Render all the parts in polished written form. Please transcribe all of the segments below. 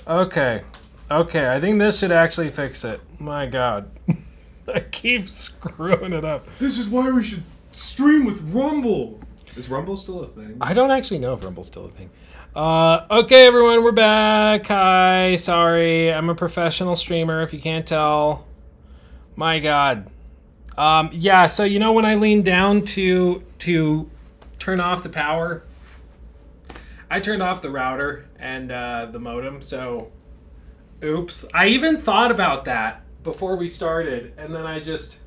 Okay. Okay, I think this should actually fix it. My God. I keep screwing it up. This is why we should stream with Rumble. Is Rumble still a thing? I don't actually know if Rumble's still a thing. Okay, everyone, we're back. Hi, sorry. I'm a professional streamer, if you can't tell. My God. Yeah, so you know when I leaned down to turn off the power, I turned off the router and the modem, so oops. I even thought about that before we started, and then I just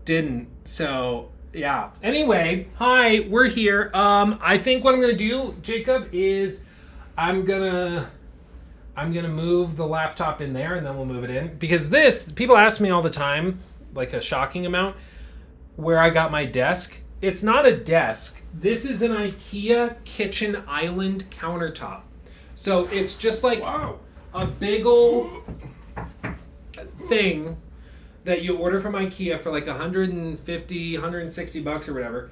didn't. So yeah. Anyway, hi, we're here. I think what I'm gonna do, Jacob, is I'm gonna move the laptop in there, and then we'll move it in, because this, people ask me all the time, like a shocking amount, where I got my desk. It's not a desk. This is an IKEA kitchen island countertop. So it's just like a big old thing that you order from IKEA for like 150, 160 bucks or whatever.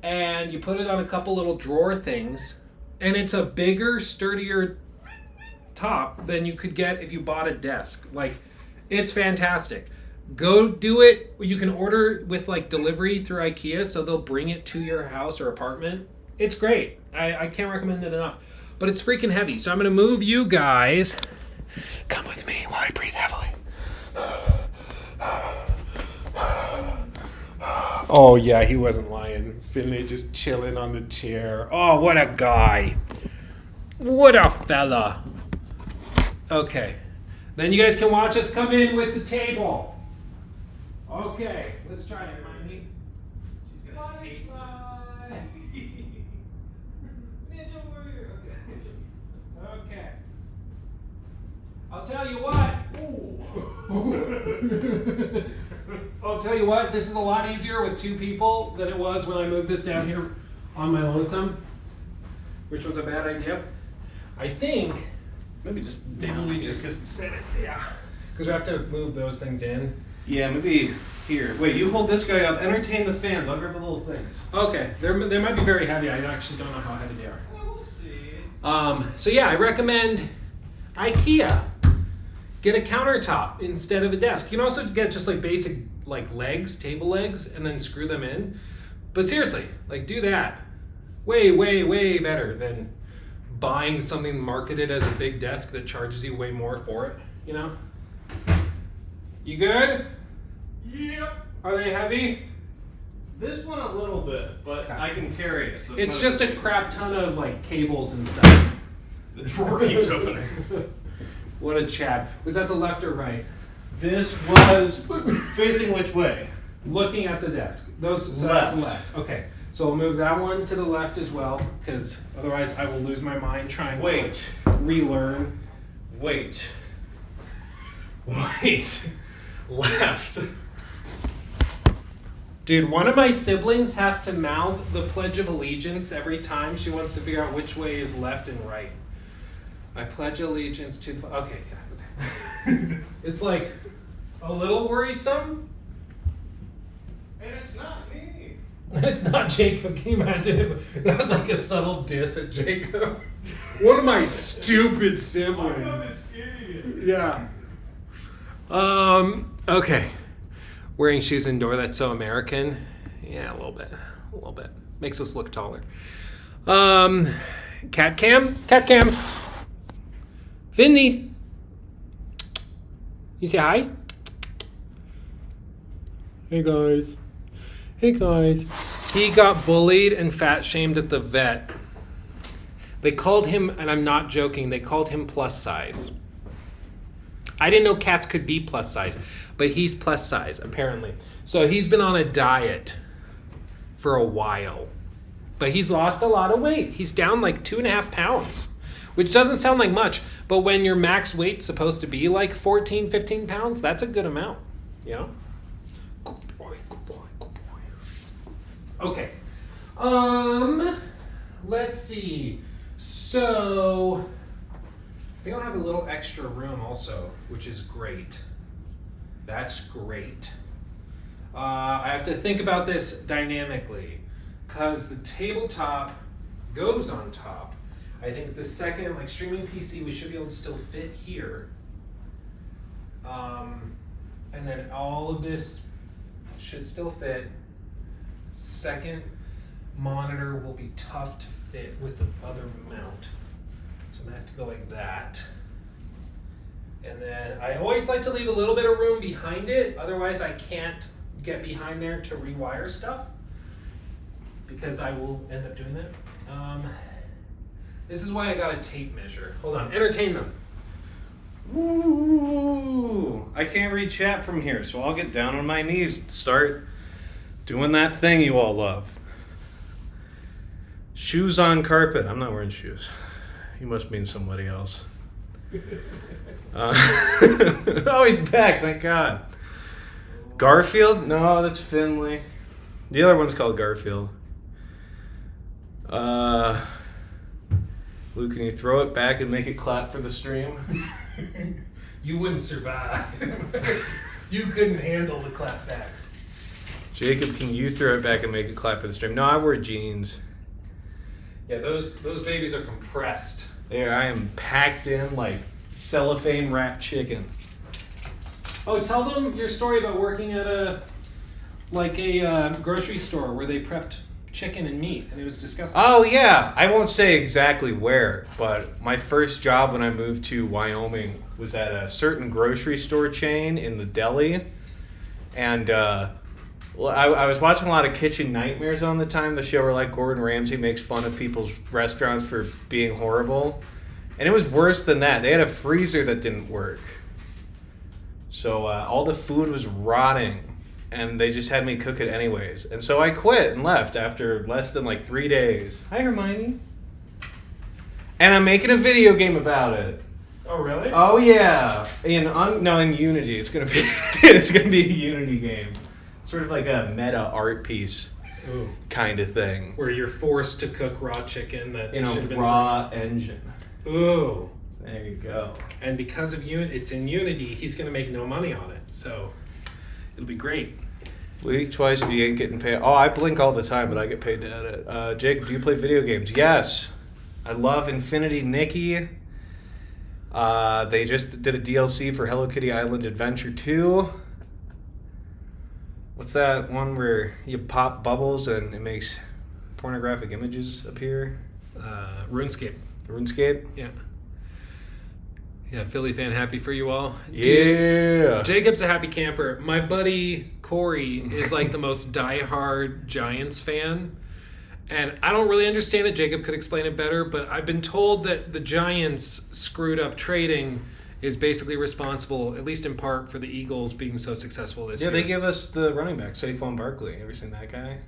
And you put it on a couple little drawer things. And it's a bigger, sturdier top than you could get if you bought a desk. Like, it's fantastic. Go do it. You can order with like delivery through IKEA, so they'll bring it to your house or apartment. It's great. I can't recommend it enough. But it's freaking heavy. So I'm going to move you guys. Come with me while I breathe heavily. Oh, yeah, he wasn't lying. Finley just chilling on the chair. Oh, what a guy. What a fella. Okay. Then you guys can watch us come in with the table. Okay, let's try it, Mindy. She's gonna hate this. Ninja warrior. Okay. I'll tell you what. I'll tell you what. This is a lot easier with two people than it was when I moved this down here on my lonesome, which was a bad idea. I think Maybe just we just set it. Yeah, because we have to move those things in. Yeah, maybe here. Wait, you hold this guy up. Entertain the fans. I'll grab the little things. Okay, they might be very heavy. I actually don't know how heavy they are. We'll see. So yeah, I recommend IKEA. Get a countertop instead of a desk. You can also get just like basic like legs, table legs, and then screw them in. But seriously, like do that. Way, way, way better than buying something marketed as a big desk that charges you way more for it, you know? You good? Yep. Are they heavy? This one a little bit, but Okay. I can carry it. So It's not just a big deal. crap ton of like cables and stuff. The drawer keeps opening. What a Chad. Was that the left or right? This was facing which way? Looking at the desk. So Left. that's left. Okay. So we'll move that one to the left as well, because otherwise I will lose my mind trying to relearn. Wait. Left. Dude, one of my siblings has to mouth the Pledge of Allegiance every time she wants to figure out which way is left and right. I pledge allegiance to the... Okay, yeah, okay. It's like a little worrisome. And it's not me. It's not Jacob. Can you imagine if that was like a subtle diss at Jacob? One of my stupid siblings. Yeah. Okay. Wearing shoes indoor, that's so American. Yeah, a little bit. A little bit. Makes us look taller. Cat cam? Cat cam. Finley. You say hi? Hey guys. Hey guys. He got bullied and fat shamed at the vet. They called him, and I'm not joking, they called him plus size. I didn't know cats could be plus size, but he's plus size, apparently. So he's been on a diet for a while. But he's lost a lot of weight. He's down like 2.5 pounds, which doesn't sound like much, but when your max weight's supposed to be like 14, 15 pounds, that's a good amount, you know? Good boy, good boy, good boy. Okay. Let's see. So, I think I'll have a little extra room also, which is great. That's great. I have to think about this dynamically, because the tabletop goes on top. I think the second, like streaming PC, we should be able to still fit here. And then all of this should still fit. Second monitor will be tough to fit with the other mount. So I'm gonna have to go like that. And then I always like to leave a little bit of room behind it, otherwise I can't get behind there to rewire stuff, because I will end up doing that. This is why I got a tape measure. Hold on, entertain them. Woo! I can't read chat from here, so I'll get down on my knees and start doing that thing you all love. Shoes on carpet. I'm not wearing shoes. You must mean somebody else. Oh, he's back, thank God. Garfield? No, that's Finley. The other one's called Garfield. Luke, can you throw it back and make it clap for the stream? You wouldn't survive. You couldn't handle the clap back. Jacob, can you throw it back and make it clap for the stream? No, I wear jeans. Yeah, those babies are compressed. There, I am packed in like cellophane wrapped chicken. Oh, tell them your story about working at a grocery store where they prepped chicken and meat, and it was disgusting. Oh yeah, I won't say exactly where, but my first job when I moved to Wyoming was at a certain grocery store chain in the deli, and I was watching a lot of Kitchen Nightmares on the time, the show where like Gordon Ramsay makes fun of people's restaurants for being horrible, and it was worse than that. They had a freezer that didn't work, so all the food was rotting. And they just had me cook it anyways. And so I quit and left after less than like 3 days. Hi, Hermione. And I'm making a video game about it. Oh, really? Oh, yeah. In Unity. It's gonna be it's gonna be a Unity game. Sort of like a meta art piece. Ooh. Kind of thing. Where you're forced to cook raw chicken that in should a have been raw engine. Ooh. There you go. And because of it's in Unity, he's gonna make no money on it. So it'll be great. Blink twice if you ain't getting paid. Oh, I blink all the time, but I get paid to edit. Jake, do you play video games? Yes. I love Infinity Nikki. They just did a DLC for Hello Kitty Island Adventure 2. What's that one where you pop bubbles and it makes pornographic images appear? RuneScape. RuneScape? Yeah. Yeah, Philly fan, happy for you all. Yeah. Dude, Jacob's a happy camper. My buddy Corey is like the most diehard Giants fan. And I don't really understand it. Jacob could explain it better. But I've been told that the Giants screwed up trading is basically responsible, at least in part, for the Eagles being so successful this year. Yeah, they give us the running back, Saquon Barkley. Ever seen that guy?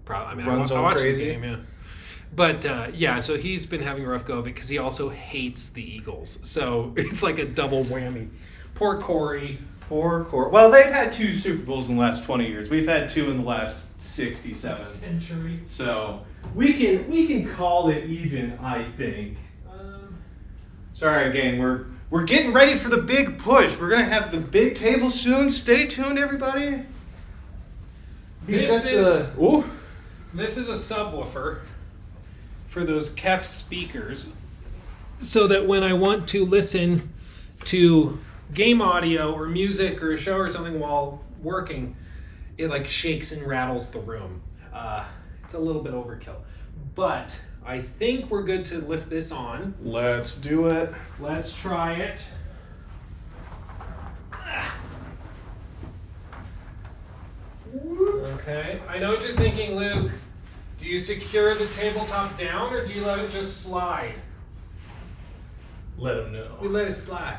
Probably. I mean, Runs I all watched crazy. the game, yeah. But, yeah, so he's been having a rough go of it because he also hates the Eagles. So it's like a double whammy. Poor Corey. Poor Corey. Well, they've had 2 Super Bowls in the last 20 years. We've had 2 in the last 67. Century. So we can call it even, I think. Sorry, gang. We're getting ready for the big push. We're gonna have the big table soon. Stay tuned, everybody. This is a subwoofer for those KEF speakers, so that when I want to listen to game audio or music or a show or something while working, it like shakes and rattles the room. It's a little bit overkill, but I think we're good to lift this on. Let's do it. Let's try it. Okay, I know what you're thinking, Luke. Do you secure the tabletop down or do you let it just slide? Let them know. We let it slide.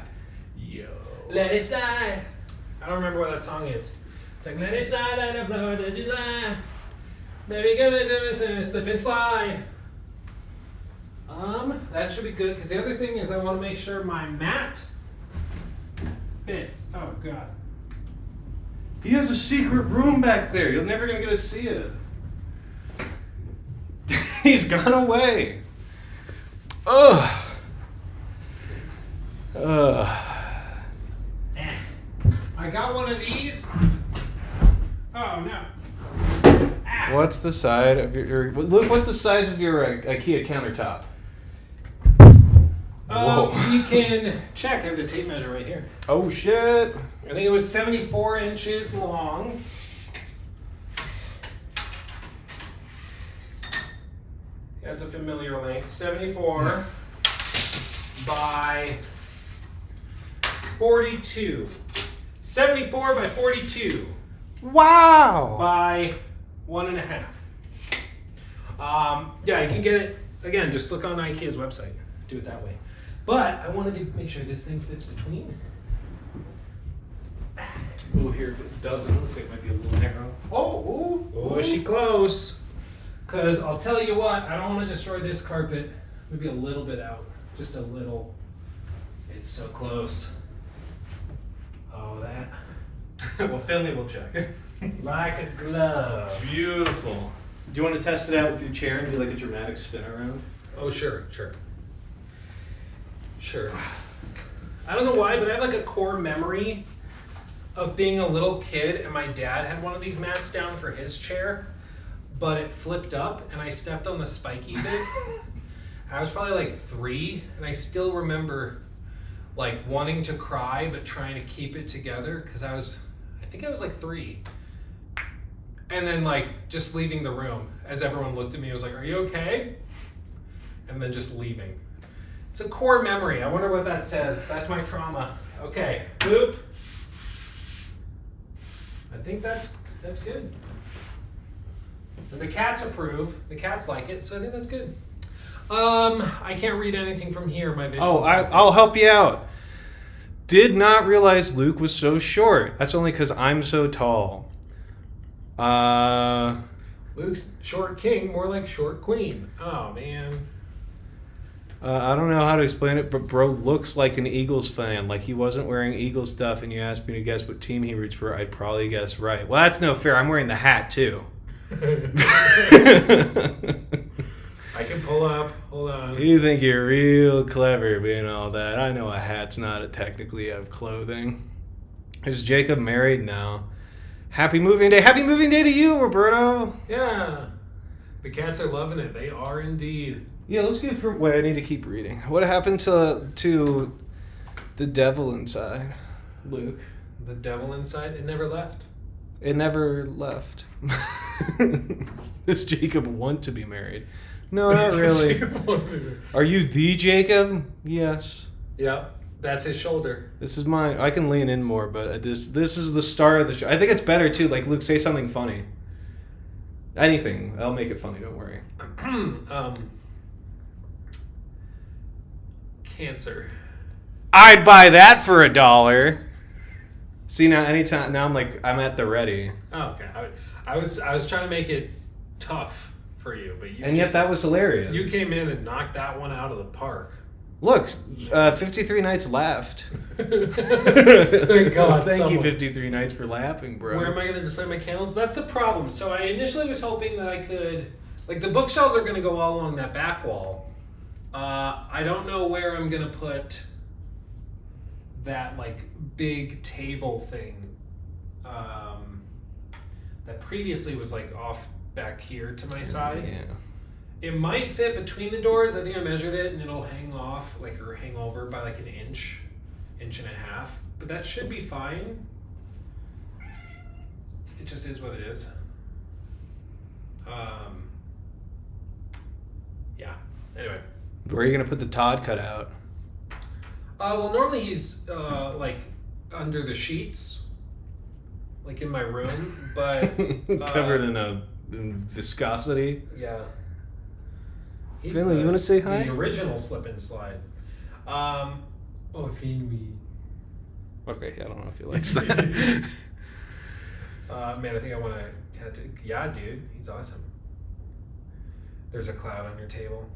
Yo. Let it slide. I don't remember what that song is. It's like, let it slide out of Florida to July. Baby, give it, slip and slide. That should be good, because the other thing is I want to make sure my mat fits. Oh, God. He has a secret room back there. You're never gonna get to see it. He's gone away. Ugh. I got one of these. Oh, no. What's the size of your Luke? What's the size of your IKEA countertop? Whoa. You can check. I have the tape measure right here. Oh shit. I think it was 74 inches long. That's a familiar length. 74 by 42. 74 by 42 Wow. by 1.5. Yeah, you can get it. Again, just look on IKEA's website. Do it that way. But I wanted to make sure this thing fits between. Oh, here if it doesn't. Looks like it might be a little narrow. Oh, is she close? Because I'll tell you what, I don't want to destroy this carpet. Maybe a little bit out. Just a little. It's so close. Oh, that. Well, Finley will check. Like a glove. Beautiful. Do you want to test it out with your chair and do like a dramatic spin around? Oh, sure. I don't know why, but I have like a core memory of being a little kid, and my dad had one of these mats down for his chair, but it flipped up, and I stepped on the spiky bit. I was probably like 3, and I still remember like wanting to cry, but trying to keep it together, because I think I was like 3. And then like just leaving the room as everyone looked at me, I was like, "Are you okay?" And then just leaving. It's a core memory. I wonder what that says. That's my trauma. Okay, boop. I think that's good. And the cats approve. The cats like it, so I think that's good. I can't read anything from here. My vision. Oh, I'll help you out. Did not realize Luke was so short. That's only because I'm so tall. Luke's short king, more like short queen. Oh man. I don't know how to explain it, but bro looks like an Eagles fan. Like he wasn't wearing Eagles stuff, and you asked me to guess what team he roots for, I'd probably guess right. Well, that's no fair. I'm wearing the hat too. I can pull up. Hold on. You think you're real clever being all that. I know a hat's not technically of clothing. Is Jacob married now? Happy moving day. Happy moving day to you, Roberto. Yeah. The cats are loving it. They are indeed. Yeah, let's go for... Wait, I need to keep reading. What happened to the devil inside, Luke? The devil inside? It never left. It never left. Does Jacob want to be married? No, not really. Are you the Jacob? Yes. Yep. That's his shoulder. This is mine. I can lean in more, but this is the star of the show. I think it's better, too. Like, Luke, say something funny. Anything. I'll make it funny. Don't worry. Cancer. I'd buy that for $1. See, now anytime... Now I'm at the ready. Oh, okay. I was trying to make it tough for you, but you... And yet that was hilarious. You came in and knocked that one out of the park. Look, 53 nights left. Thank God. Thank you, 53 nights, for laughing, bro. Where am I going to display my candles? That's the problem. So I initially was hoping that I could... Like, the bookshelves are going to go all along that back wall. I don't know where I'm going to put that, like, big table thing that previously was, like, off back here to my side. Yeah. It might fit between the doors. I think I measured it, and it'll hang off, like, or hang over by, like, an inch and a half. But that should be fine. It just is what it is. Yeah. Anyway. Where are you going to put the Todd cutout? Well, normally he's, like, under the sheets, like in my room, but... Covered in viscosity. Yeah. He's Finley, you want to say hi? The original slip and slide. Oh, Finley. Okay, I don't know if he likes that. Man, I think I want to... Yeah, dude, he's awesome. There's a cloud on your table.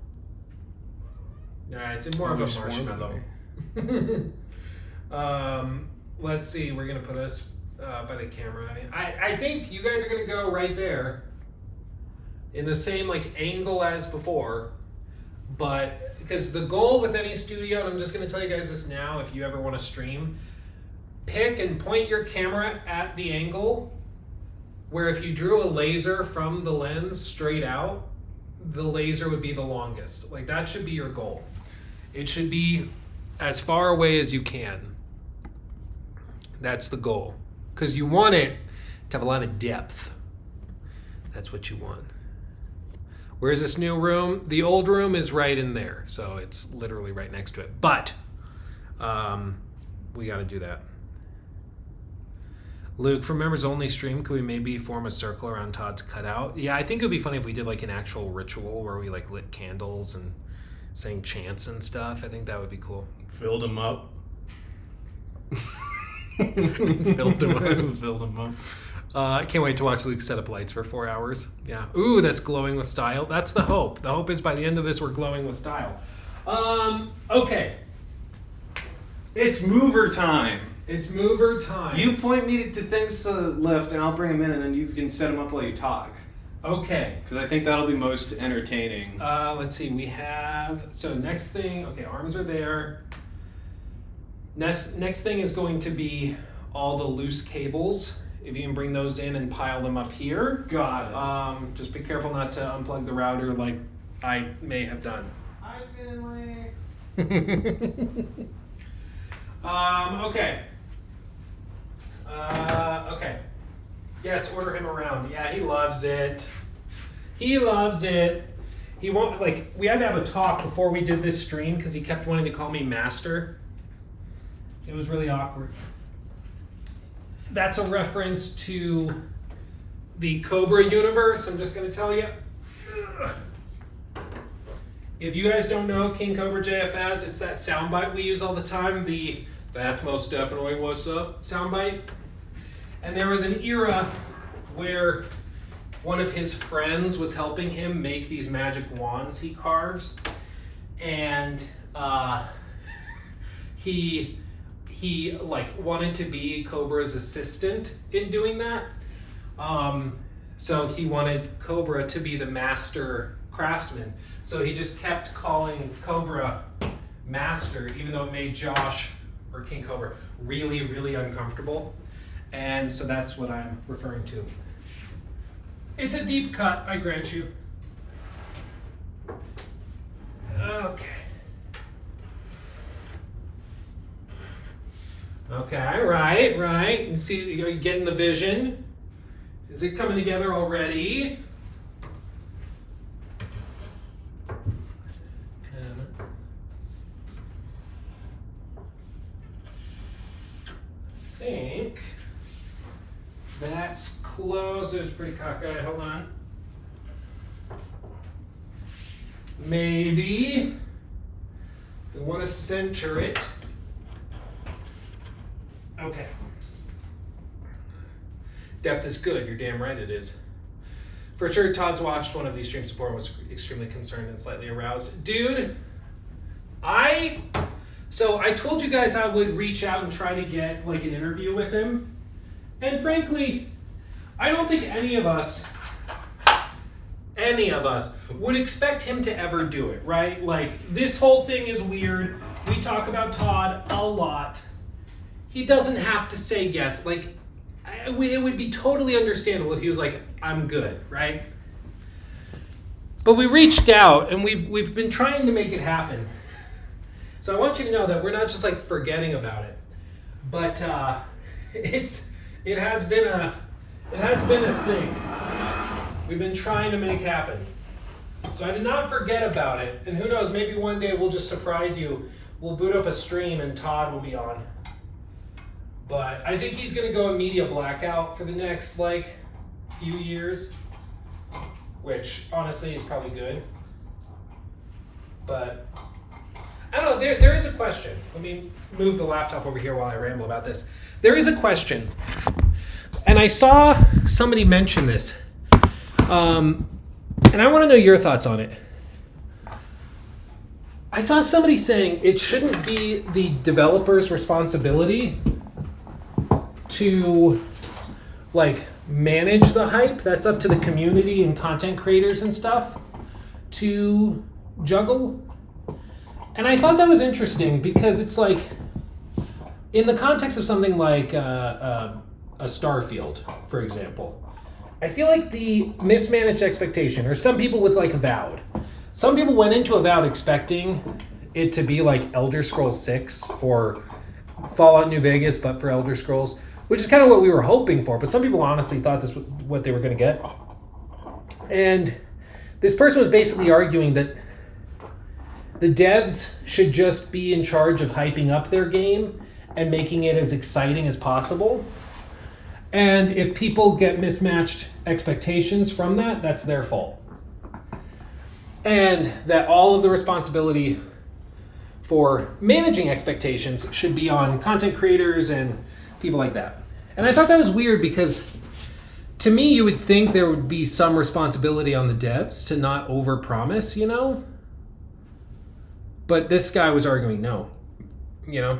Nah, it's more of a marshmallow. Let's see. We're gonna put us by the camera. I think you guys are gonna go right there, in the same like angle as before. But because the goal with any studio, and I'm just gonna tell you guys this now, if you ever want to stream, pick and point your camera at the angle where if you drew a laser from the lens straight out, the laser would be the longest. Like that should be your goal. It should be as far away as you can. That's the goal. Because you want it to have a lot of depth. That's what you want. Where's this new room? The old room is right in there. So it's literally right next to it. But we got to do that. Luke, for members only stream, could we maybe form a circle around Todd's cutout? Yeah, I think it would be funny if we did like an actual ritual where we like lit candles and sang chants and stuff. I think that would be cool. Filled him up. Filled him up. Filled him up. I can't wait to watch Luke set up lights for 4 hours. Yeah. Ooh, that's glowing with style. That's the hope. The hope is by the end of this, we're glowing with style. Okay. It's mover time. It's mover time. You point me to things to the left, and I'll bring them in, and then you can set them up while you talk. Okay. Because I think that'll be most entertaining. Let's see. We have... So next thing... Okay, arms are there. Next thing is going to be all the loose cables. If you can bring those in and pile them up here. Got it. Just be careful not to unplug the router like I may have done. Hi, Finley. Okay. Okay. Yes, order him around. Yeah, he loves it. He loves it. He won't, like, we had to have a talk before we did this stream because he kept wanting to call me master. It was really awkward. That's a reference to the Cobra universe. I'm just going to tell you. If you guys don't know King Cobra JFS, it's that soundbite we use all the time. The "that's most definitely what's up" soundbite. And there was an era where one of his friends was helping him make these magic wands he carves, and he like wanted to be Cobra's assistant in doing that. So he wanted Cobra to be the master craftsman. So he just kept calling Cobra master, even though it made Josh, or King Cobra, really, really uncomfortable. And so that's what I'm referring to. It's a deep cut, I grant you. Okay. Okay, right. You see, you're getting the vision. Is it coming together already? I think that's close. It's pretty cockeyed. Hold on. Maybe we want to center it. Okay. Depth is good. You're damn right it is. For sure, Todd's watched one of these streams before and was extremely concerned and slightly aroused. Dude, I told you guys I would reach out and try to get like an interview with him. And frankly, I don't think any of us would expect him to ever do it, right? Like, this whole thing is weird. We talk about Todd a lot. He doesn't have to say yes. Like, it would be totally understandable if he was like, I'm good, right? But we reached out and we've been trying to make it happen. So I want you to know that we're not just like forgetting about it, but it has been a thing. We've been trying to make happen. So I did not forget about it, and who knows, maybe one day we'll just surprise you. We'll boot up a stream and Todd will be on. But I think he's gonna go in media blackout for the next like few years, which honestly is probably good. But I don't know, there is a question. Let me move the laptop over here while I ramble about this. There is a question, and I saw somebody mention this, and I want to know your thoughts on it. I saw somebody saying it shouldn't be the developer's responsibility to like manage the hype. That's up to the community and content creators and stuff to juggle. And I thought that was interesting because it's like, in the context of something like a Starfield, for example, I feel like the mismanaged expectation, or some people with like Avowed, some people went into Avowed expecting it to be like Elder Scrolls 6 or Fallout New Vegas, but for Elder Scrolls, which is kind of what we were hoping for. But some people honestly thought this was what they were going to get. And this person was basically arguing that the devs should just be in charge of hyping up their game and making it as exciting as possible. And if people get mismatched expectations from that, that's their fault. And that all of the responsibility for managing expectations should be on content creators and people like that. And I thought that was weird because to me, you would think there would be some responsibility on the devs to not overpromise, you know? But this guy was arguing no, you know?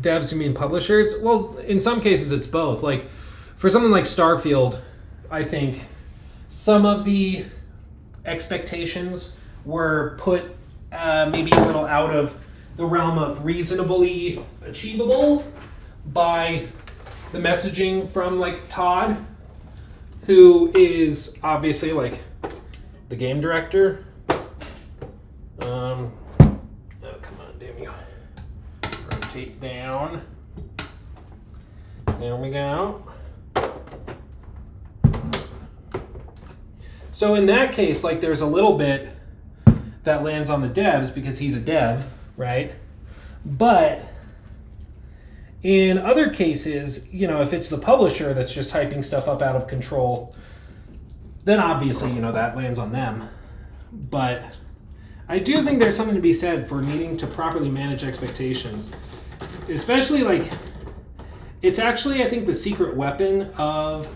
Devs, you mean publishers? Well, in some cases it's both. Like for something like Starfield, I think some of the expectations were put maybe a little out of the realm of reasonably achievable by the messaging from like Todd, who is obviously like the game director. Oh, come on, damn you. Rotate down. There we go. So in that case, like there's a little bit that lands on the devs because he's a dev, right? But in other cases, you know, if it's the publisher that's just hyping stuff up out of control, then obviously, you know, that lands on them. But I do think there's something to be said for needing to properly manage expectations. Especially like, it's actually, I think, the secret weapon of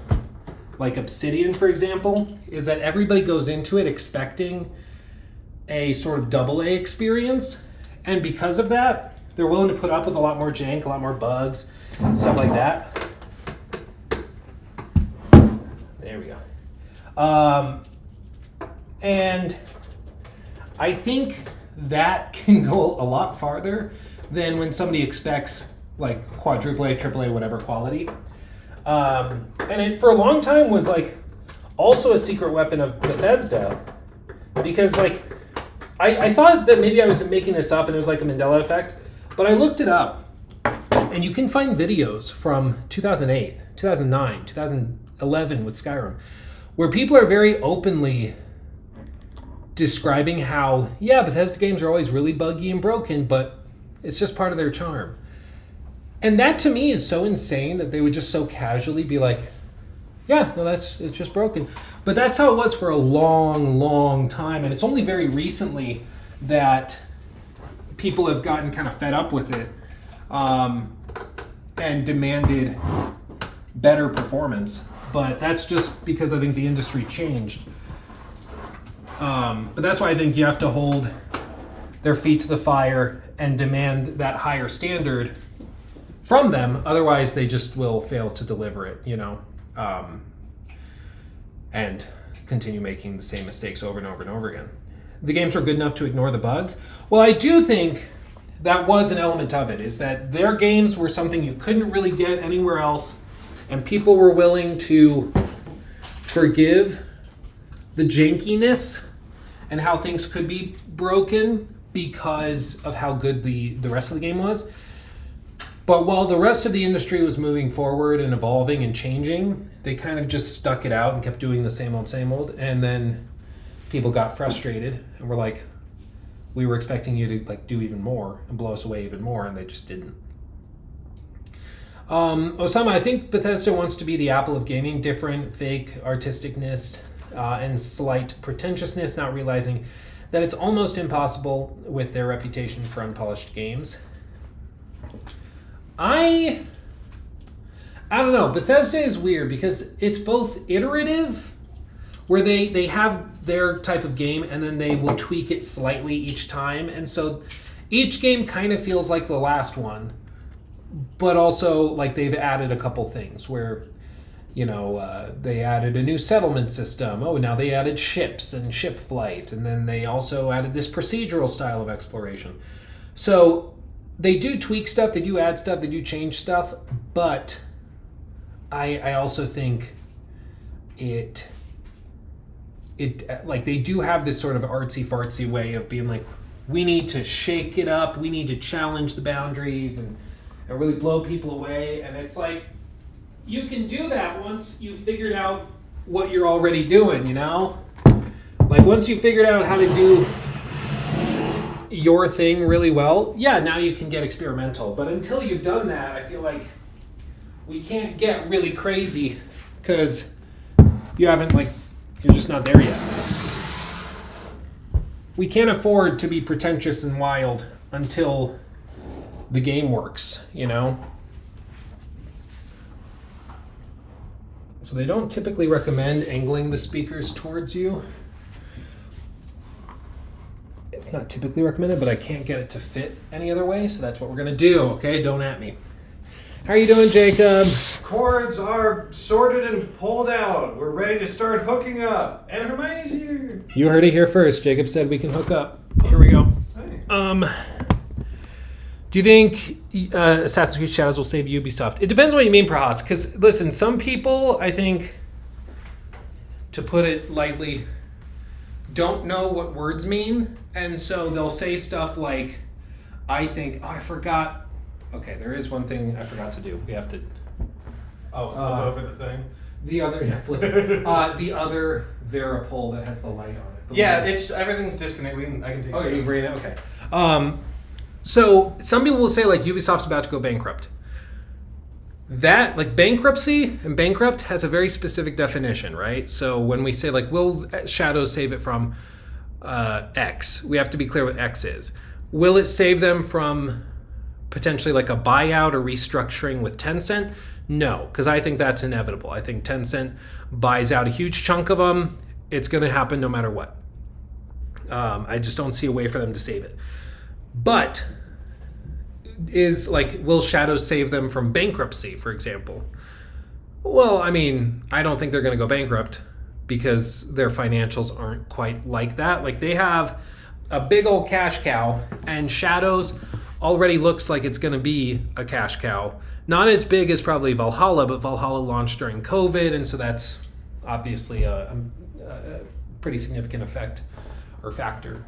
like Obsidian, for example, is that everybody goes into it expecting a sort of AA experience. And because of that, they're willing to put up with a lot more jank, a lot more bugs, stuff like that. There we go. And I think that can go a lot farther than when somebody expects like quadruple A, triple A, whatever quality. And it for a long time was like also a secret weapon of Bethesda, because like I thought that maybe I was making this up and it was like a Mandela effect, but I looked it up and you can find videos from 2008, 2009, 2011 with Skyrim where people are very openly describing how, yeah, Bethesda games are always really buggy and broken, but it's just part of their charm. And that to me is so insane that they would just so casually be like, yeah, no, it's just broken. But that's how it was for a long, long time. And it's only very recently that people have gotten kind of fed up with it and demanded better performance. But that's just because I think the industry changed. But that's why I think you have to hold their feet to the fire and demand that higher standard from them. Otherwise, they just will fail to deliver it, you know, and continue making the same mistakes over and over and over again. The games were good enough to ignore the bugs. Well, I do think that was an element of it, is that their games were something you couldn't really get anywhere else, and people were willing to forgive the jankiness and how things could be broken because of how good the rest of the game was. But while the rest of the industry was moving forward and evolving and changing, they kind of just stuck it out and kept doing the same old, and then people got frustrated and were like, we were expecting you to like do even more and blow us away even more, and they just didn't. Osama, I think Bethesda wants to be the Apple of gaming, different, fake artisticness, and slight pretentiousness, not realizing that it's almost impossible with their reputation for unpolished games. I don't know. Bethesda is weird because it's both iterative, where they have their type of game and then they will tweak it slightly each time. And so each game kind of feels like the last one, but also like they've added a couple things where, you know, they added a new settlement system. Oh, now they added ships and ship flight. And then they also added this procedural style of exploration. So they do tweak stuff, they do add stuff, they do change stuff, but I also think it it like they do have this sort of artsy fartsy way of being like, we need to shake it up, we need to challenge the boundaries and really blow people away. And it's like, you can do that once you've figured out what you're already doing, you know? Like once you figured out how to do your thing really well, yeah, now you can get experimental. But until you've done that, I feel like we can't get really crazy because you haven't, like, you're just not there yet. We can't afford to be pretentious and wild until the game works, you know? So they don't typically recommend angling the speakers towards you. It's not typically recommended, but I can't get it to fit any other way, so that's what we're gonna do, okay? Don't at me. How are you doing, Jacob? Cords are sorted and pulled out. We're ready to start hooking up. And Hermione's here. You heard it here first. Jacob said we can hook up. Here we go. Hey. Do you think Assassin's Creed Shadows will save Ubisoft? It depends what you mean, perhaps. Because, listen, some people, I think, to put it lightly, don't know what words mean. And so they'll say stuff like, I think, oh, I forgot. Okay, there is one thing I forgot to do. We have to... Oh, flip over the thing? The other... the other Veripole that has the light on it. Yeah, it's everything's disconnected. I can take it. Okay, you can bring it. Okay. So some people will say like Ubisoft's about to go bankrupt. That, like, bankruptcy and bankrupt has a very specific definition, right? So when we say like, will Shadows save it from X? We have to be clear what X is. Will it save them from potentially like a buyout or restructuring with Tencent? No, because I think that's inevitable. I think Tencent buys out a huge chunk of them. It's going to happen no matter what. I just don't see a way for them to save it. But is like, will Shadows save them from bankruptcy, for example? Well, I mean, I don't think they're going to go bankrupt because their financials aren't quite like that. Like, they have a big old cash cow, and Shadows already looks like it's going to be a cash cow. Not as big as probably Valhalla, but Valhalla launched during COVID, and so that's obviously a pretty significant effect or factor.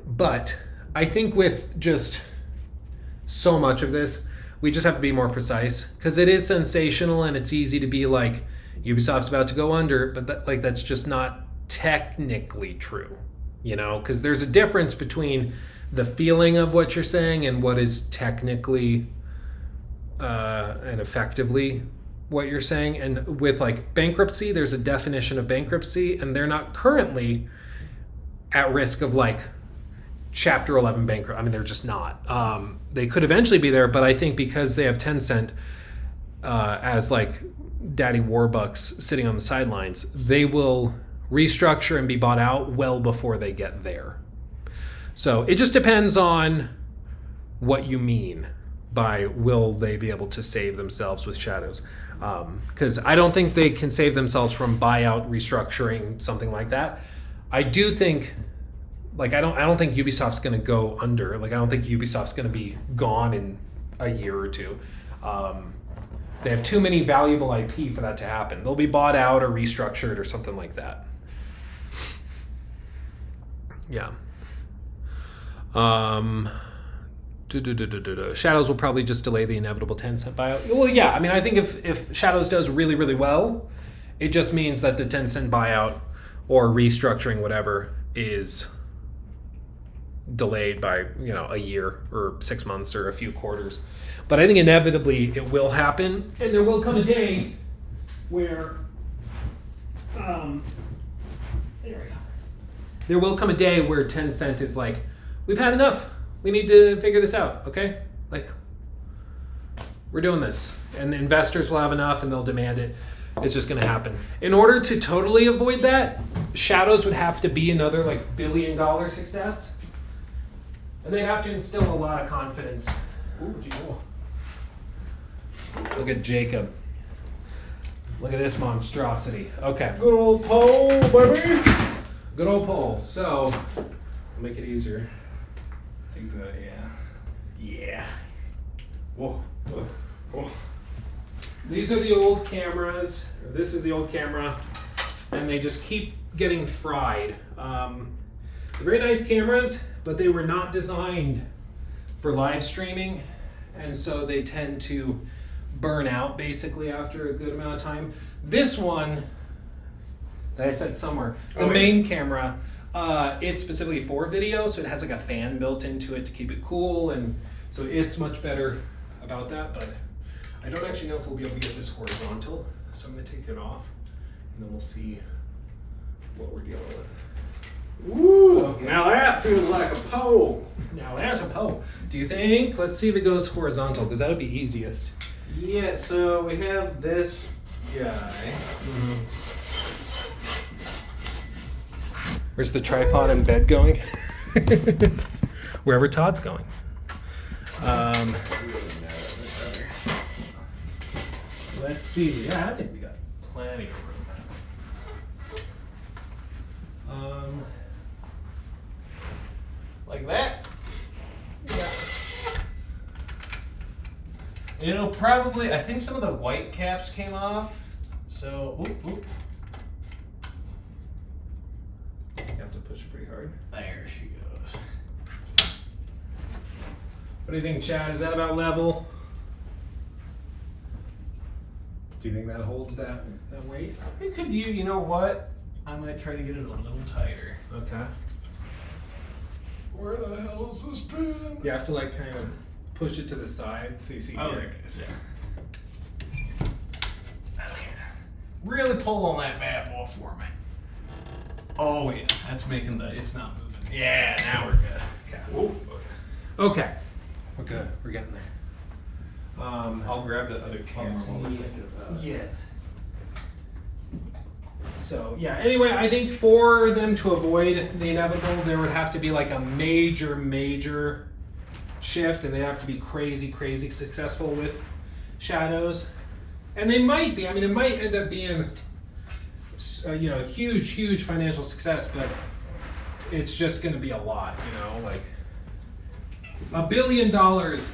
But I think with just so much of this, we just have to be more precise, because it is sensational and it's easy to be like, Ubisoft's about to go under, but that's just not technically true, you know, because there's a difference between the feeling of what you're saying and what is technically and effectively what you're saying. And with like bankruptcy, there's a definition of bankruptcy, and they're not currently at risk of like Chapter 11 bankrupt. I mean, they're just not. They could eventually be there, but I think because they have Tencent as like daddy warbucks sitting on the sidelines, they will restructure and be bought out well before they get there. So it just depends on what you mean by will they be able to save themselves with Shadows. Because I don't think they can save themselves from buyout, restructuring, something like that. I do think, like, I don't think Ubisoft's going to go under. Like, I don't think Ubisoft's going to be gone in a year or two. They have too many valuable IP for that to happen. They'll be bought out or restructured or something like that. Yeah. Shadows will probably just delay the inevitable Tencent buyout. Well, yeah. I mean, I think if Shadows does really, really well, it just means that the Tencent buyout or restructuring, whatever, is delayed by, you know, a year or 6 months or a few quarters. But I think inevitably it will happen, and there will come a day where there we go. There will come a day where Tencent is like, we've had enough. We need to figure this out, okay? Like, we're doing this. And the investors will have enough and they'll demand it. It's just going to happen. In order to totally avoid that, Shadows would have to be another like $1 billion success. And they'd have to instill a lot of confidence. Ooh, gee, oh. Look at Jacob. Look at this monstrosity. Okay. Good old pole, baby. Good old pole. So, I'll make it easier. Think that, Yeah. Whoa. These are the old cameras. This is the old camera. and they just keep getting fried. They're very nice cameras, but they were not designed for live streaming, and so they tend to burn out basically after a good amount of time. This one that I said somewhere, the main camera, it's specifically for video, so it has like a fan built into it to keep it cool, and so it's much better about that. But I don't actually know if we'll be able to get this horizontal, so I'm going to take it off, and then we'll see what we're dealing with. Ooh, okay. Now that feels like a pole. Now that's a pole. Do you think? Let's see if it goes horizontal, because that'll be easiest. Yeah, so we have this guy. Mm-hmm. Where's the tripod and bed going? Wherever Todd's going. Let's see. Yeah, I think we got plenty of room. Like that. Yeah. It'll probably, I think some of the white caps came off. So, oop. You have to push pretty hard. There she goes. What do you think, Chad? Is that about level? Do you think that holds that weight? It could, you know what? I might try to get it a little tighter. Okay. Where the hell is this pin? You have to like kind of push it to the side so you see. Oh, there it is. Yeah. Really pull on that bad boy for me. Oh yeah, that's making it's not moving. Yeah, now we're good. Okay. Whoa. Okay. We're good. We're getting there. I'll grab the other camera while we're thinking about it. Yes. So yeah, anyway, I think for them to avoid the inevitable, there would have to be like a major shift, and they'd have to be crazy successful with shadows. And they might be. I mean, it might end up being huge financial success, but it's just going to be a lot, like $1 billion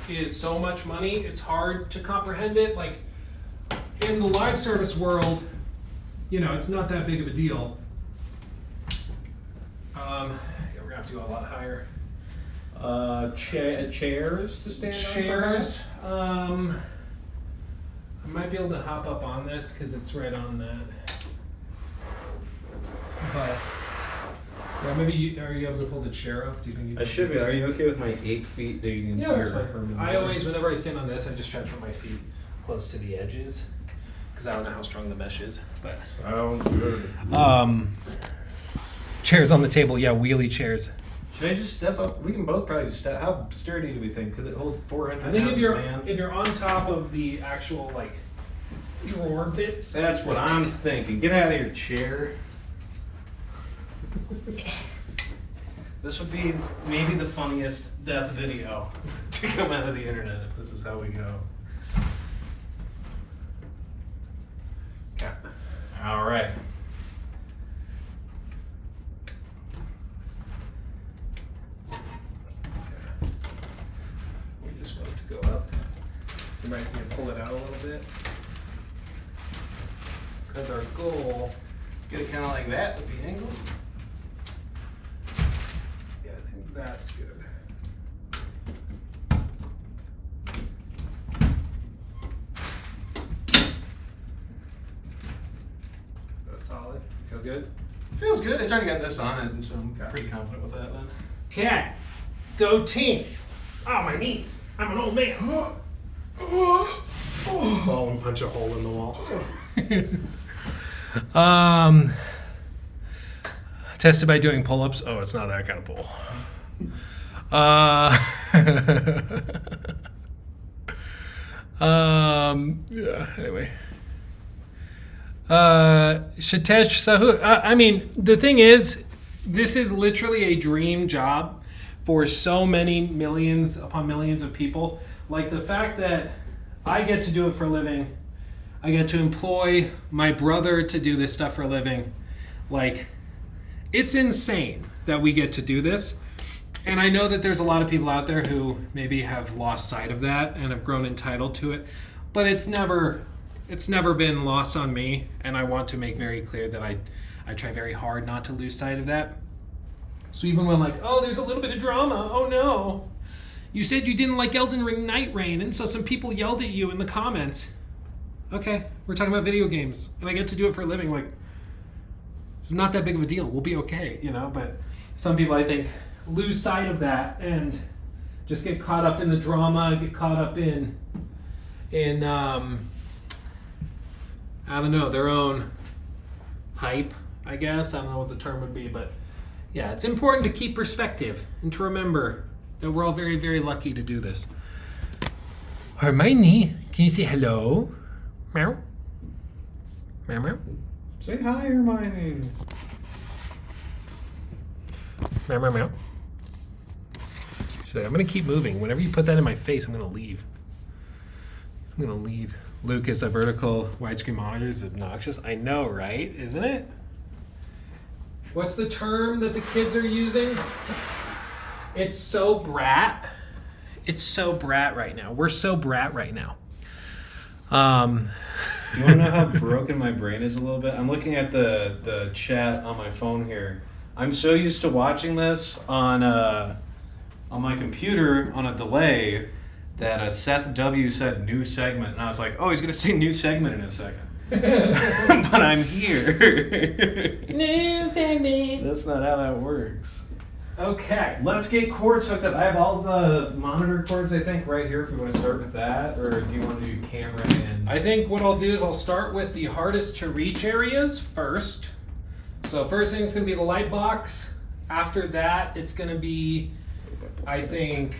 is so much money. It's hard to comprehend it. Like in the live service world, it's not that big of a deal. We're gonna have to go a lot higher. Chairs to stand on. Chairs. I might be able to hop up on this because it's right on that. But yeah, maybe are you able to pull the chair up? Do you think you? I should be. Are you okay with my 8 feet digging into that's your fine. I always, whenever I stand on this, I just try to put my feet close to the edges because I don't know how strong the mesh is. But sounds good. Chairs on the table. Yeah, wheelie chairs. Should I just step up? We can both probably step. How sturdy do we think? Could it hold 400 I think pounds, man? if you're on top of the actual like drawer bits. That's what I'm thinking. Get out of your chair. This would be maybe the funniest death video to come out of the internet if this is how we go. Okay. All right. We just want it to go up. You might need to pull it out a little bit. Because our goal, Get it kind of like that with the angle. yeah, I think that's good. That's solid. Feel good? Feels good. It's already got this on it, and so I'm pretty confident with that then. Okay. Go team. Oh, my knees. I'm an old man. Fall and punch a hole in the wall. Tested by doing pull-ups. Oh, it's not that kind of pull. Yeah, anyway. Shitesh Sahu. I mean, the thing is, this is literally a dream job for so many millions upon millions of people. Like the fact that I get to do it for a living, I get to employ my brother to do this stuff for a living. Like, it's insane that we get to do this. And I know that there's a lot of people out there who maybe have lost sight of that and have grown entitled to it. But it's never it's never been lost on me, and I want to make very clear that I try very hard not to lose sight of that. So even when like, oh, there's a little bit of drama, oh no, you said you didn't like Elden Ring Night Rain, and so some people yelled at you in the comments. Okay, we're talking about video games, and I get to do it for a living. Like, it's not that big of a deal. We'll be okay, you know. But some people, I think, lose sight of that and just get caught up in the drama, get caught up in I don't know, their own hype, I guess. I don't know what the term would be, but yeah, it's important to keep perspective and to remember that we're all very, very lucky to do this. Hermione, can you say hello? Meow. Meow, meow. Say hi, Hermione. Meow, meow, meow. She's like, I'm going to keep moving. Whenever you put that in my face, I'm going to leave. I'm going to leave. Lucas, a vertical widescreen monitor is obnoxious. I know, right? Isn't it? What's the term that the kids are using? It's so brat. It's so brat right now. We're so brat right now. You want to know how broken my brain is a little bit? I'm looking at the chat on my phone here. I'm so used to watching this on my computer on a delay that Seth W said new segment, and I was like, oh, he's going to say new segment in a second. But I'm here. New segment. That's not how that works. Okay. Let's get cords hooked up. I have all the monitor cords, I think, right here if we want to start with that, or do you want to do camera and... I think what I'll do is I'll start with the hardest to reach areas first. So first thing is going to be the light box. After that, it's going to be, I think,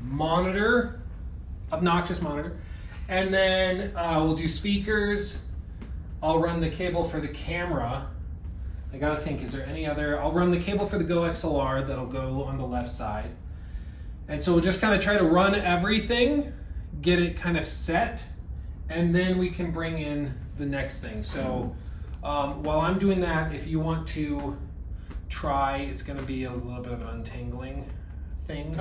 monitor, obnoxious monitor. And then we'll do speakers. I'll run the cable for the camera. I gotta think, is there any other? I'll run the cable for the Go XLR that'll go on the left side. And so we'll just kind of try to run everything, get it kind of set, and then we can bring in the next thing. So while I'm doing that, if you want to try, it's gonna be a little bit of an untangling thing.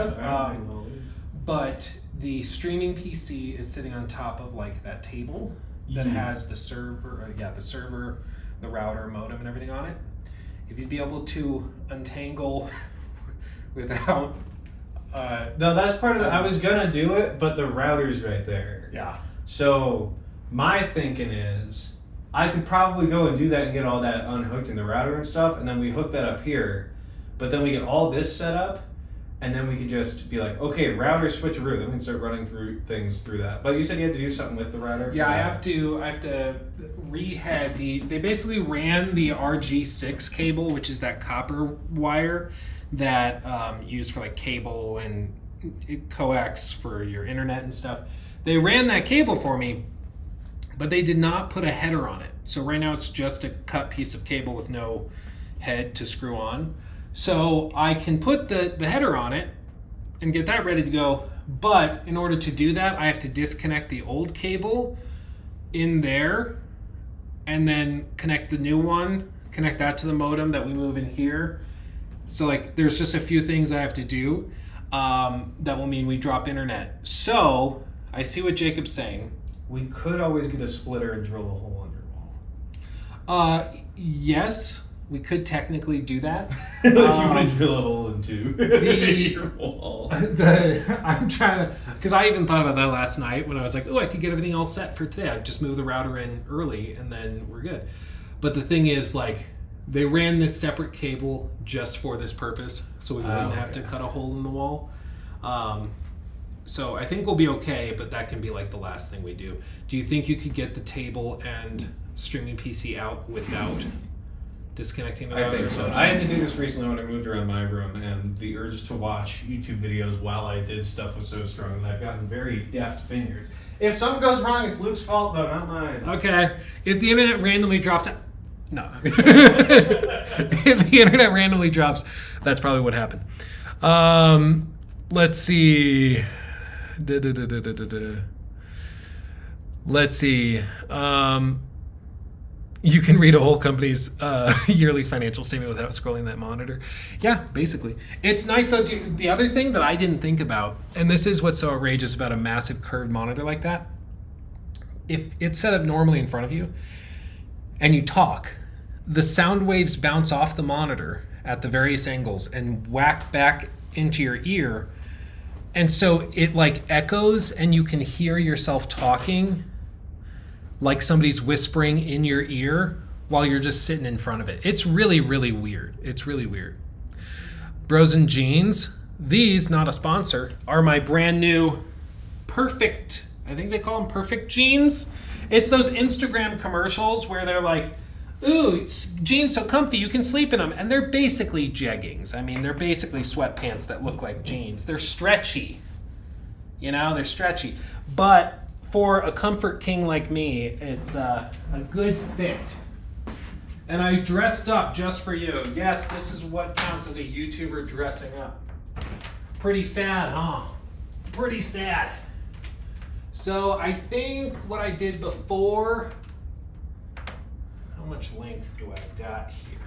But the streaming PC is sitting on top of like that table that has the server, the router, modem, and everything on it. If you'd be able to untangle without... no, that's part of the... I was going to do it, but the router's right there. Yeah. So my thinking is I could probably go and do that and get all that unhooked in the router and stuff, and then we hook that up here. But then we get all this set up, and then we could just be like, okay, router switcheroo. Then we can start running through things through that. But you said you had to do something with the router? Yeah, I have to rehead they basically ran the RG6 cable, which is that copper wire that used for like cable and coax for your internet and stuff. They ran that cable for me, but they did not put a header on it. So right now it's just a cut piece of cable with no head to screw on. So I can put the header on it and get that ready to go. But in order to do that, I have to disconnect the old cable in there and then connect the new one, connect that to the modem that we move in here. So like there's just a few things I have to do that will mean we drop internet. So I see what Jacob's saying. We could always get a splitter and drill a hole under your wall. Yes. We could technically do that. If you want to drill a hole into your wall. I'm trying to, because I even thought about that last night when I was like, oh, I could get everything all set for today. I'd just move the router in early and then we're good. But the thing is, like, they ran this separate cable just for this purpose, so we wouldn't have to cut a hole in the wall. So I think we'll be okay, but that can be like the last thing we do. Do you think you could get the table and streaming PC out without disconnecting the router? I think so. I had to do this recently when I moved around my room, and the urge to watch YouTube videos while I did stuff was so strong that I've gotten very deft fingers. If something goes wrong, it's Luke's fault, though, not mine. Okay. If the internet randomly drops... No. If the internet randomly drops, that's probably what happened. Let's see. Let's see. You can read a whole company's yearly financial statement without scrolling that monitor. Yeah, basically. It's nice. So the other thing that I didn't think about, and this is what's so outrageous about a massive curved monitor like that, if it's set up normally in front of you and you talk, the sound waves bounce off the monitor at the various angles and whack back into your ear. And so it like echoes and you can hear yourself talking like somebody's whispering in your ear while you're just sitting in front of it. It's really, really weird. It's really weird. Bros and Jeans, these, not a sponsor, are my brand new perfect, I think they call them perfect jeans. It's those Instagram commercials where they're like, ooh, jeans so comfy you can sleep in them. And they're basically jeggings. I mean, they're basically sweatpants that look like jeans. They're stretchy. You know, they're stretchy. But for a comfort king like me, it's a good fit. And I dressed up just for you. Yes, this is what counts as a YouTuber dressing up. Pretty sad, huh? Pretty sad. So I think what I did before, how much length do I got here?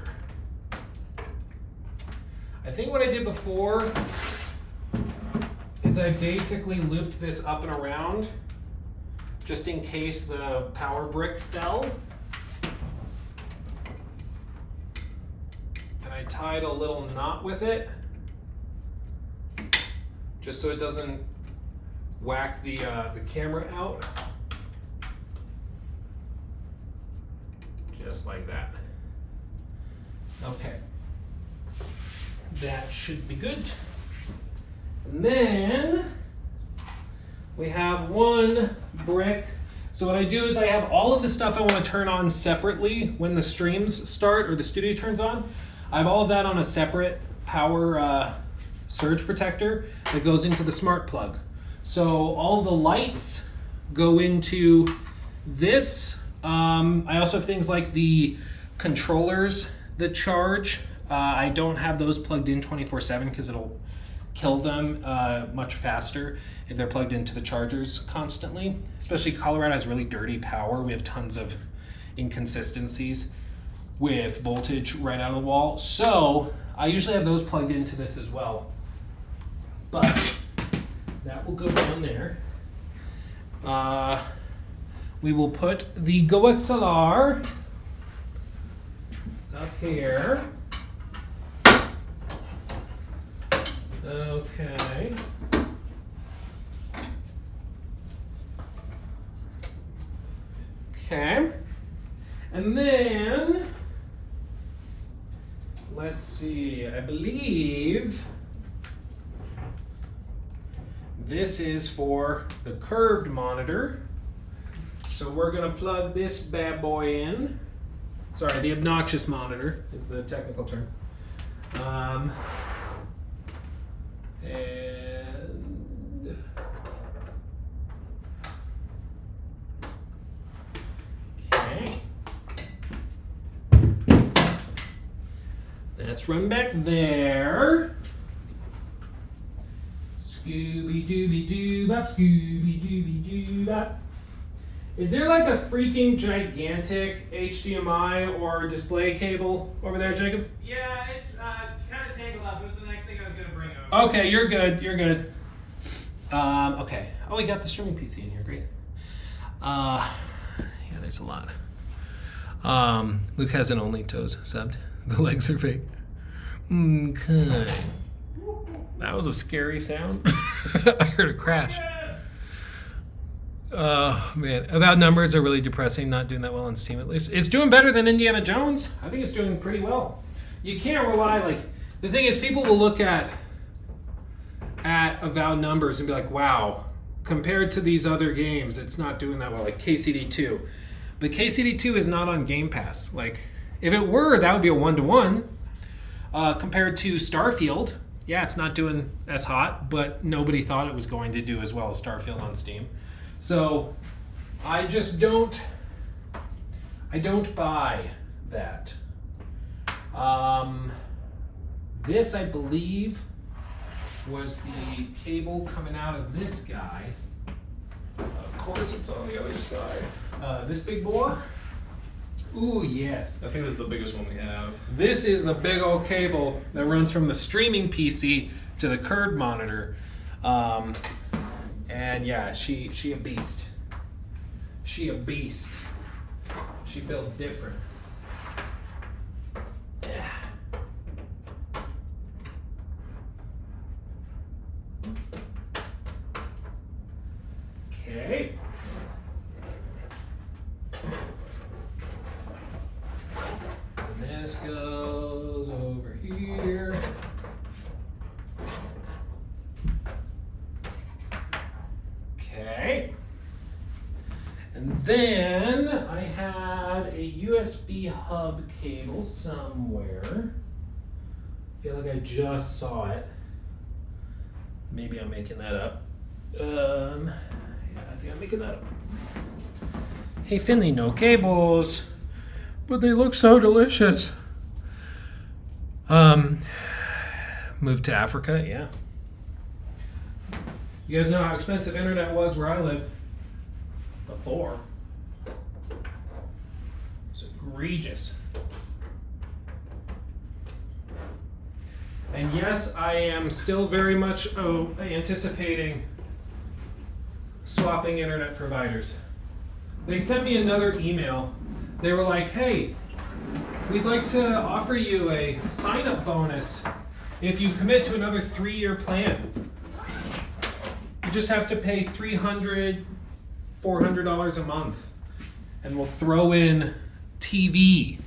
I think what I did before is I basically looped this up and around just in case the power brick fell. And I tied a little knot with it just so it doesn't whack the camera out. Just like that. Okay. That should be good. And then we have one brick. So what I do is I have all of the stuff I want to turn on separately when the streams start or the studio turns on. I have all of that on a separate power surge protector that goes into the smart plug. So all the lights go into this. I also have things like the controllers that charge. I don't have those plugged in 24/7 because it'll kill them much faster if they're plugged into the chargers constantly. Especially Colorado has really dirty power. We have tons of inconsistencies with voltage right out of the wall. So I usually have those plugged into this as well. But that will go down there. We will put the Go XLR up here. Okay. Okay. And then, let's see, I believe this is for the curved monitor. So we're gonna plug this bad boy in. Sorry, the obnoxious monitor is the technical term. And okay. That's run back there. Scooby-Dooby-Doo-Bop, Scooby-Dooby-Doo-Bop. Is there like a freaking gigantic HDMI or display cable over there, Jacob? Yeah, it's kind of tangled up. It was the next thing I was going to bring over. Okay, you're good. You're good. Okay. Oh, we got the streaming PC in here. Great. Yeah, there's a lot. Luke has an only toes subbed. The legs are fake. Okay. That was a scary sound. I heard a crash. Oh, man. About numbers are really depressing. Not doing that well on Steam, at least. It's doing better than Indiana Jones. I think it's doing pretty well. You can't rely, like, the thing is, people will look at Avowed numbers and be like, wow, compared to these other games, it's not doing that well, like KCD2. But KCD2 is not on Game Pass. Like, if it were, that would be a 1-to-1. Compared to Starfield, yeah, it's not doing as hot, but nobody thought it was going to do as well as Starfield on Steam. So I just don't buy that. This, I believe, was the cable coming out of this guy. Of course, it's on the other side. This big boy. Ooh, yes. I think this is the biggest one we have. This is the big old cable that runs from the streaming PC to the curved monitor. And yeah, she a beast. She a beast. She built different. Yeah. Okay. And this goes over here. Okay. And then I had a USB hub cable somewhere. I feel like I just saw it. Maybe I'm making that up. Yeah, I think I'm making that up. Hey Finley, no cables, but they look so delicious. Moved to Africa, yeah. You guys know how expensive internet was where I lived before. It's egregious. And yes, I am still very much anticipating swapping internet providers. They sent me another email. They were like, hey, we'd like to offer you a sign-up bonus if you commit to another 3-year plan. You just have to pay $300, $400 a month, and we'll throw in TV.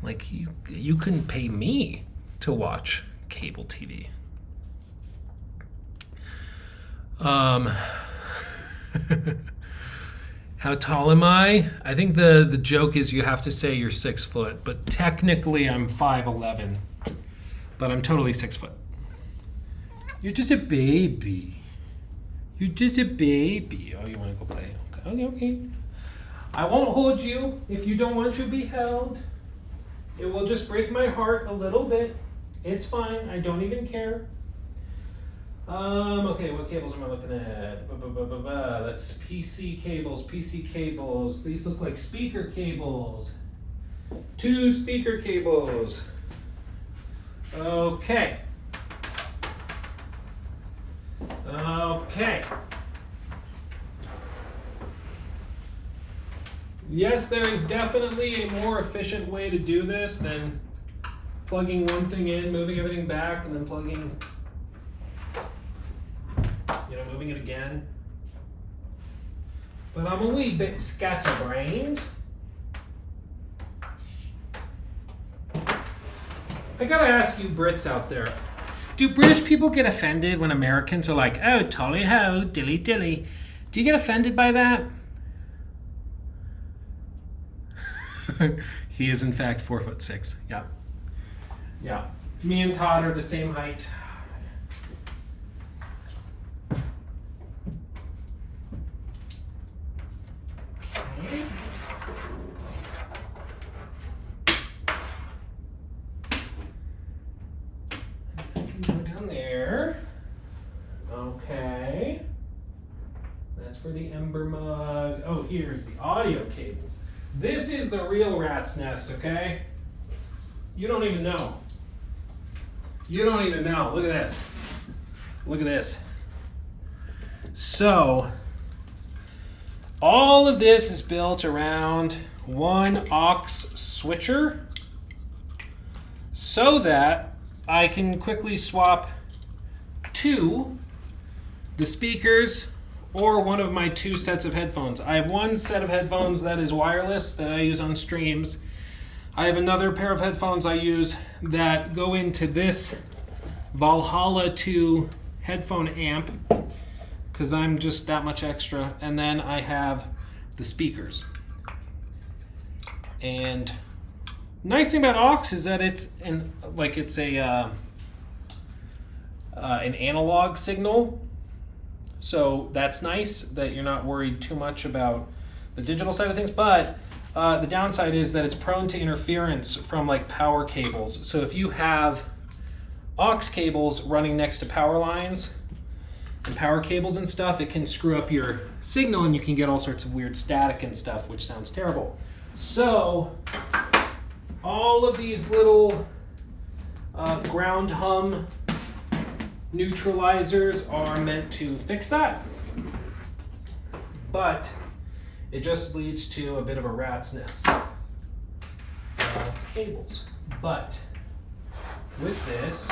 Like, you couldn't pay me to watch cable TV. How tall am I? I think the joke is you have to say you're 6 foot, but technically I'm 5'11", but I'm totally 6 foot. You're just a baby. You're just a baby. Oh, you want to go play? Okay, okay. I won't hold you if you don't want to be held. It will just break my heart a little bit. It's fine. I don't even care. Okay, what cables am I looking at? That's PC cables, PC cables. These look like speaker cables. 2 speaker cables. Okay. Okay. Yes, there is definitely a more efficient way to do this than plugging one thing in, moving everything back, and then plugging, moving it again. But I'm a wee bit scatterbrained. I gotta ask you Brits out there, do British people get offended when Americans are like, oh, tolly ho, dilly dilly? Do you get offended by that? He is in fact 4'6". Yeah. Yeah. Me and Todd are the same height. Okay. And that can go down there. Okay. That's for the Ember mug. Oh, here's the audio cables. This is the real rat's nest, okay? You don't even know. You don't even know. Look at this. Look at this. So, all of this is built around one aux switcher so that I can quickly swap to the speakers or one of my 2 sets of headphones. I have one set of headphones that is wireless that I use on streams. I have another pair of headphones I use that go into this Valhalla 2 headphone amp because I'm just that much extra. And then I have the speakers. And nice thing about aux is that it's an analog signal. So that's nice that you're not worried too much about the digital side of things, but the downside is that it's prone to interference from like power cables. So if you have aux cables running next to power lines and power cables and stuff, it can screw up your signal and you can get all sorts of weird static and stuff, which sounds terrible. So all of these little ground hum neutralizers are meant to fix that. But it just leads to a bit of a rat's nest of cables. But with this,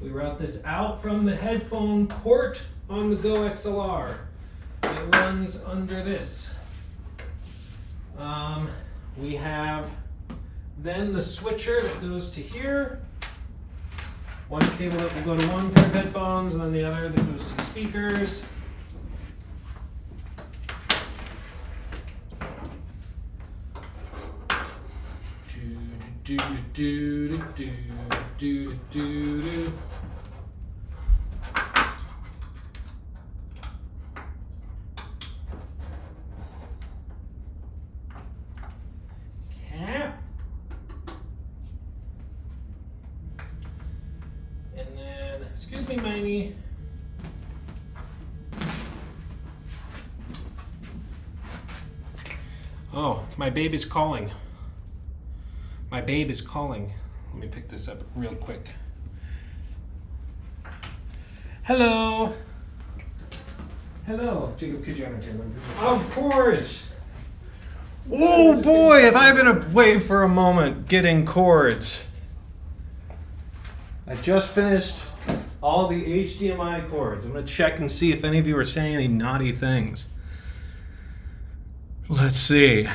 we route this out from the headphone port on the Go XLR. It runs under this. We have then the switcher that goes to here. One cable that will go to one pair of headphones, and then the other that goes to the speakers. Do do do do do do do. Cap. And then, excuse me, Miney. Oh, my baby's calling. My babe is calling. Let me pick this up real quick. Hello. Hello. Jacob, could you entertain them? Of course. Oh boy, have I been away for a moment getting cords. I just finished all the HDMI cords. I'm going to check and see if any of you are saying any naughty things. Let's see.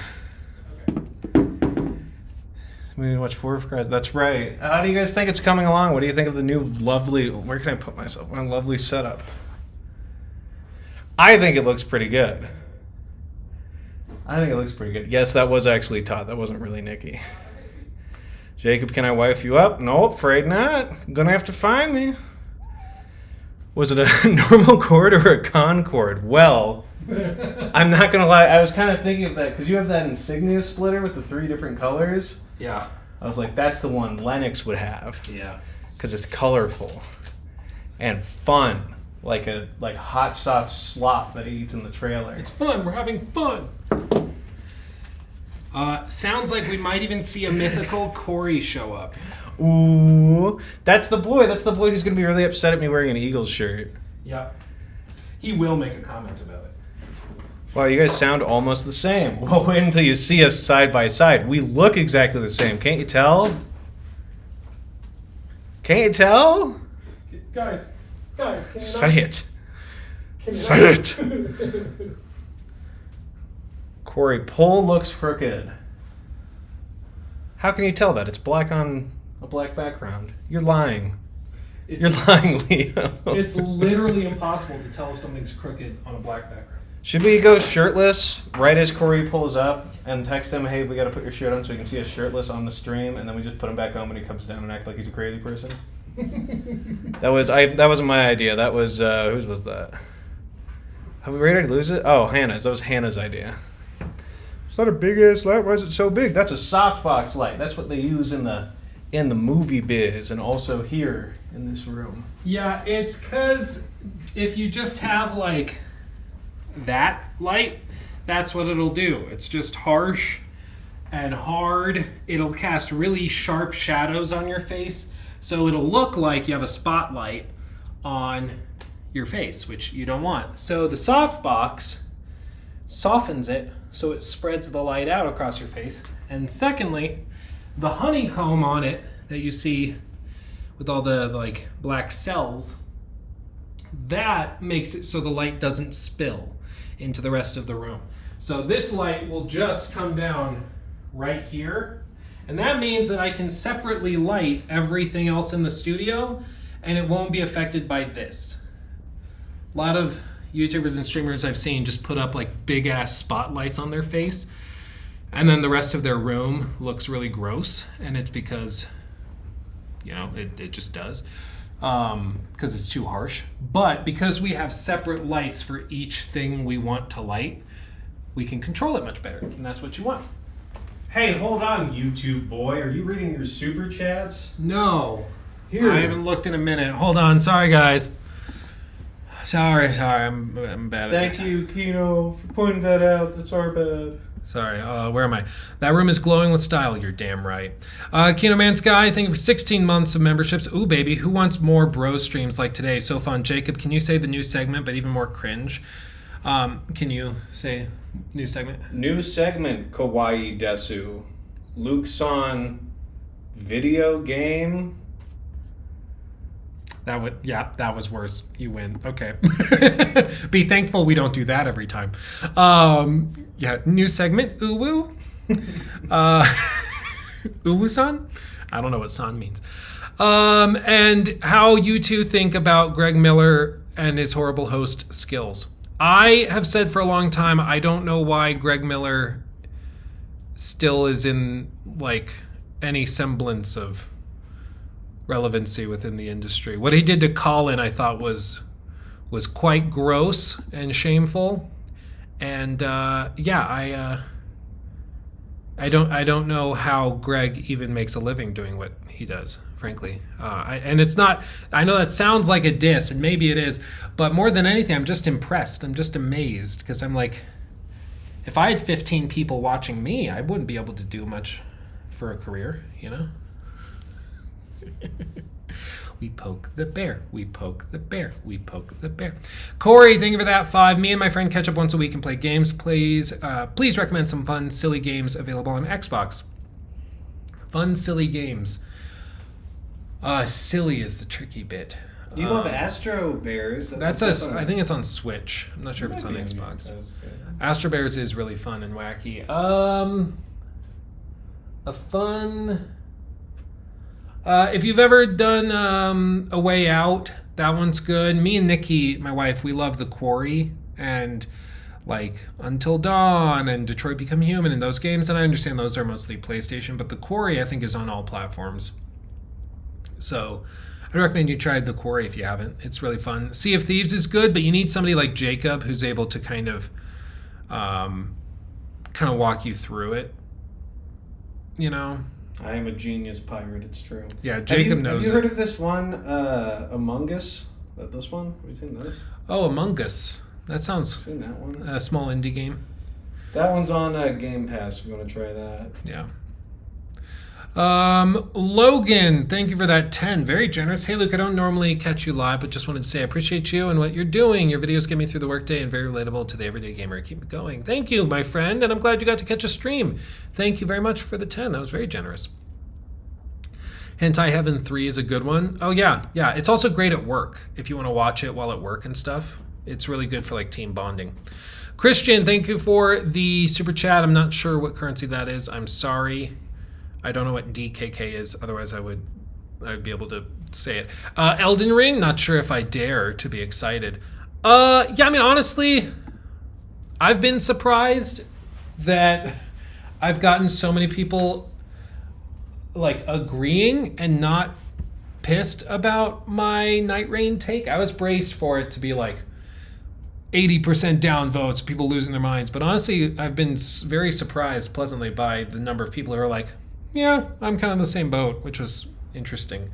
We need to watch 4 Cries. That's right. How do you guys think it's coming along? What do you think of the new lovely... Where can I put myself? My lovely setup. I think it looks pretty good. Yes, that was actually Todd. That wasn't really Nikki. Jacob, can I wife you up? Nope, afraid not. Gonna have to find me. Was it a normal cord or a Concord? Well, I'm not gonna lie. I was kind of thinking of that because you have that insignia splitter with the 3 different colors. Yeah. I was like, that's the one Lennox would have. Yeah. Because it's colorful and fun, like hot sauce slop that he eats in the trailer. It's fun. We're having fun. Sounds like we might even see a mythical Corey show up. Ooh, that's the boy. That's the boy who's gonna be really upset at me wearing an Eagles shirt. Yep. He will make a comment about it. Wow, you guys sound almost the same. Well, wait until you see us side by side. We look exactly the same. Can't you tell? Can't you tell? Guys, can you Say it. Say it. Corey, pole looks crooked. How can you tell that? It's black on a black background. You're lying. You're lying, Leo. It's literally impossible to tell if something's crooked on a black background. Should we go shirtless right as Corey pulls up and text him, hey, we got to put your shirt on so we can see us shirtless on the stream, and then we just put him back on when he comes down and act like he's a crazy person? That wasn't my idea. That was, whose was that? Have we ready to lose it? Oh, Hannah's. That was Hannah's idea. It's not a big-ass light. Why is it so big? That's a softbox light. That's what they use in the movie biz and also here in this room. Yeah, it's because if you just have, like, that light, that's what it'll do. It's just harsh and hard. It'll cast really sharp shadows on your face, so it'll look like you have a spotlight on your face, which you don't want. So the softbox softens it so it spreads the light out across your face. And secondly, the honeycomb on it that you see with all the like black cells, that makes it so the light doesn't spill into the rest of the room. So this light will just come down right here, and that means that I can separately light everything else in the studio and it won't be affected by this. A lot of YouTubers and streamers I've seen just put up like big ass spotlights on their face, and then the rest of their room looks really gross, and it's because, you know, it just does. Because it's too harsh. But because we have separate lights for each thing we want to light, we can control it much better, and that's what you want. Hey, hold on, YouTube boy. Are you reading your super chats? No. Here. I haven't looked in a minute. Hold on. Sorry, guys. Sorry. I'm bad at this. Thank you, Kino, for pointing that out. That's our bad. Sorry, where am I? That room is glowing with style. You're damn right. Kino Man Sky, thank you for 16 months of memberships. Ooh, baby, who wants more bro streams like today? So fun. Jacob, can you say the new segment, but even more cringe? Can you say new segment? New segment, Kawaii Desu. Luke-san video game. That was worse. You win. Okay. Be thankful we don't do that every time. New segment, Uwu. Uwu-san? I don't know what san means. And how you two think about Greg Miller and his horrible host skills. I have said for a long time, I don't know why Greg Miller still is in like any semblance of relevancy within the industry. What he did to Colin, I thought was quite gross and shameful. And I don't know how Greg even makes a living doing what he does, frankly. And it's not, I know that sounds like a diss, and maybe it is, but more than anything, I'm just impressed. I'm just amazed, because I'm like, if I had 15 people watching me, I wouldn't be able to do much for a career, you know? We poke the bear. We poke the bear. We poke the bear. Corey, thank you for that 5. Me and my friend catch up once a week and play games. Please recommend some fun, silly games available on Xbox. Fun, silly games. Silly is the tricky bit. You love Astro Bears. I think it's on Switch. I'm not sure if it's on Xbox. Astro Bears is really fun and wacky. A fun... if you've ever done A Way Out, that one's good. Me and Nikki, my wife, we love The Quarry and like Until Dawn and Detroit Become Human and those games. And I understand those are mostly PlayStation, but The Quarry I think is on all platforms. So I'd recommend you try The Quarry if you haven't. It's really fun. Sea of Thieves is good, but you need somebody like Jacob who's able to kind of walk you through it. You know? I am a genius pirate, it's true. Yeah, Jacob knows Have you heard of this one, Among Us? This one? Have you seen this? Oh, Among Us. That sounds... Seen that one? A small indie game. That one's on Game Pass if you want to try that. Yeah. Logan, thank you for that 10. Very generous. Hey, Luke, I don't normally catch you live, but just wanted to say I appreciate you and what you're doing. Your videos get me through the workday and very relatable to the everyday gamer. Keep it going. Thank you, my friend, and I'm glad you got to catch a stream. Thank you very much for the 10. That was very generous. Hentai Heaven 3 is a good one. Oh, yeah. Yeah, it's also great at work if you want to watch it while at work and stuff. It's really good for, like, team bonding. Christian, thank you for the super chat. I'm not sure what currency that is. I'm sorry. I don't know what DKK is. Otherwise, I would be able to say it. Elden Ring, not sure if I dare to be excited. Yeah, I mean, honestly, I've been surprised that I've gotten so many people like agreeing and not pissed about my Night Rain take. I was braced for it to be like 80% down votes, people losing their minds. But honestly, I've been very surprised pleasantly by the number of people who are like, yeah, I'm kind of in the same boat, which was interesting.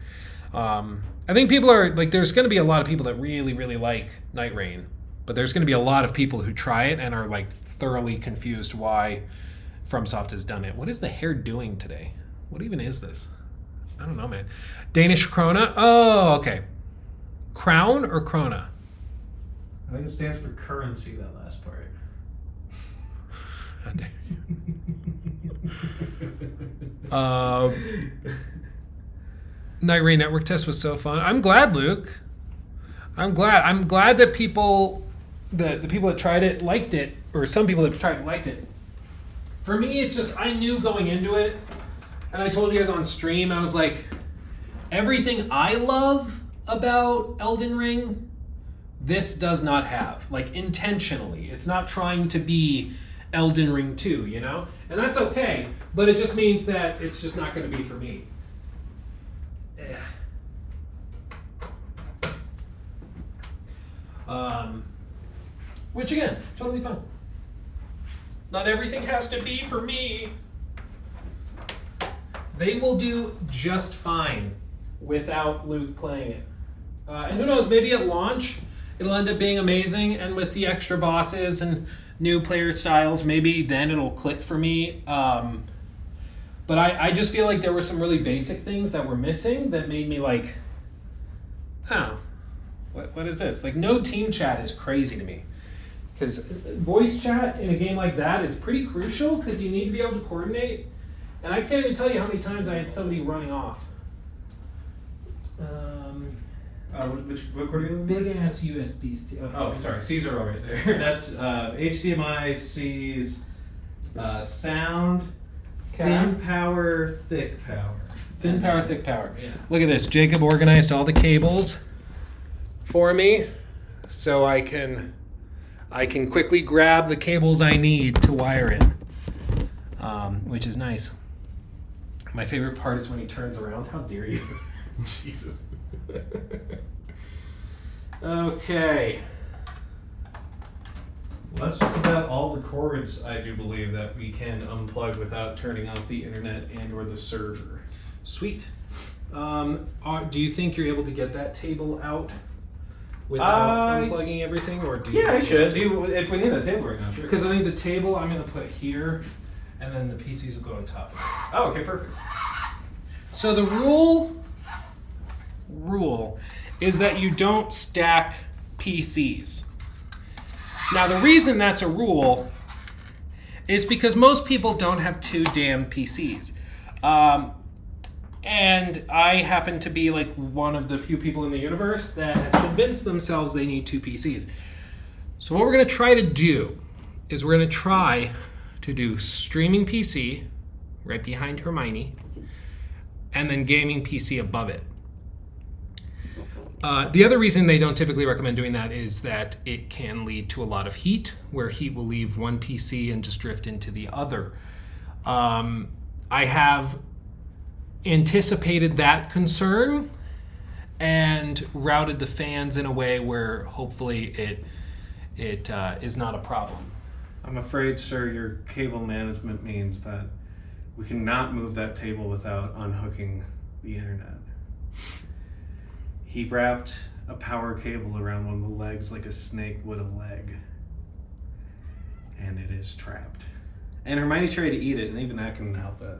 I think people are like, there's going to be a lot of people that really, really like Night Rain, but there's going to be a lot of people who try it and are like thoroughly confused why FromSoft has done it. What is the hair doing today? What even is this? I don't know, man. Danish krona. Oh, okay. Crown or krona? I think it stands for currency, that last part. Night Rain network test was so fun. I'm glad, Luke. I'm glad that people, the people that tried it liked it, or some people that tried it liked it. For me, it's just, I knew going into it, and I told you guys on stream, I was like, everything I love about Elden Ring, this does not have. Like, intentionally. It's not trying to be Elden Ring 2, you know? And that's okay, but it just means that it's just not going to be for me. Which again, totally fine. Not everything has to be for me. They will do just fine without Luke playing it. And who knows, maybe at launch, it'll end up being amazing, and with the extra bosses and new player styles, maybe then it'll click for me. But I just feel like there were some really basic things that were missing that made me like, oh, what is this? Like, no team chat is crazy to me. Because voice chat in a game like that is pretty crucial because you need to be able to coordinate. And I can't even tell you how many times I had somebody running off. What cord are you looking for? Big ass USB-C. Oh, sorry, C's are all right there. That's HDMI, C's, sound, thin power, thick power. Thin power, thick power. Yeah. Look at this. Jacob organized all the cables for me so I can quickly grab the cables I need to wire it, which is nice. My favorite part is when he turns around. How dare you? Jesus. Okay. Well, that's about all the cords I do believe that we can unplug without turning off the internet and or the server. Sweet. Do you think you're able to get that table out without unplugging everything, or do you? Yeah, I should. If we need that table right now, sure. Because I think the table I'm going to put here, and then the PCs will go on top of it. Oh, okay, perfect. So the rule is that you don't stack PCs. Now the reason that's a rule is because most people don't have 2 damn PCs. And I happen to be like one of the few people in the universe that has convinced themselves they need 2 PCs. So what we're going to try to do is we're going to try to do streaming PC right behind Hermione, and then gaming PC above it. The other reason they don't typically recommend doing that is that it can lead to a lot of heat, where heat will leave one PC and just drift into the other. I have anticipated that concern and routed the fans in a way where hopefully it is not a problem. I'm afraid, sir, your cable management means that we cannot move that table without unhooking the internet. He wrapped a power cable around one of the legs like a snake would a leg. And it is trapped. And Hermione tried to eat it, and even that couldn't help it.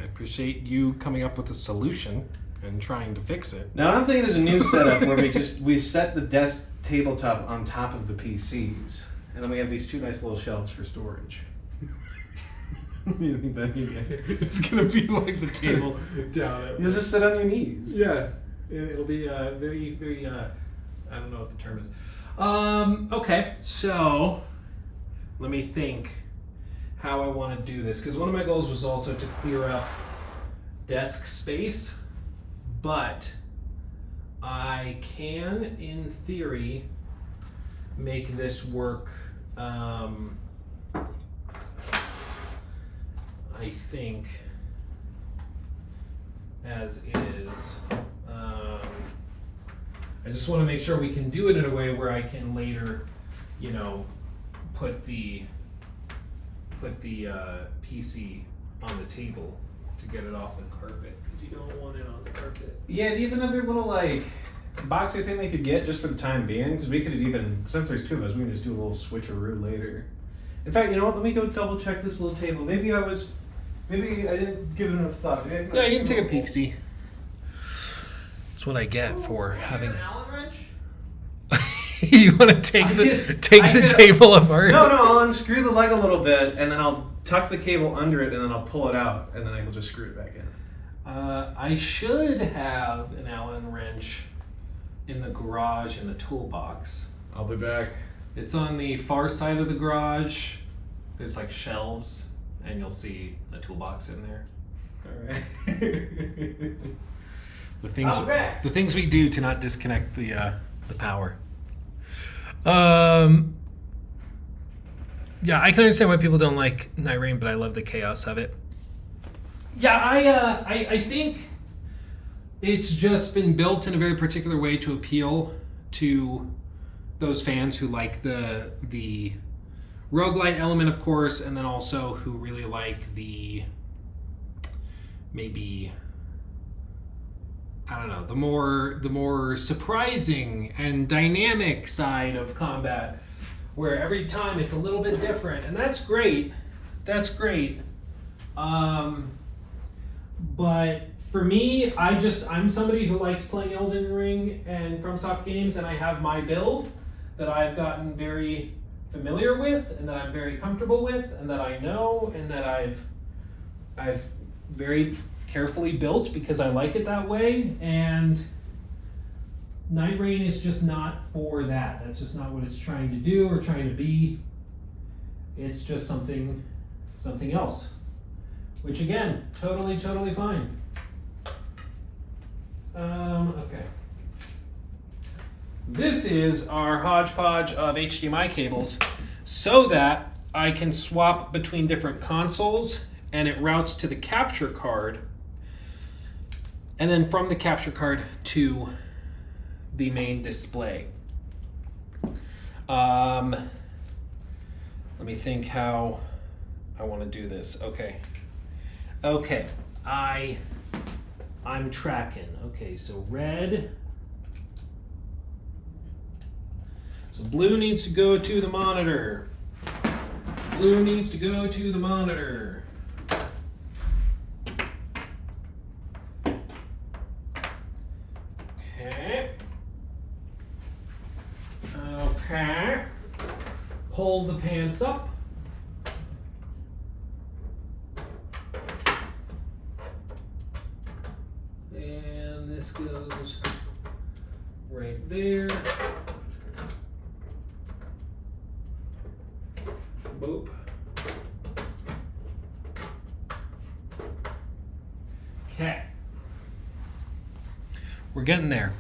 I appreciate you coming up with a solution and trying to fix it. Now, I'm thinking there's a new setup where we set the desk tabletop on top of the PCs, and then we have these 2 nice little shelves for storage. You think that'd be good? It's gonna be like the table down at. You just sit on your knees. Yeah, it'll be very, very. I don't know what the term is. Okay, so let me think how I want to do this, because one of my goals was also to clear up desk space, but I can, in theory, make this work. I think as is. I just want to make sure we can do it in a way where I can later, put the PC on the table to get it off the carpet, because you don't want it on the carpet. Yeah, do you have another little boxy thing we could get just for the time being? Because we could even, since there's 2 of us, we can just do a little switcheroo later. In fact, you know what? Let me go double check this little table. Maybe I didn't give it enough thought. Yeah, you can take a peek, see. That's what I get for having. An Allen wrench? You want to take the table apart? No, I'll unscrew the leg a little bit, and then I'll tuck the cable under it, and then I'll pull it out, and then I will just screw it back in. I should have an Allen wrench in the garage in the toolbox. I'll be back. It's on the far side of the garage. There's like shelves, and you'll see a toolbox in there. All right. The things we do to not disconnect the power. Yeah, I can understand why people don't like Night Rain, but I love the chaos of it. Yeah, I think it's just been built in a very particular way to appeal to those fans who like the roguelite element, of course, and then also who really like the the more surprising and dynamic side of combat, where every time it's a little bit different, and that's great. But for me, I'm somebody who likes playing Elden Ring and FromSoft games, and I have my build. that I've gotten very familiar with, and that I'm very comfortable with, and that I know, and that I've very carefully built because I like it that way. And Night Rain is just not for that. That's just not what it's trying to do or trying to be. It's just something else, which again, totally fine. Okay. This is our hodgepodge of HDMI cables so that I can swap between different consoles, and it routes to the capture card, and then from the capture card to the main display. Let me think how I want to do this. Okay, I'm tracking. Okay, so red. So blue needs to go to the monitor. Blue needs to go to the monitor. Okay. Pull the pants up. And this goes right there. Boop. Okay. We're getting there.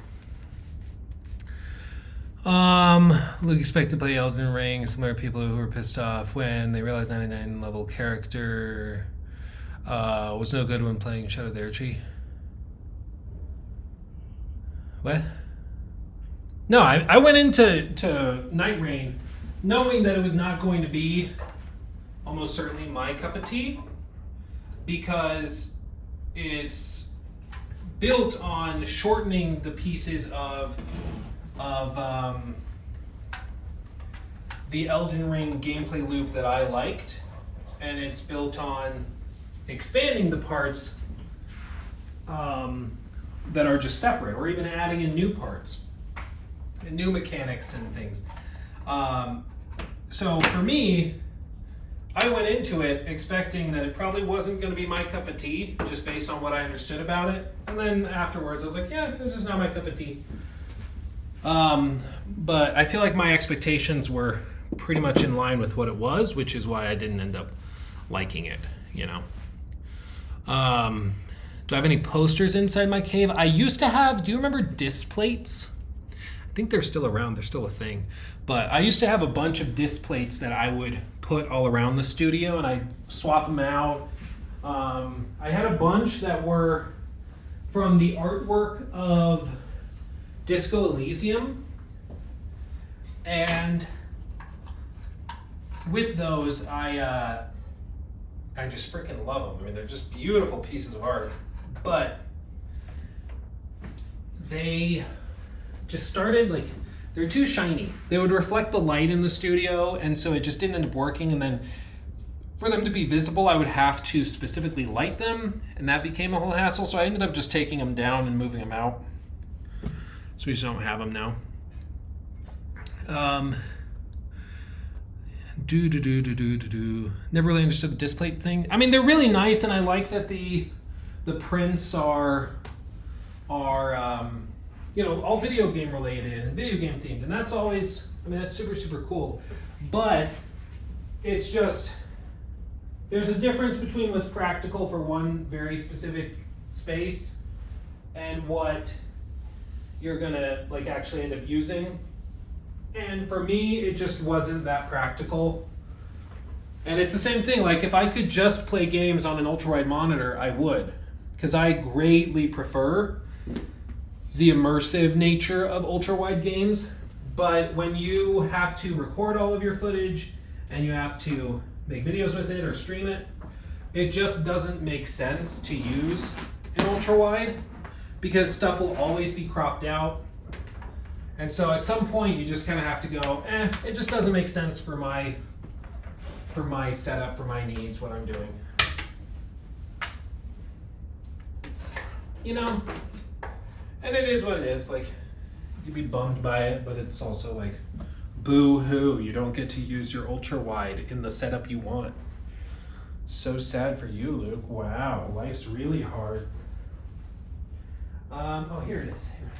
Luke expected to play Elden Ring. Similar people who were pissed off when they realized 99 level character was no good when playing Shadow of the Erdtree. What? No, I went into Night Rain knowing that it was not going to be almost certainly my cup of tea, because it's built on shortening the pieces of the Elden Ring gameplay loop that I liked, and it's built on expanding the parts that are just separate, or even adding in new parts and new mechanics and things. So for me, I went into it expecting that it probably wasn't going to be my cup of tea, just based on what I understood about it. And then afterwards, I was like, yeah, this is not my cup of tea. But I feel like my expectations were pretty much in line with what it was, which is why I didn't end up liking it, you know. Do I have any posters inside my cave? I used to have, do you remember disc plates? I think they're still around, they're still a thing. But I used to have a bunch of disc plates that I would put all around the studio, and I'd swap them out. I had a bunch that were from the artwork of Disco Elysium, and with those, I just freaking love them. I mean, they're just beautiful pieces of art, but they just started like, they're too shiny. They would reflect the light in the studio, and so it just didn't end up working. And then for them to be visible, I would have to specifically light them, and that became a whole hassle. So I ended up just taking them down and moving them out. So we just don't have them now. Never really understood the disc plate thing. I mean, they're really nice, and I like that the prints are you know, all video game related and video game themed, and that's always, I mean, that's super cool. But it's just, there's a difference between what's practical for one very specific space and what you're gonna like actually end up using. And for me, it just wasn't that practical. And it's the same thing, like if I could just play games on an ultra-wide monitor, I would, because I greatly prefer the immersive nature of ultra-wide games. But when you have to record all of your footage and you have to make videos with it or stream it, it just doesn't make sense to use an ultra-wide, because stuff will always be cropped out. And so at some point you just kind of have to go, it just doesn't make sense for my setup, for my needs, what I'm doing. You know? And it is what it is. Like, you'd be bummed by it, but it's also like Boo-hoo, you don't get to use your ultra-wide in the setup you want. So sad for you, Luke. Wow, life's really hard. Oh, here it is. Here it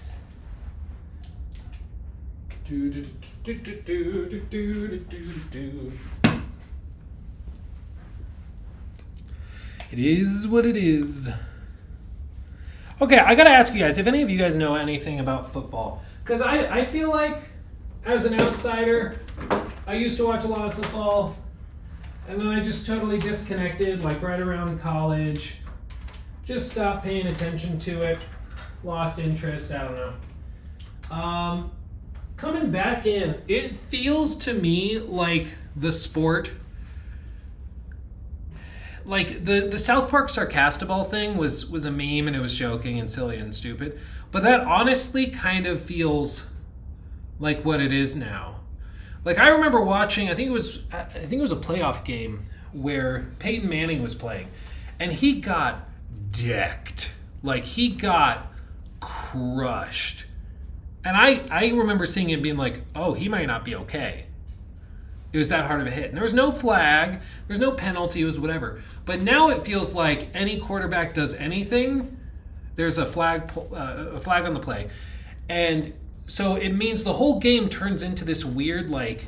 is. It is what it is. Okay, I gotta ask you guys if any of you guys know anything about football. Because I feel like, as an outsider, I used to watch a lot of football, and then I just totally disconnected, like right around college. Just stopped paying attention to it, lost interest, I don't know. Coming back in, it feels to me like the sport, like the South Park Sarcastable thing was a meme and it was joking and silly and stupid, but that honestly kind of feels like what it is now. Like I remember watching, I think it was a playoff game where Peyton Manning was playing, and he got decked. Like he got crushed. And I remember seeing him being like, oh, he might not be okay. It was that hard of a hit. And there was no flag, there's no penalty, it was whatever. But now it feels like any quarterback does anything, there's a flag on the play. And so it means the whole game turns into this weird, like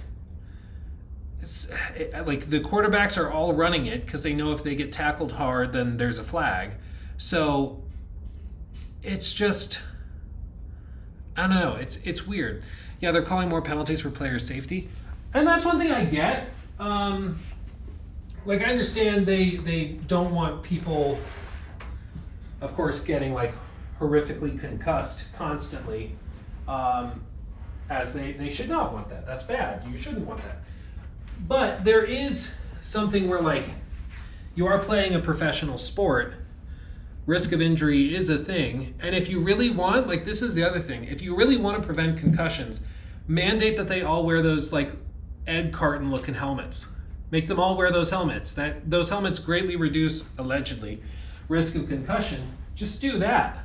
the quarterbacks are all running it because they know if they get tackled hard, then there's a flag. So it's just, I don't know, it's weird. Yeah, they're calling more penalties for player safety. And that's one thing I get. Like I understand they don't want people, of course, getting like horrifically concussed constantly, as they should not want that. That's bad. You shouldn't want that. But there is something where like you are playing a professional sport, risk of injury is a thing, and if you really want, like this is the other thing, if you really want to prevent concussions, mandate that they all wear those like egg carton looking helmets. Make them all wear those helmets. Those helmets greatly reduce, allegedly, risk of concussion. Just do that.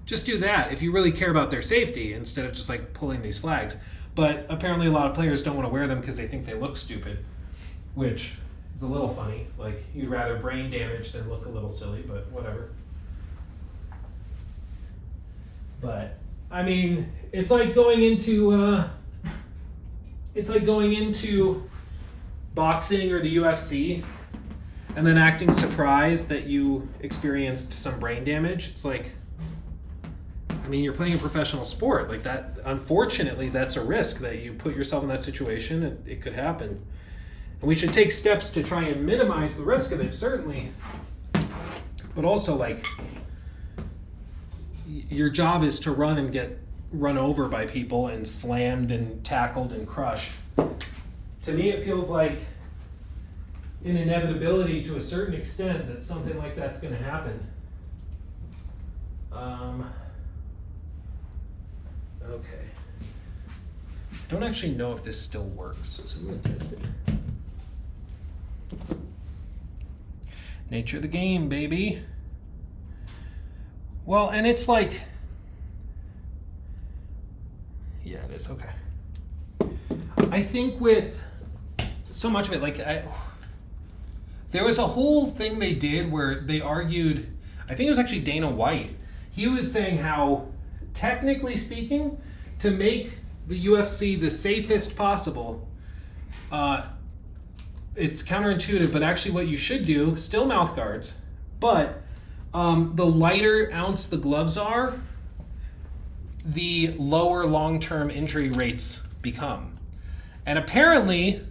Just do that if you really care about their safety instead of just like pulling these flags. But apparently a lot of players don't want to wear them because they think they look stupid, which is a little funny. Like you'd rather brain damage than look a little silly, but whatever. But I mean, it's like going into boxing or the UFC and then acting surprised that you experienced some brain damage. It's like, I mean, you're playing a professional sport like that. Unfortunately, that's a risk that you put yourself in that situation. It could happen. And we should take steps to try and minimize the risk of it, certainly. But also, like, your job is to run and get run over by people and slammed and tackled and crushed. To me, it feels like an inevitability to a certain extent that something like that's going to happen. Okay. I don't actually know if this still works, so I'm going to test it. Nature of the game, baby. Well, and it's like, yeah, it is, okay. I think with so much of it, like, there was a whole thing they did where they argued, I think it was actually Dana White. He was saying how, technically speaking, to make the UFC the safest possible, it's counterintuitive, but actually what you should do, still mouth guards, but the lighter ounce the gloves are, the lower long-term injury rates become. And apparently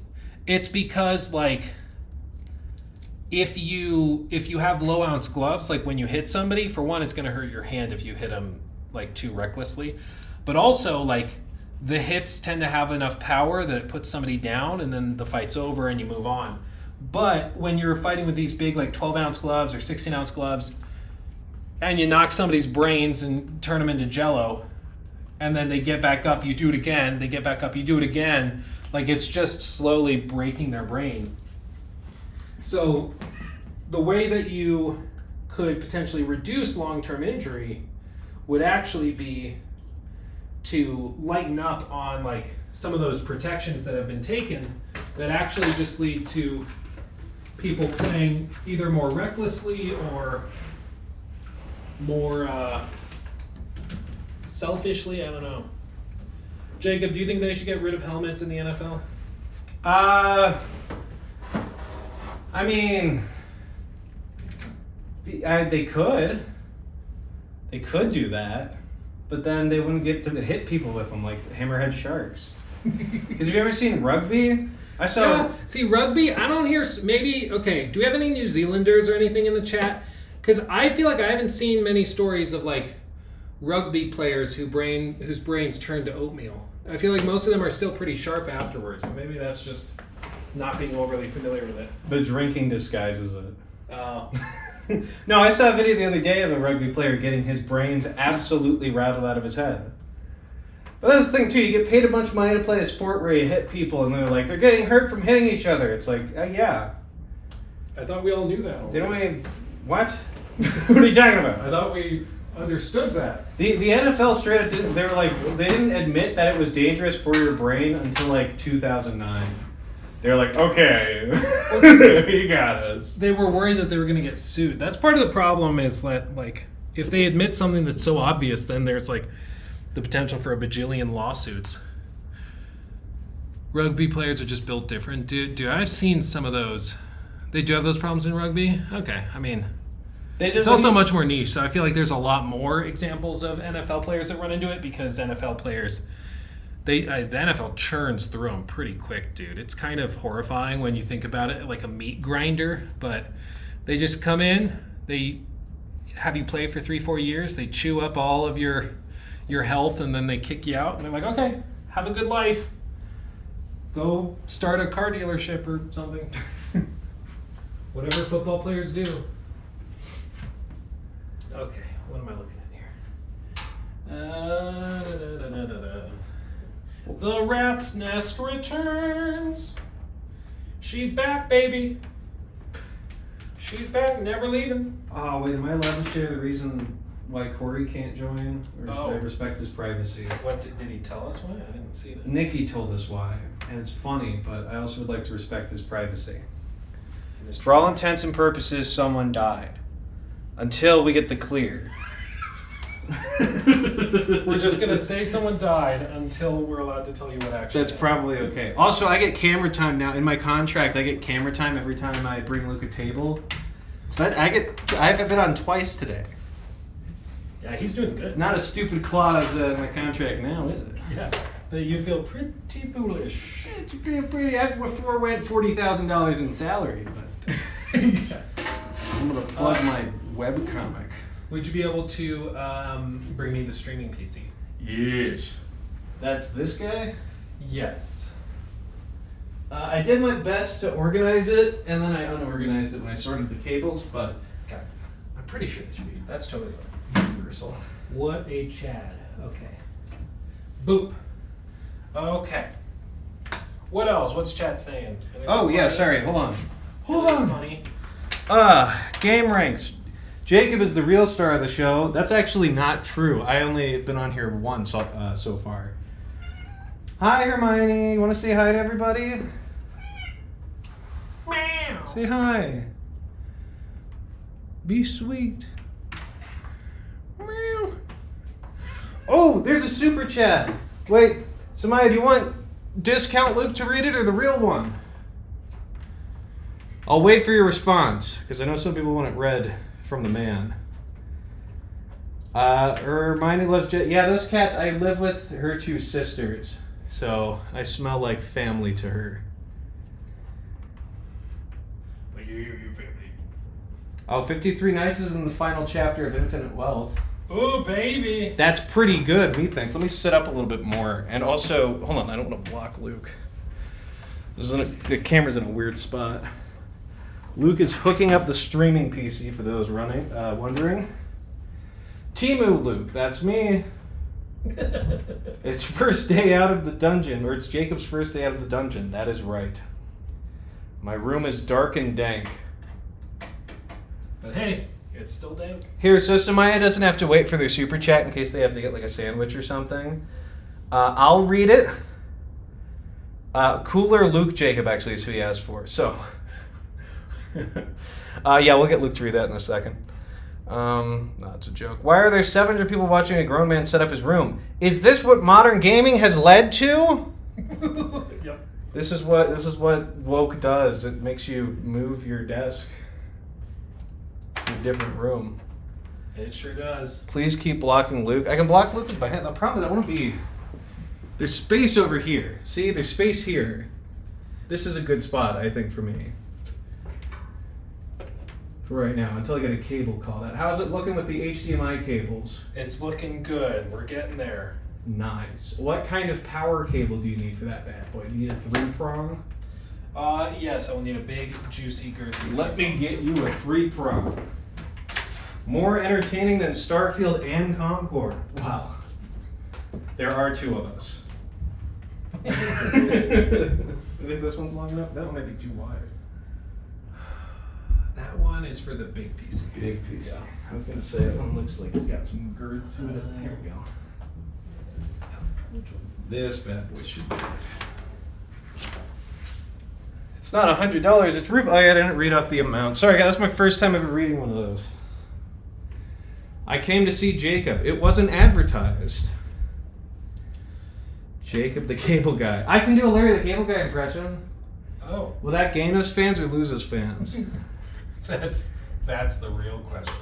it's because like if you have low ounce gloves, like when you hit somebody, for one, it's going to hurt your hand if you hit them like too recklessly, but also like the hits tend to have enough power that it puts somebody down and then the fight's over and you move on. But when you're fighting with these big like 12 ounce gloves or 16 ounce gloves and you knock somebody's brains and turn them into jello, and then they get back up, you do it again, they get back up, you do it again, like it's just slowly breaking their brain. So the way that you could potentially reduce long-term injury would actually be to lighten up on like some of those protections that have been taken that actually just lead to people playing either more recklessly or more selfishly. I don't know. Jacob, do you think they should get rid of helmets in the NFL? I mean, they could. They could do that, but then they wouldn't get to hit people with them like hammerhead sharks. Because have you ever seen rugby? I saw. Yeah, see, rugby, I don't hear, maybe, okay, do we have any New Zealanders or anything in the chat? Because I feel like I haven't seen many stories of like rugby players whose brains turned to oatmeal. I feel like most of them are still pretty sharp afterwards, but maybe that's just not being overly familiar with it. The drinking disguises it. Oh. No, I saw a video the other day of a rugby player getting his brains absolutely rattled out of his head. But that's the thing too, you get paid a bunch of money to play a sport where you hit people and they're like, they're getting hurt from hitting each other. It's like, yeah. I thought we all knew that already. Didn't we, what? What are you talking about? I thought we understood that. The NFL straight up didn't, they didn't admit that it was dangerous for your brain until like 2009. They're like, okay, you got us. They were worried that they were going to get sued. That's part of the problem is that, like, if they admit something that's so obvious, then there's, like, the potential for a bajillion lawsuits. Rugby players are just built different. Dude, I've seen some of those. They do have those problems in rugby? Okay, I mean, it's also much more niche, so I feel like there's a lot more examples of NFL players that run into it because NFL players... the NFL churns through them pretty quick, dude. It's kind of horrifying when you think about it, like a meat grinder. But they just come in, they have you play for 3-4 years, they chew up all of your health, and then they kick you out. And they're like, okay, have a good life. Go start a car dealership or something. Whatever football players do. Okay, what am I looking at here? The rat's nest returns. She's back, baby. She's back, never leaving. Oh, wait, am I allowed to share the reason why Corey can't join? Or should I respect his privacy? What, did he tell us why? I didn't see that. Nikki told us why, and it's funny, but I also would like to respect his privacy. For all intents and purposes, someone died. Until we get the clear. We're just going to say someone died until we're allowed to tell you what actually That's probably okay. Also, I get camera time now. In my contract, I get camera time every time I bring Luke a table. So I've been on twice today. Yeah, he's doing good. Not a stupid clause in my contract now, is it? Yeah. But you feel pretty foolish. It's pretty. I before went $40,000 in salary, but Yeah. I'm gonna plug my webcomic. Would you be able to bring me the streaming PC? Yes. That's this guy? Yes. I did my best to organize it, and then I unorganized it when I sorted the cables, but Okay. I'm pretty sure this should be That's totally fine. universal. What a Chad. Okay. Boop. Okay. What else? What's chat saying? Oh, yeah, sorry, hold on. Hold on. Funny. Game ranks. Jacob is the real star of the show. That's actually not true. I only been on here once so far. Hi, Hermione. You want to say hi to everybody? Meow. Say hi. Be sweet. Meow. Oh, there's a super chat. Wait, Samaya, do you want Discount Luke to read it or the real one? I'll wait for your response, because I know some people want it read from the man. Hermione loves yeah, those cats, I live with her two sisters, so I smell like family to her. You family. Oh, 53 Nights is in the final chapter of Infinite Wealth. Oh, baby. That's pretty good, methinks. Let me sit up a little bit more. And also, hold on, I don't want to block Luke. The camera's in a weird spot. Luke is hooking up the streaming PC for those wondering. Timu Luke, that's me. It's first day out of the dungeon, or it's Jacob's first day out of the dungeon. That is right. My room is dark and dank. But hey, it's still dank. Here, so Samaya doesn't have to wait for their super chat in case they have to get like a sandwich or something. I'll read it. Cooler Luke Jacob actually is who he asked for. So, yeah, we'll get Luke to read that in a second. No, it's a joke. Why are there 700 people watching a grown man set up his room? Is this what modern gaming has led to? Yep. This is what woke does. It makes you move your desk to a different room. It sure does. Please keep blocking Luke. I can block Luke with my hand. The problem is I want to be... There's space over here. See, there's space here. This is a good spot, I think, for me. For right now, until I get a cable called out. How's it looking with the HDMI cables? It's looking good. We're getting there. Nice. What kind of power cable do you need for that bad boy? Do you need a 3-prong? Yes, I will need a big, juicy, girthy. Let me get you a 3-prong. More entertaining than Starfield and Concord. Wow. There are 2 of us. I think this one's long enough. That one might be too wide. That one is for the big PC. Big piece. Yeah. I was gonna say that one looks like it's got some girth to it. Here we go. This bad boy should be it. It's not $100. It's I didn't read off the amount. Sorry, guys. That's my first time ever reading one of those. I came to see Jacob. It wasn't advertised. Jacob the Cable Guy. I can do a Larry the Cable Guy impression. Oh, Will that gain us fans or lose us fans? that's the real question.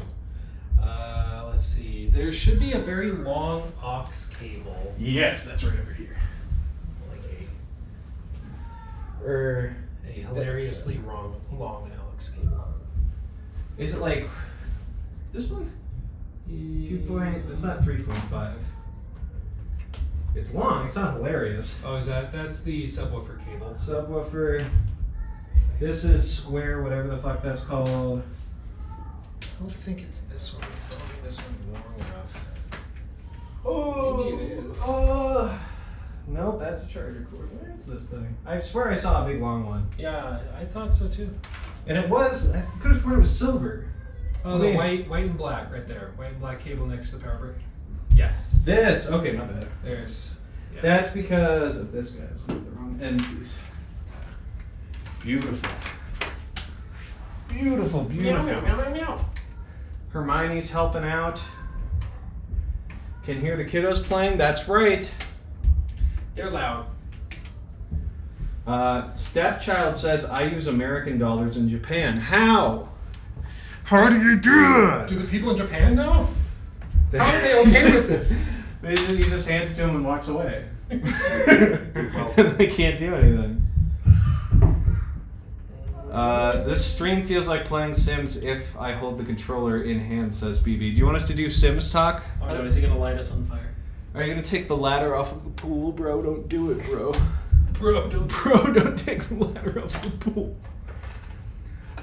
Let's see. There should be a very long aux cable, Yes, that's right over here. like Or a hilariously long aux cable. is it like this one? 2 point. It's not 3.5. It's long. It's not hilarious. Oh, is that's the subwoofer cable? Subwoofer. This is square, whatever the fuck that's called. I don't think it's this one. 'Cause I don't think this one's long enough. Oh, Maybe it is. Nope, that's a charger cord. Where is this thing? I swear I saw a big long one. Yeah, I thought so too. And it was, I could have sworn it was silver. Oh, the white and black right there. White and black cable next to the power brick. Yes. This, okay, my bad. There's. Yeah. That's because of this guy. I was looking at the wrong end piece. Beautiful. Beautiful, beautiful. Meow, meow, meow, meow. Hermione's helping out. Can hear the kiddos playing. That's right. They're loud. Stepchild says, I use American dollars in Japan. How? How do you do that? Do the people in Japan know? How are they okay with this? He just hands it to him and walks away. Well, They can't do anything. This stream feels like playing Sims if I hold the controller in hand, says BB. Do you want us to do Sims talk? oh no, is he gonna light us on fire? Are you gonna take the ladder off of the pool, bro? Don't do it, bro. Bro, don't. Bro, don't take the ladder off the pool.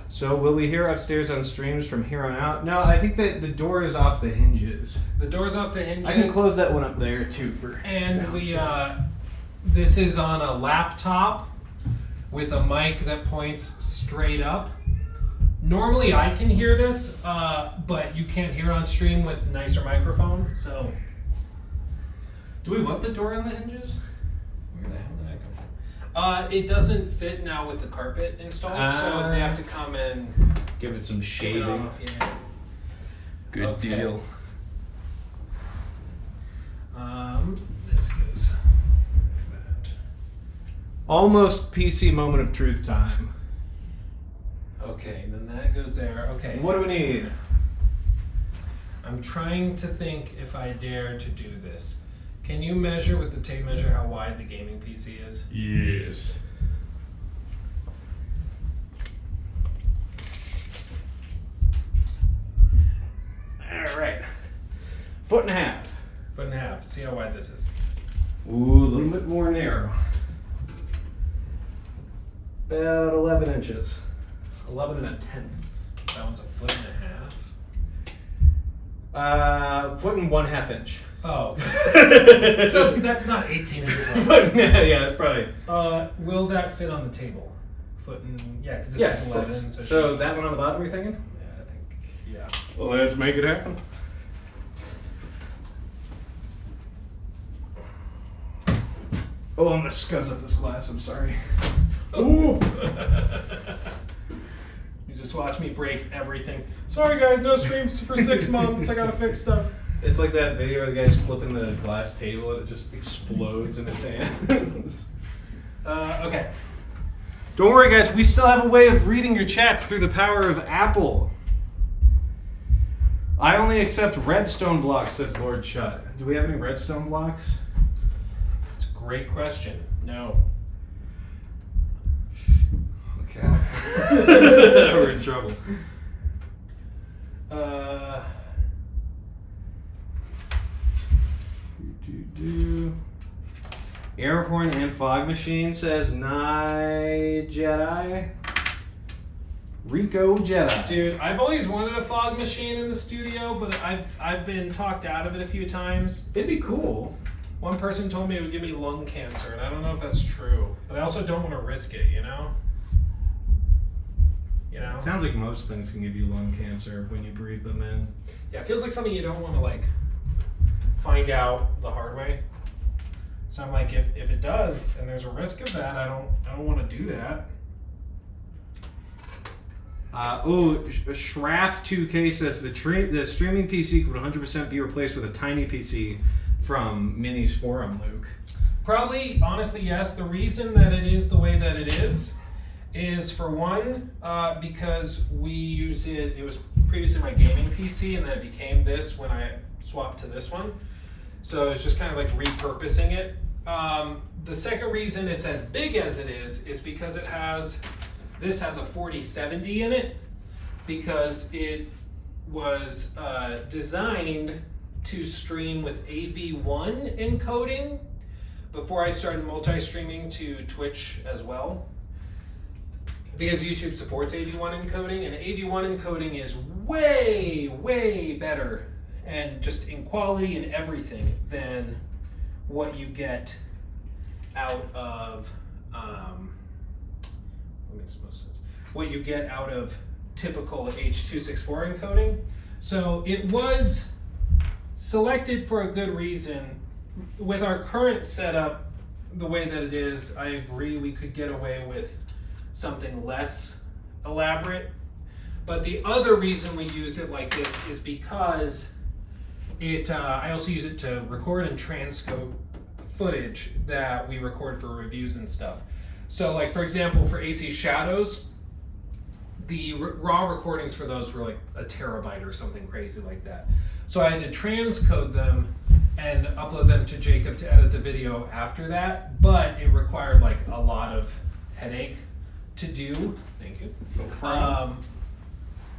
So, will we hear upstairs on streams from here on out? No, I think that the door is off the hinges. The door's off the hinges. I can close that one up there too for And sound we, sake. this is on a laptop with a mic that points straight up. Normally I can hear this, but you can't hear it on stream with nicer microphone, so. Do we want the door on the hinges? Where the hell did that come from? It doesn't fit now with the carpet installed, so they have to come and Give it some take it shading. off. Yeah. Good Okay. deal. This goes like that. Almost PC moment of truth time. Okay, then that goes there. Okay. What do we need? I'm trying to think if I dare to do this. Can you measure with the tape measure how wide the gaming PC is? Yes. All right. 1.5 foot. 1.5 feet. See how wide this is. Ooh, a little bit more narrow. About 11 inches. 11 and a tenth. So that one's 1.5 feet. 1 and 1/2 inch. Oh, okay. So that's not 18 inches long. Yeah, it's probably. Will that fit on the table? Yeah, because this Yeah, is 11. So, so that one on the bottom, you're thinking? yeah, I think, yeah. Well, let's make it happen. Oh, I'm gonna scuzz up this glass. I'm sorry. Ooh. You just watch me break everything. Sorry guys, no streams for 6 months. I gotta fix stuff. It's like that video where the guy's flipping the glass table and it just explodes in his hands. Okay. Don't worry, guys. We still have a way of reading your chats through the power of Apple. I only accept redstone blocks, says Lord Chut. Do we have any redstone blocks? It's a great question. No. Okay. We're in trouble. Air horn and fog machine, says Nye Jedi. Rico Jedi. Dude, I've always wanted a fog machine in the studio, but I've been talked out of it a few times. It'd be cool. One person told me it would give me lung cancer, and I don't know if that's true. But I also don't want to risk it, you know? You know? It sounds like most things can give you lung cancer when you breathe them in. Yeah, it feels like something you don't want to, like, find out the hard way. So I'm like, if it does, and there's a risk of that, I don't want to do that. Shraff 2K says the streaming PC could 100% be replaced with a tiny PC from Mini's forum, Luke. Probably, honestly, yes. The reason that it is the way that it is for one, because we use it was previously my gaming PC, and then it became this when I swapped to this one. So it's just kind of like repurposing it. The second reason it's as big as it is because this has a 4070 in it, because it was designed to stream with AV1 encoding before I started multi-streaming to Twitch as well. Because YouTube supports AV1 encoding, and AV1 encoding is way, way better, and just in quality and everything, than what you get out of what makes most sense. What you get out of typical H.264 encoding. So it was selected for a good reason. With our current setup, the way that it is, I agree we could get away with something less elaborate. But the other reason we use it like this is because I also use it to record and transcode footage that we record for reviews and stuff. So, like, for example, for AC Shadows, the raw recordings for those were like a terabyte or something crazy like that. So I had to transcode them and upload them to Jacob to edit the video after that, but it required like a lot of headache to do. Thank you. No problem.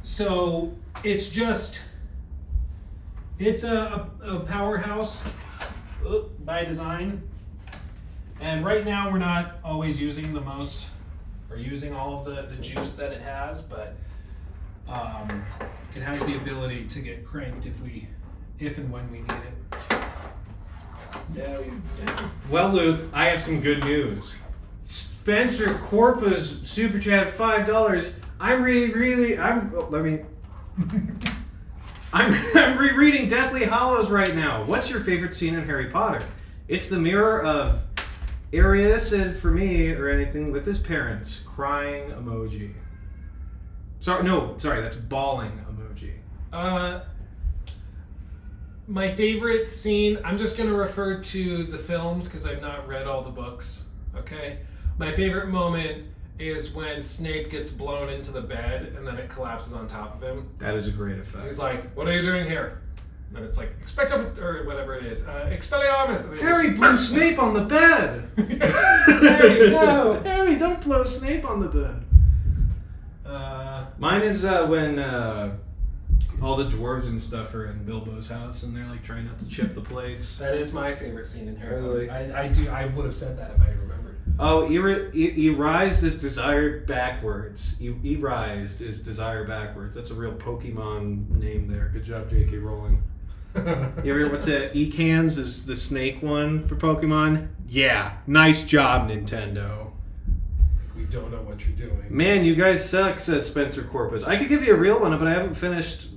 So it's a powerhouse by design. And right now we're not always using the most, or using all of the juice that it has, but it has the ability to get cranked if and when we need it. Yeah. Well, Luke, I have some good news. Spencer Corpa's super chat $5. I'm rereading Deathly Hallows right now. What's your favorite scene in Harry Potter? It's the mirror of Arius said for me, or anything with his parents. Crying emoji. Sorry, that's bawling emoji. My favorite scene, I'm just going to refer to the films because I've not read all the books, okay? My favorite moment is when Snape gets blown into the bed and then it collapses on top of him. That is a great effect. He's like, what are you doing here? And it's like, expecto, or whatever it is, Expelliarmus. Harry blew Snape on the bed! Harry, no! Harry, don't blow Snape on the bed. Mine is when all the dwarves and stuff are in Bilbo's house and they're like trying not to chip the plates. That is my favorite scene in Harry Really? Potter. I would have said that if I remembered. Oh, Erised is desired backwards. Erised is desire backwards. That's a real Pokemon name there. Good job, J.K. Rowling. You ever what's that? Ecans is the snake one for Pokemon? Yeah, nice job, Nintendo. We don't know what you're doing. Man, you guys suck, said Spencer Corpus. I could give you a real one, but I haven't finished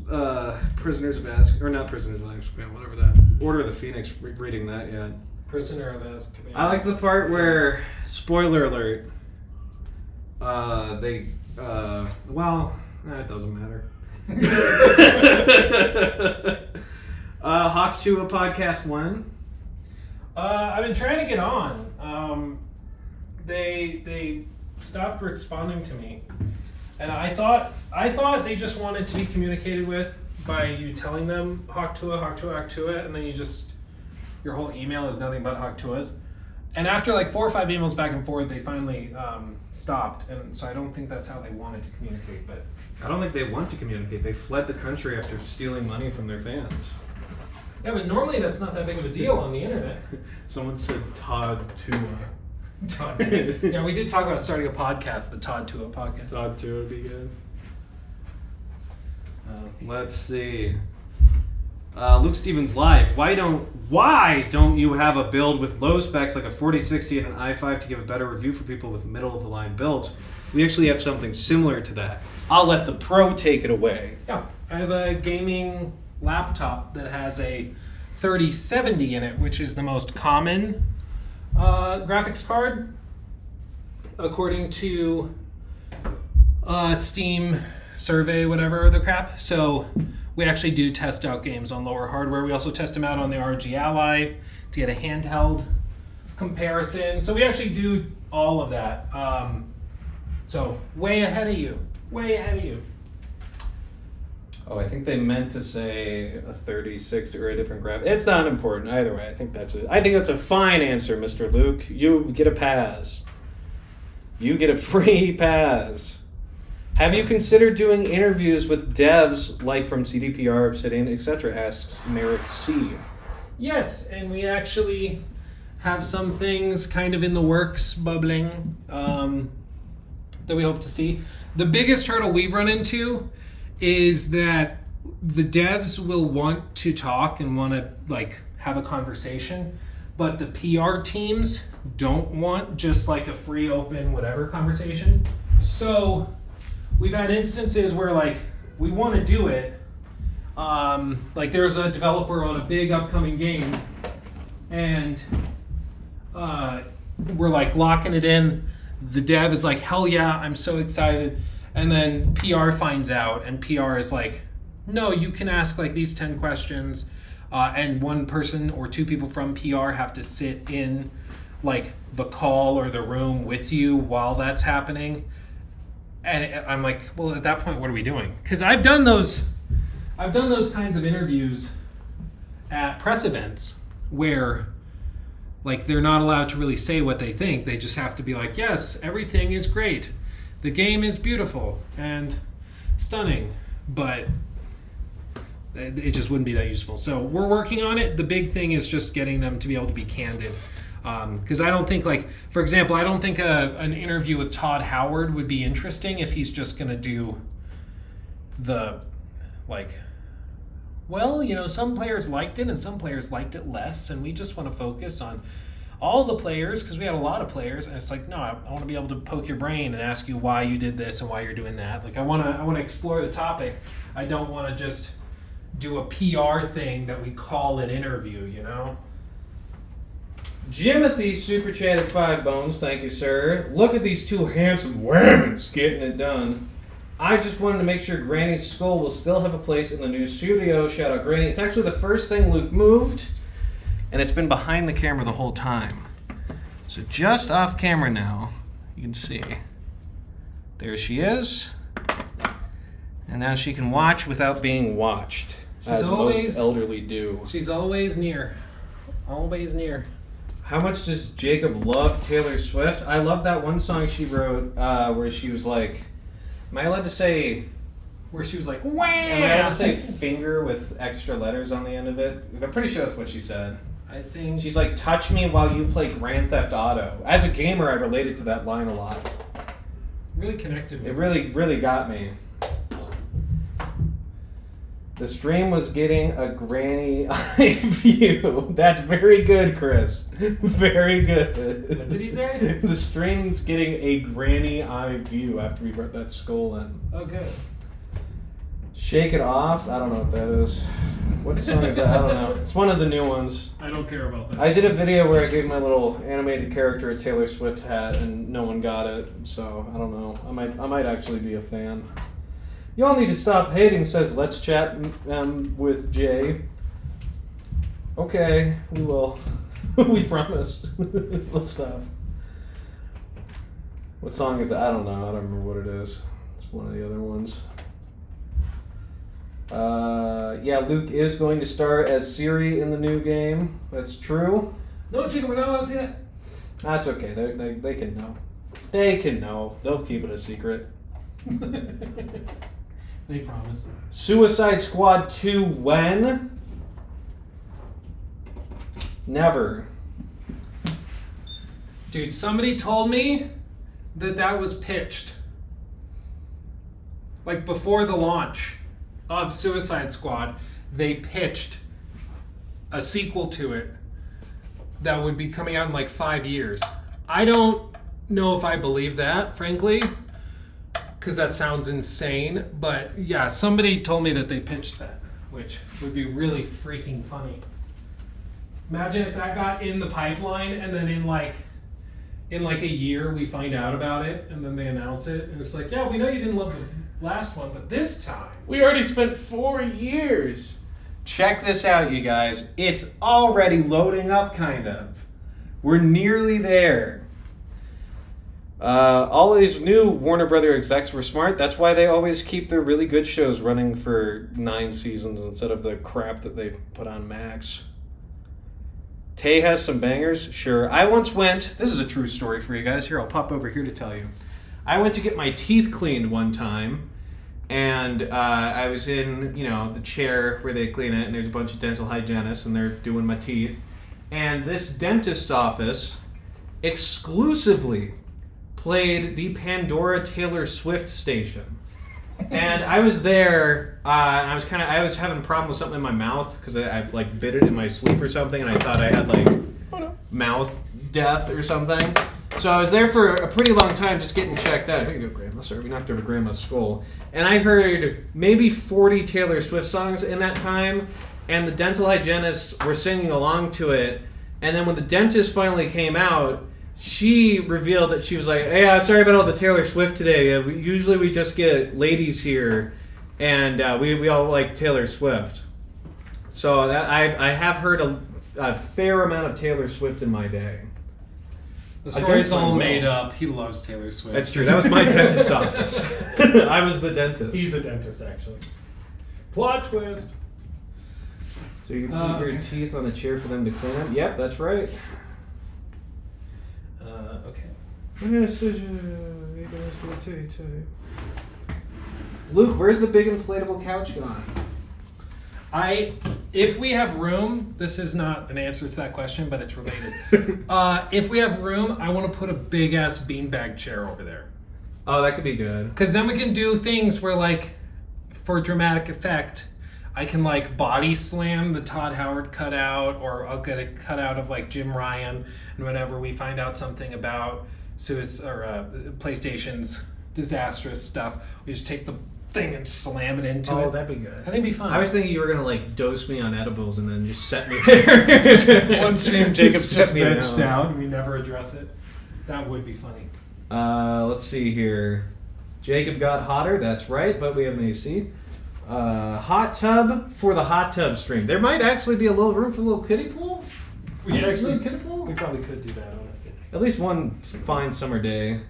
Prisoners of Azkaban, or not Prisoners of Azkaban, whatever that. Order of the Phoenix, reading that yet. Prisoner of Azkaban. I like the part where, spoiler alert, it doesn't matter. Hawk 2 a podcast 1. I've been trying to get on. They stopped responding to me, and I thought they just wanted to be communicated with by you telling them Hawk Tua, and then your whole email is nothing but Hawk Tuas. And after like 4 or 5 emails back and forth, they finally stopped, and so I don't think that's how they wanted to communicate. But I don't think they want to communicate. They fled the country after stealing money from their fans. yeah, but normally that's not that big of a deal on the internet. Someone said Todd Tua. Todd. Yeah, we did talk about starting a podcast, the Todd Tua podcast. Todd Tua would be good. Let's see. Luke Stevens live. Why don't you have a build with low specs like a 4060 and an i5 to give a better review for people with middle of the line builds? We actually have something similar to that. I'll let the pro take it away. Yeah, I have a gaming laptop that has a 3070 in it, which is the most common graphics card, according to Steam survey, whatever the crap. So we actually do test out games on lower hardware. We also test them out on the RG Ally to get a handheld comparison. So we actually do all of that. So way ahead of you. Oh, I think they meant to say a 3060 or a different graph. It's not important either way. I think that's a fine answer, Mr. Luke. You get a pass. You get a free pass. Have you considered doing interviews with devs like from CDPR, Obsidian, etc.? Asks Merrick C. Yes, and we actually have some things kind of in the works bubbling that we hope to see. The biggest hurdle we've run into is that the devs will want to talk and want to like have a conversation, but the PR teams don't want just like a free open whatever conversation. So we've had instances where like we want to do it, like there's a developer on a big upcoming game and we're like locking it in. The dev is like, hell yeah, I'm so excited. And then PR finds out, and PR is like, no, you can ask like these 10 questions. And one person or two people from PR have to sit in like the call or the room with you while that's happening. And I'm like, well, at that point, what are we doing? Because I've done those kinds of interviews at press events where like they're not allowed to really say what they think. They just have to be like, yes, everything is great. The game is beautiful and stunning, but it just wouldn't be that useful. So we're working on it. The big thing is just getting them to be able to be candid. Because I don't think, like, for example, I don't think an interview with Todd Howard would be interesting if he's just going to do the, like, well, you know, some players liked it and some players liked it less, and we just want to focus on all the players because we had a lot of players. And it's like, no, I want to be able to poke your brain and ask you why you did this and why you're doing that. Like, I want to explore the topic. I don't want to just do a PR thing that we call an interview, you know? Jimothy super chatted 5 bones. Thank you, sir. Look at these two handsome women getting it done. I just wanted to make sure Granny's skull will still have a place in the new studio. Shout out Granny. It's actually the first thing Luke moved, and it's been behind the camera the whole time. So just off camera now, you can see. There she is. And now she can watch without being watched, as most elderly do. She's always near. Always near. How much does Jacob love Taylor Swift? I love that one song she wrote where she was like, am I allowed to say... Where she was like, wham! Am I allowed to say finger with extra letters on the end of it? I'm pretty sure that's what she said. I think... She's like, touch me while you play Grand Theft Auto. As a gamer, I related to that line a lot. Really connected me. It really, really got me. The stream was getting a granny eye view. That's very good, Chris. Very good. What did he say? The stream's getting a granny eye view after we brought that skull in. Oh, good. Shake It Off? I don't know what that is. What song is that? I don't know. It's one of the new ones. I don't care about that. I did a video where I gave my little animated character a Taylor Swift hat and no one got it, so I don't know. I might actually be a fan. Y'all need to stop hating, says Let's Chat with Jay. Okay, we will. We promise. We'll stop. What song is it? I don't know. I don't remember what it is. It's one of the other ones. Yeah, Luke is going to start as Siri in the new game. That's true. No, Jacob, we're not allowed to see that. That's okay. They can know. They can know. They'll keep it a secret. They promise. Suicide Squad 2 when? Never. Dude, somebody told me that was pitched. Like before the launch of Suicide Squad, they pitched a sequel to it that would be coming out in like 5 years. I don't know if I believe that, frankly, because that sounds insane. But yeah, somebody told me that they pitched that, which would be really freaking funny. Imagine if that got in the pipeline and then in like a year we find out about it and then they announce it and it's like, yeah, we know you didn't love the last one, but this time We already spent 4 years. Check this out, you guys. It's already loading up, kind of. We're nearly there. All these new Warner Brother execs were smart. That's why they always keep their really good shows running for 9 seasons instead of the crap that they put on Max. Tay has some bangers, sure. I once went, this is a true story for you guys. Here, I'll pop over here to tell you. I went to get my teeth cleaned one time, and I was in, the chair where they clean it, and there's a bunch of dental hygienists, and they're doing my teeth. And this dentist office exclusively played the Pandora Taylor Swift station. And I was there, and I was having a problem with something in my mouth because I bit it in my sleep or something, and I thought I had mouth death or something. So I was there for a pretty long time just getting checked out. Here you go, Grandma. Sorry, we knocked over Grandma's skull. And I heard maybe 40 Taylor Swift songs in that time, and the dental hygienists were singing along to it. And then when the dentist finally came out, she revealed that she was like, "Hey, sorry about all the Taylor Swift today. Usually we just get ladies here, and we all like Taylor Swift." So that I have heard a fair amount of Taylor Swift in my day. The story's all made up. He loves Taylor Swift. That's true. That was my dentist office. I was the dentist. He's a dentist, actually. Plot twist. So you put your teeth on the chair for them to clean up? Yep, that's right. Okay. Luke, where's the big inflatable couch gone? If we have room, this is not an answer to that question, but it's related. If we have room, I want to put a big ass beanbag chair over there. Oh, that could be good. Because then we can do things where, for dramatic effect, I can body slam the Todd Howard cutout, or I'll get a cutout of Jim Ryan, and whenever we find out something about PlayStation's disastrous stuff, we just take the thing and slam it into it. Oh, that'd be good. I think it'd be fun. I was thinking you were gonna dose me on edibles and then just set me there. One stream, Jacob's just me benched down, and we never address it. That would be funny. Let's see here. Jacob got hotter. That's right, but we have an AC. Hot tub for the hot tub stream. There might actually be a little room for a little kiddie pool. We kiddie pool. We probably could do that, honestly. At least one fine summer day.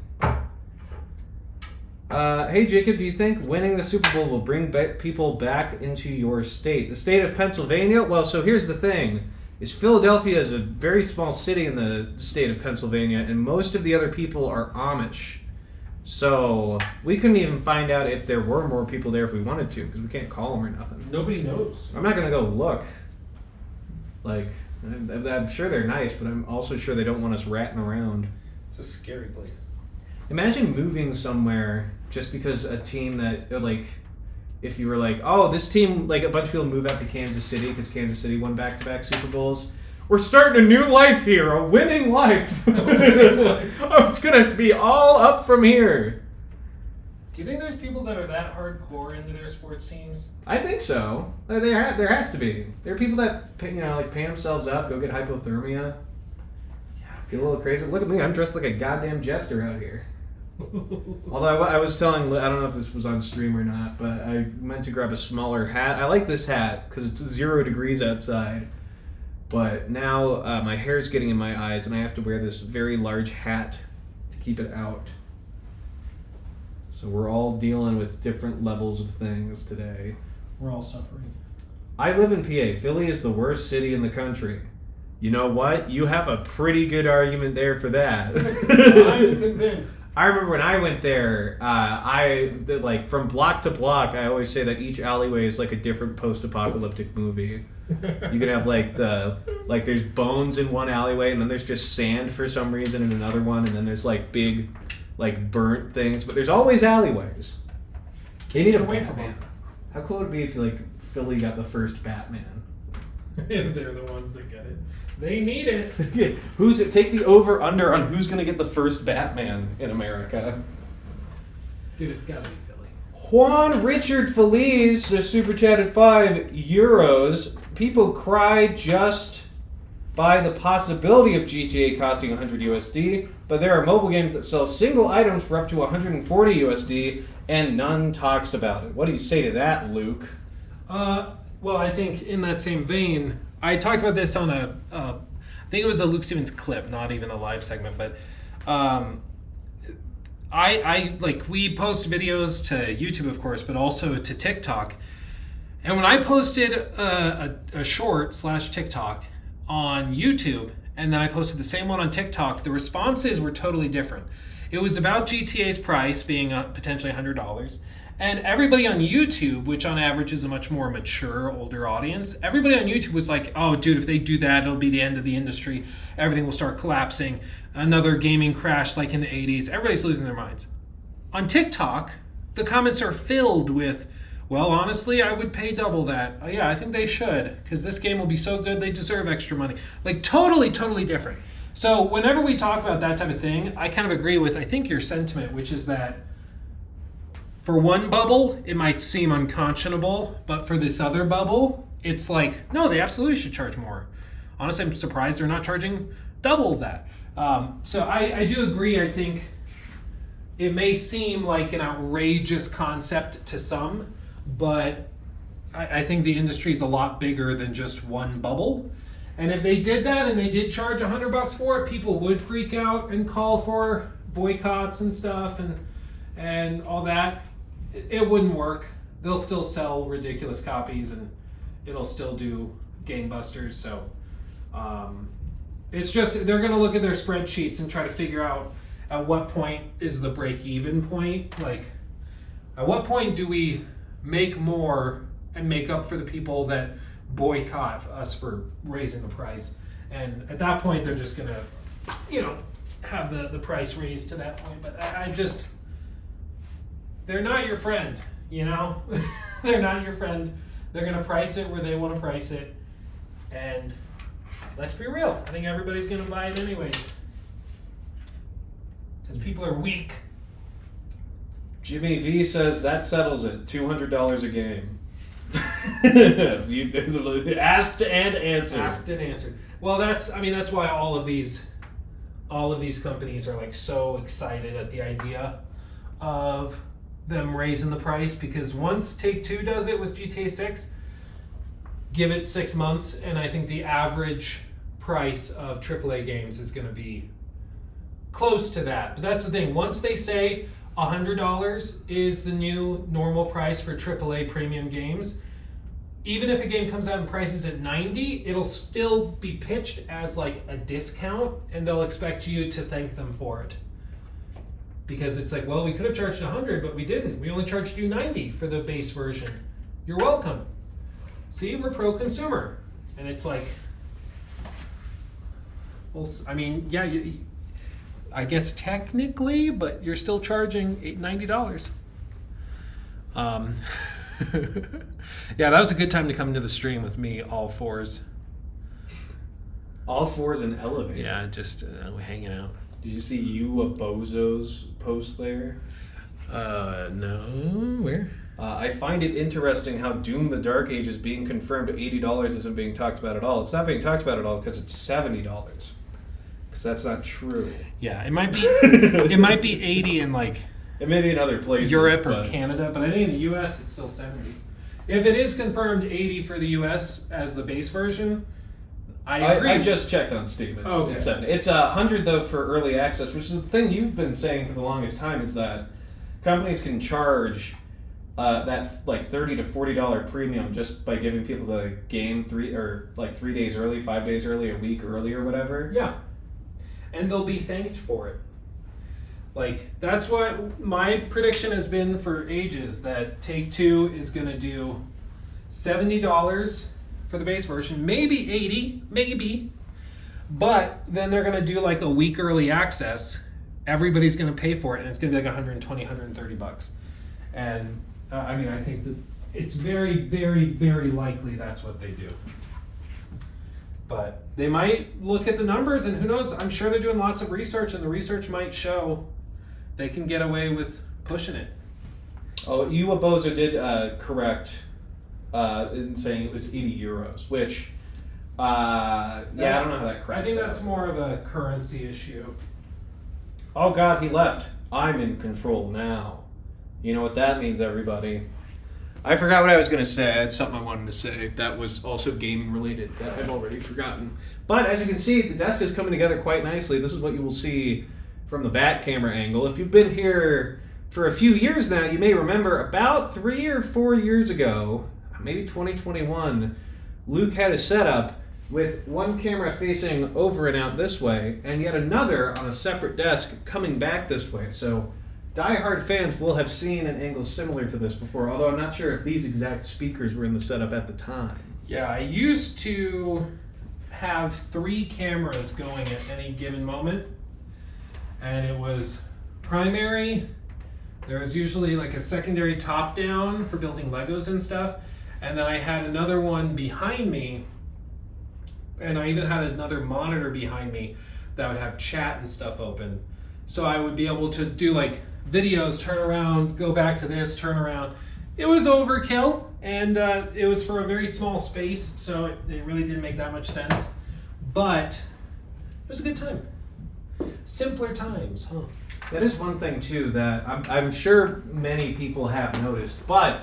Hey Jacob, do you think winning the Super Bowl will bring people back into your state? The state of Pennsylvania? Well, so here's the thing. Is Philadelphia is a very small city in the state of Pennsylvania, and most of the other people are Amish. So we couldn't even find out if there were more people there if we wanted to, because we can't call them or nothing. Nobody knows. I'm not going to go look. I'm sure they're nice, but I'm also sure they don't want us ratting around. It's a scary place. Imagine moving somewhere just because a team that, if you were oh, this team, a bunch of people move out to Kansas City because Kansas City won back-to-back Super Bowls. We're starting a new life here, a winning life. Oh, it's going to be all up from here. Do you think there's people that are that hardcore into their sports teams? I think so. There has to be. There are people that pay themselves up, go get hypothermia, get a little crazy. Look at me, I'm dressed like a goddamn jester out here. Although I was telling, I don't know if this was on stream or not, but I meant to grab a smaller hat. I like this hat because it's 0 degrees outside. But now my hair's getting in my eyes, and I have to wear this very large hat to keep it out. So we're all dealing with different levels of things today. We're all suffering. I live in PA. Philly is the worst city in the country. You know what? You have a pretty good argument there for that. I'm convinced. I remember when I went there, from block to block, I always say that each alleyway is like a different post-apocalyptic movie. You can have there's bones in one alleyway, and then there's just sand for some reason in another one, and then there's big, burnt things, but there's always alleyways. They need a Batman. How cool would it be if Philly got the first Batman? If they're the ones that get it. They need it. Take the over-under on who's going to get the first Batman in America. Dude, it's got to be Philly. Juan Richard Feliz, super chatted €5. People cry just by the possibility of GTA costing $100 but there are mobile games that sell single items for up to $140 and none talks about it. What do you say to that, Luke? Well, I think in that same vein, I talked about this on I think it was a Luke Stevens clip, not even a live segment, but we post videos to YouTube, of course, but also to TikTok. And when I posted a short / TikTok on YouTube, and then I posted the same one on TikTok, the responses were totally different. It was about GTA's price being potentially $100. And everybody on YouTube, which on average is a much more mature, older audience, everybody on YouTube was like, oh, dude, if they do that, it'll be the end of the industry. Everything will start collapsing. Another gaming crash like in the 80s. Everybody's losing their minds. On TikTok, the comments are filled with, well, honestly, I would pay double that. Oh, yeah, I think they should, because this game will be so good, they deserve extra money. Totally, totally different. So whenever we talk about that type of thing, I kind of agree with, I think, your sentiment, which is that for one bubble, it might seem unconscionable, but for this other bubble, it's no, they absolutely should charge more. Honestly, I'm surprised they're not charging double that. So I do agree. I think it may seem like an outrageous concept to some, but I think the industry is a lot bigger than just one bubble. And if they did that and they did charge $100 for it, people would freak out and call for boycotts and stuff and all that. It wouldn't work. They'll still sell ridiculous copies and it'll still do gangbusters. So it's just they're going to look at their spreadsheets and try to figure out at what point is the break-even point. At what point do we make more and make up for the people that boycott us for raising the price? And at that point, they're just going to, have the price raised to that point. But I just... They're not your friend, They're not your friend. They're going to price it where they want to price it. And let's be real. I think everybody's going to buy it anyways. Because people are weak. Jimmy V says that settles it. $200 a game. Asked and answered. Asked and answered. Well, that's why all of these companies are so excited at the idea of them raising the price, because once Take-Two does it with GTA 6, give it 6 months, and I think the average price of AAA games is going to be close to that. But that's the thing. Once they say $100 is the new normal price for AAA premium games, even if a game comes out and prices at $90, it'll still be pitched as a discount, and they'll expect you to thank them for it. Because it's well, we could have charged $100, but we didn't. We only charged you $90 for the base version. You're welcome. See, we're pro-consumer. And it's well, yeah, I guess technically, but you're still charging $90. Yeah, that was a good time to come to the stream with me, all fours. All fours and elevator. Yeah, just hanging out. Did you see a Bozo's post there? No. Where? I find it interesting how Doom the Dark Ages being confirmed at $80 isn't being talked about at all. It's not being talked about at all because it's $70. Because that's not true. Yeah, it might be. It might be 80 in like It may be in other places. Europe or but Canada, but I think in the U.S. it's still 70. If it is confirmed 80 for the U.S. as the base version, I agree. I just checked on Steam. It's 70. It's 100 though for early access, which is the thing you've been saying for the longest time is that companies can charge that like $30 to $40 premium just by giving people the game 3 days early, 5 days early, a week early, or whatever. Yeah, and they'll be thanked for it. Like, that's what my prediction has been for ages, that Take-Two is going to do $70 for the base version, maybe 80, maybe, but then they're going to do like a week early access. Everybody's going to pay for it, and it's going to be like 120, 130 bucks. And I mean, I think that it's very, very, very likely that's what they do. But they might look at the numbers, and who knows, I'm sure they're doing lots of research, and the research might show they can get away with pushing it. Oh, Uwabozo did correct in saying it was 80 euros, which, I don't know how that cracks I think out. that's more of a currency issue. Oh God, he left. I'm in control now. You know what that means, everybody. I forgot what I was going to say. I had something I wanted to say that was also gaming related that I've already forgotten. But as you can see, the desk is coming together quite nicely. This is what you will see from the back camera angle. If you've been here for a few years now, you may remember about 3 or 4 years ago, maybe 2021, Luke had a setup with one camera facing over and out this way, and yet another on a separate desk coming back this way. So die-hard fans will have seen an angle similar to this before, although I'm not sure if these exact speakers were in the setup at the time. Yeah, I used to have 3 cameras going at any given moment, and it was primary. There was usually like a secondary top-down for building Legos and stuff, and then I had another one behind me, and I even had another monitor behind me that would have chat and stuff open. So I would be able to do like videos, turn around, go back to this, turn around. It was overkill, and it was for a very small space, so it really didn't make that much sense. But it was a good time. Simpler times, huh? That is one thing too that I'm sure many people have noticed, but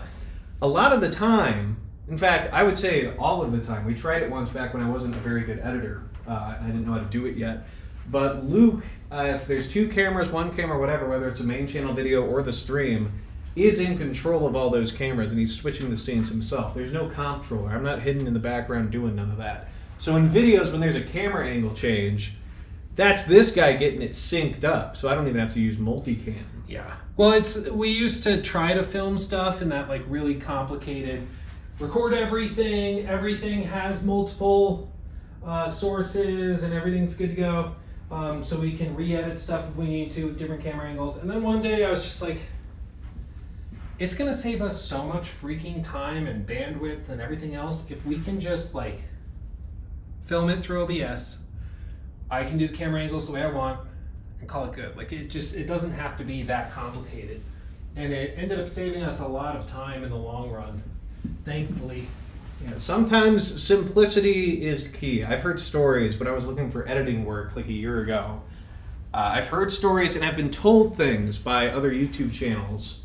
a lot of the time, in fact, I would say all of the time, we tried it once back when I wasn't a very good editor. I didn't know how to do it yet. But Luke, if there's 2 cameras, 1 camera, whatever, whether it's a main channel video or the stream, is in control of all those cameras, and he's switching the scenes himself. There's no comptroller. I'm not hidden in the background doing none of that. So in videos, when there's a camera angle change, that's this guy getting it synced up, so I don't even have to use multicam. Yeah. Well, we used to try to film stuff in that like really complicated, record everything has multiple sources, and everything's good to go. So we can re-edit stuff if we need to with different camera angles. And then one day I was just like, it's gonna save us so much freaking time and bandwidth and everything else if we can just like film it through OBS. I can do the camera angles the way I want and call it good. Like it doesn't have to be that complicated. And it ended up saving us a lot of time in the long run, thankfully. Yeah, sometimes simplicity is key. I've heard stories when I was looking for editing work like a year ago. I've heard stories and I've been told things by other YouTube channels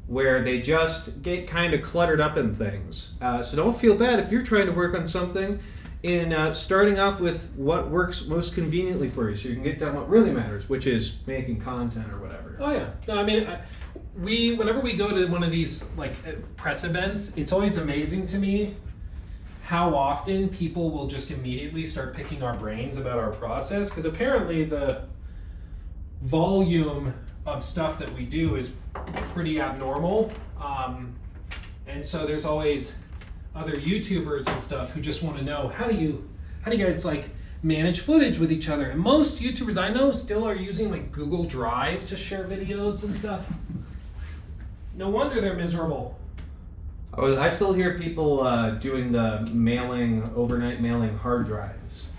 where they just get kind of cluttered up in things. So don't feel bad if you're trying to work on something in starting off with what works most conveniently for you so you can get done what really matters, which is making content or whatever. Oh yeah. No, I mean, whenever we go to one of these like press events, it's always amazing to me how often people will just immediately start picking our brains about our process, because apparently the volume of stuff that we do is pretty abnormal, and so there's always other YouTubers and stuff who just want to know how do you guys like manage footage with each other. And most YouTubers I know still are using like Google Drive to share videos and stuff. No wonder they're miserable. I still hear people doing the overnight mailing hard drives.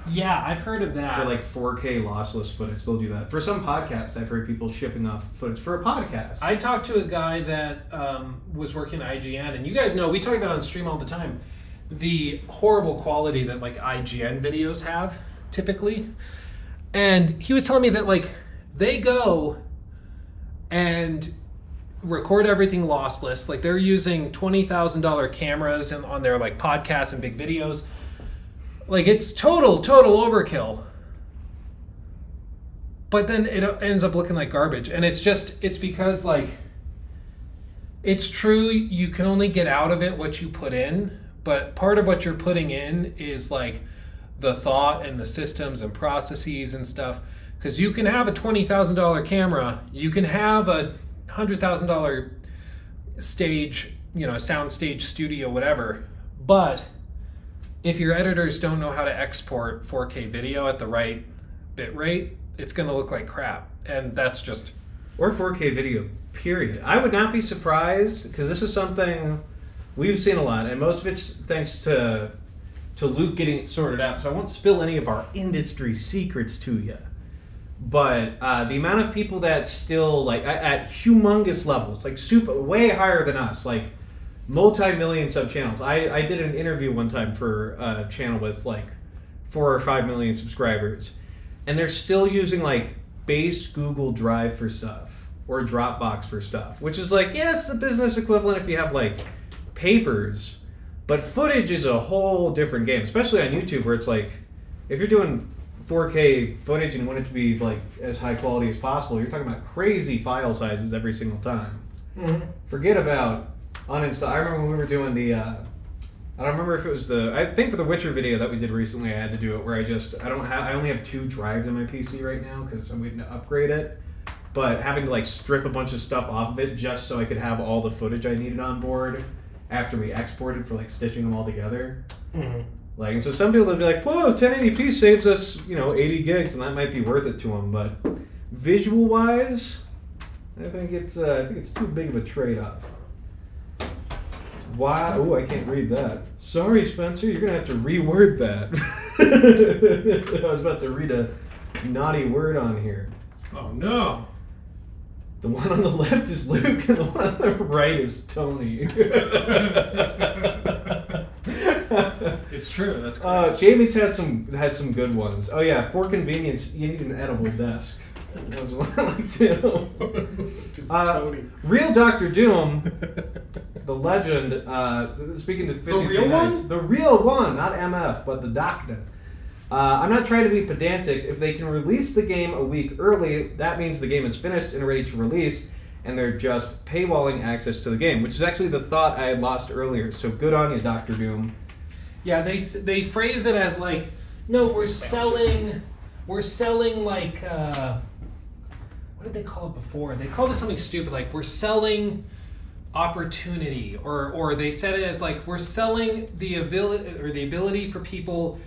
Yeah, I've heard of that. For like 4K lossless footage, they'll do that. For some podcasts, I've heard people shipping off footage for a podcast. I talked to a guy that was working at IGN, and you guys know we talk about on stream all the time the horrible quality that like IGN videos have typically, and he was telling me that like they go and record everything lossless, like they're using $20,000 cameras on their like podcasts and big videos. Like it's total overkill. But then it ends up looking like garbage. And it's because like, it's true you can only get out of it what you put in, but part of what you're putting in is like the thought and the systems and processes and stuff. Because you can have a $20,000 camera, you can have a $100,000 stage, sound stage studio, whatever. But if your editors don't know how to export 4K video at the right bit rate, it's going to look like crap. And that's just... Or 4K video, period. I would not be surprised, because this is something we've seen a lot, and most of it's thanks to Luke getting it sorted out. So I won't spill any of our industry secrets to you. But the amount of people that still, like, at humongous levels, like super, way higher than us, like multi-million sub channels. I did an interview one time for a channel with like 4 or 5 million subscribers, and they're still using like base Google Drive for stuff or Dropbox for stuff, which is like, yes, the business equivalent if you have like papers, but footage is a whole different game, especially on YouTube, where it's like, if you're doing 4K footage and you want it to be like as high quality as possible, you're talking about crazy file sizes every single time. Mm-hmm. Forget about uninstall. I remember when we were doing the I don't remember if it was I think for the Witcher video that we did recently, I had to do it where I only have 2 drives on my PC right now because I'm waiting to upgrade it, but having to like strip a bunch of stuff off of it just so I could have all the footage I needed on board after we exported for like stitching them all together. Mm-hmm. Like, and so some people would be like, whoa, 1080p saves us 80 gigs, and that might be worth it to them, but visual wise, I think it's too big of a trade-off. Why? Oh, I can't read that. Sorry, Spencer, you're going to have to reword that. I was about to read a naughty word on here. Oh, no. The one on the left is Luke, and the one on the right is Tony. It's true, that's correct. Jamie's had some good ones. Oh, yeah, for convenience, you need an edible desk. That was one I like too. Tony. Real Dr. Doom, the legend, speaking to 53 real Nights, one? the real one, not MF, but the Doctor. I'm not trying to be pedantic. If they can release the game a week early, that means the game is finished and ready to release, and they're just paywalling access to the game, which is actually the thought I had lost earlier. So good on you, Dr. Doom. Yeah, they phrase it as like, no, we're selling like, what did they call it before? They called it something stupid, like we're selling opportunity, or they said it as like we're selling the ability for people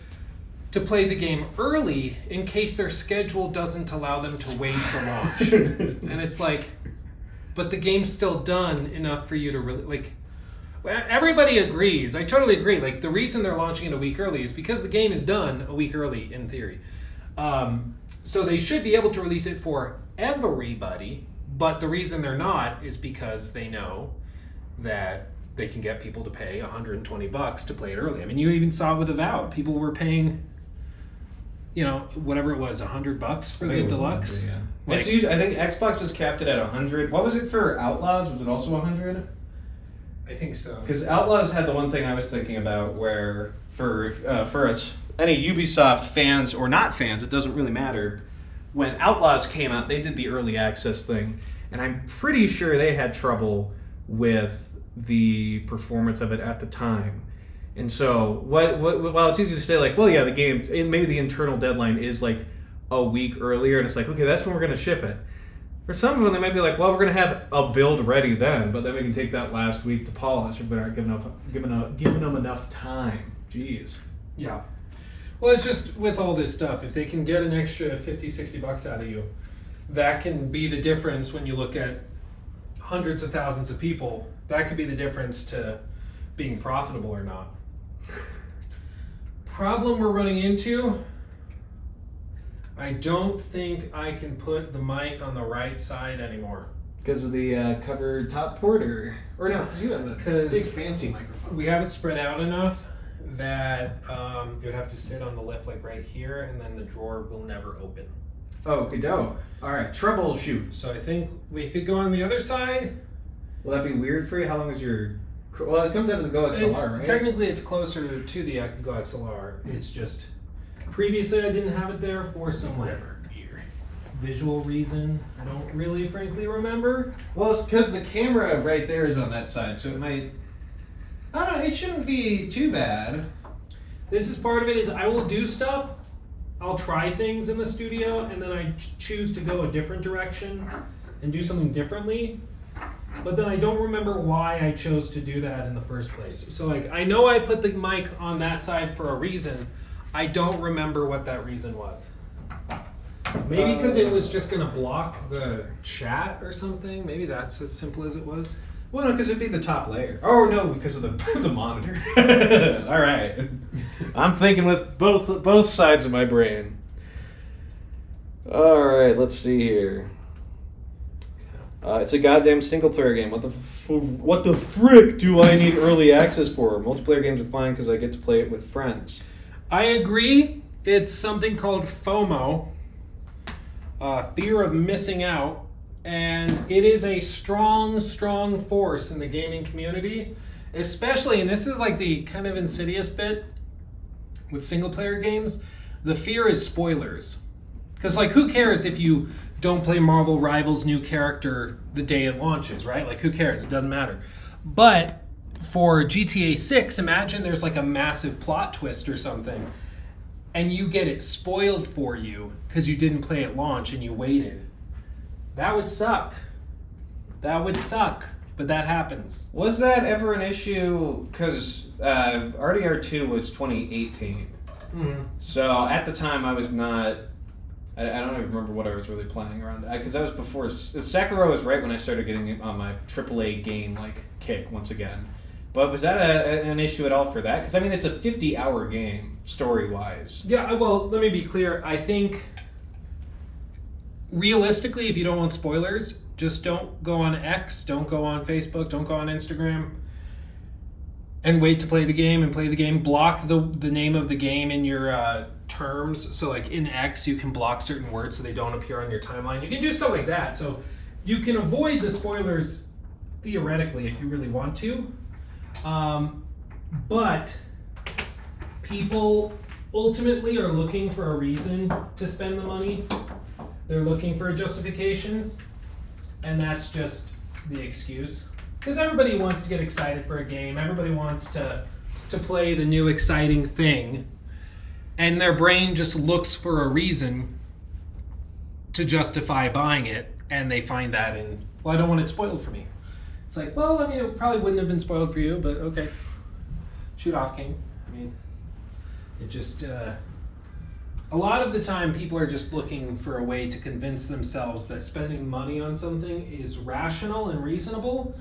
to play the game early in case their schedule doesn't allow them to wait for launch. And it's like, but the game's still done enough for you to really like. Everybody agrees. I totally agree. Like the reason they're launching it a week early is because the game is done a week early in theory. So they should be able to release it for everybody, but the reason they're not is because they know that they can get people to pay $120 to play it early. I mean, you even saw it with Avowed. People were paying, whatever it was, $100 for the deluxe. 100, yeah. Like, It's usually, I think Xbox has capped it at 100. What was it for Outlaws? Was it also 100? I think so. Because Outlaws had the one thing I was thinking about where for us, any Ubisoft fans or not fans, it doesn't really matter. When Outlaws came out, they did the early access thing, and I'm pretty sure they had trouble with the performance of it at the time. And so, while it's easy to say, like, well, yeah, the game, maybe the internal deadline is like a week earlier, and it's like, okay, that's when we're going to ship it. For some of them, they might be like, well, we're going to have a build ready then, but then we can take that last week to polish if we aren't giving them enough time. Jeez. Yeah. Well, it's just with all this stuff, if they can get an extra $50-$60 out of you, that can be the difference when you look at hundreds of thousands of people. That could be the difference to being profitable or not. Problem we're running into I don't think I can put the mic on the right side anymore. Because of the covered top port, or no? Because you have a 'Cause big fancy microphone. We have it spread out enough that it would have to sit on the lip like right here, and then the drawer will never open. Oh, okay, dope. All right, troubleshoot. So I think we could go on the other side. Will that be weird for you? How long is your? Well, it comes out of the Go XLR, right? Technically, it's closer to the Go XLR. It's just previously I didn't have it there for some visual reason. I don't really, frankly, remember. Well, it's because the camera right there is on that side, so it might. I don't know. It shouldn't be too bad. This is part of it. Is I will do stuff. I'll try things in the studio, and then I choose to go a different direction and do something differently. But then I don't remember why I chose to do that in the first place. So like, I know I put the mic on that side for a reason. I don't remember what that reason was. Maybe because it was just gonna block the chat or something. Maybe that's as simple as it was. Well, no, because it'd be the top layer. Oh no, because of the monitor. All right, I'm thinking with both sides of my brain. All right, let's see here. It's a goddamn single player game. What the frick do I need early access for? Multiplayer games are fine because I get to play it with friends. I agree. It's something called FOMO, fear of missing out, and it is a strong, strong force in the gaming community, especially, and this is like the kind of insidious bit with single player games, the fear is spoilers. Because like, who cares if you don't play Marvel Rivals new character the day it launches, right? Like, who cares? It doesn't matter. But for GTA 6, imagine there's like a massive plot twist or something, and you get it spoiled for you because you didn't play at launch and you waited. That would suck. That would suck, but that happens. was that ever an issue? Because RDR2 was 2018. Mm-hmm. So at the time, I was not. I don't even remember what I was really playing around that, because that was before. Sekiro was right when I started getting on my AAA game like kick once again. But was that an issue at all for that? Because I mean, it's a 50-hour game story wise. Yeah, well, let me be clear. I think realistically, if you don't want spoilers, just don't go on X, don't go on Facebook, don't go on Instagram, and wait to play the game and play the game. Block the name of the game in your terms. So like in X, you can block certain words so they don't appear on your timeline. You can do stuff like that. So you can avoid the spoilers theoretically if you really want to. But people ultimately are looking for a reason to spend the money. They're looking for a justification, and that's just the excuse. Because everybody wants to get excited for a game. Everybody wants to play the new exciting thing. And their brain just looks for a reason to justify buying it. And they find that in, well, I don't want it spoiled for me. It's like, well, I mean, it probably wouldn't have been spoiled for you, but okay. Shoot off, King. I mean, it just, a lot of the time people are just looking for a way to convince themselves that spending money on something is rational and reasonable.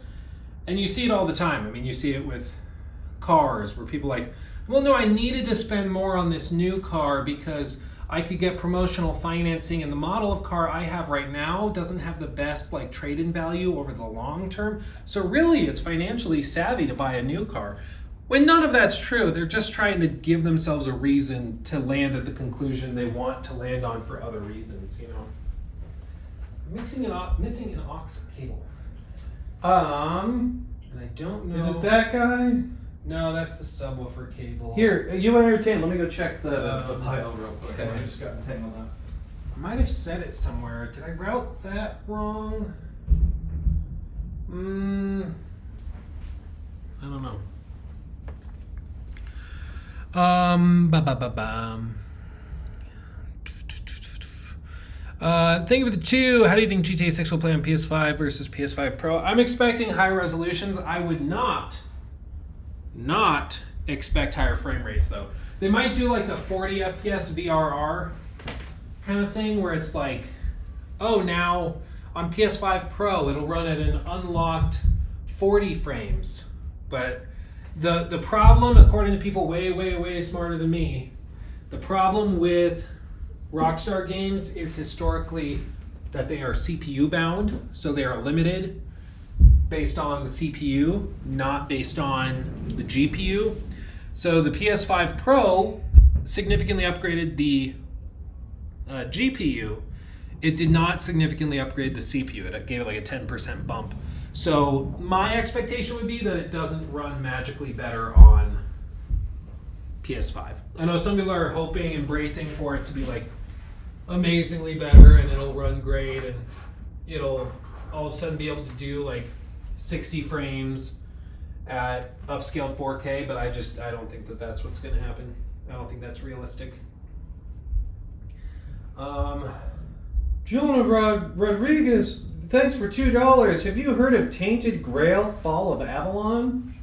And you see it all the time. I mean, you see it with cars where people are like, well, no, I needed to spend more on this new car because I could get promotional financing, and the model of car I have right now doesn't have the best like trade-in value over the long term. So really, it's financially savvy to buy a new car. When none of that's true, they're just trying to give themselves a reason to land at the conclusion they want to land on for other reasons, you know. Missing an aux cable. And I don't know. Is it that guy? No, that's the subwoofer cable. Here, you entertain. Let me go check the pile real quick. Okay. I just got entangled up. I might have said it somewhere. Did I route that wrong? I don't know. Thank you for the 2. How do you think GTA 6 will play on PS5 versus PS5 Pro? I'm expecting higher resolutions. I would not expect higher frame rates though. They might do like a 40 FPS VRR kind of thing where it's like, oh, now on PS5 Pro it'll run at an unlocked 40 frames. But the problem, according to people way smarter than me, the problem with Rockstar Games is historically that they are CPU bound, so they are limited based on the CPU, not based on the GPU. So the PS5 Pro significantly upgraded the GPU. It did not significantly upgrade the CPU. It gave it like a 10% bump. So my expectation would be that it doesn't run magically better on PS5. I know some people are hoping, embracing for it to be like amazingly better and it'll run great and it'll all of a sudden be able to do like 60 frames at upscaled 4K, but I don't think that that's what's going to happen. I don't think that's realistic. Jonah Rodriguez, thanks for $2. Have you heard of Tainted Grail Fall of Avalon?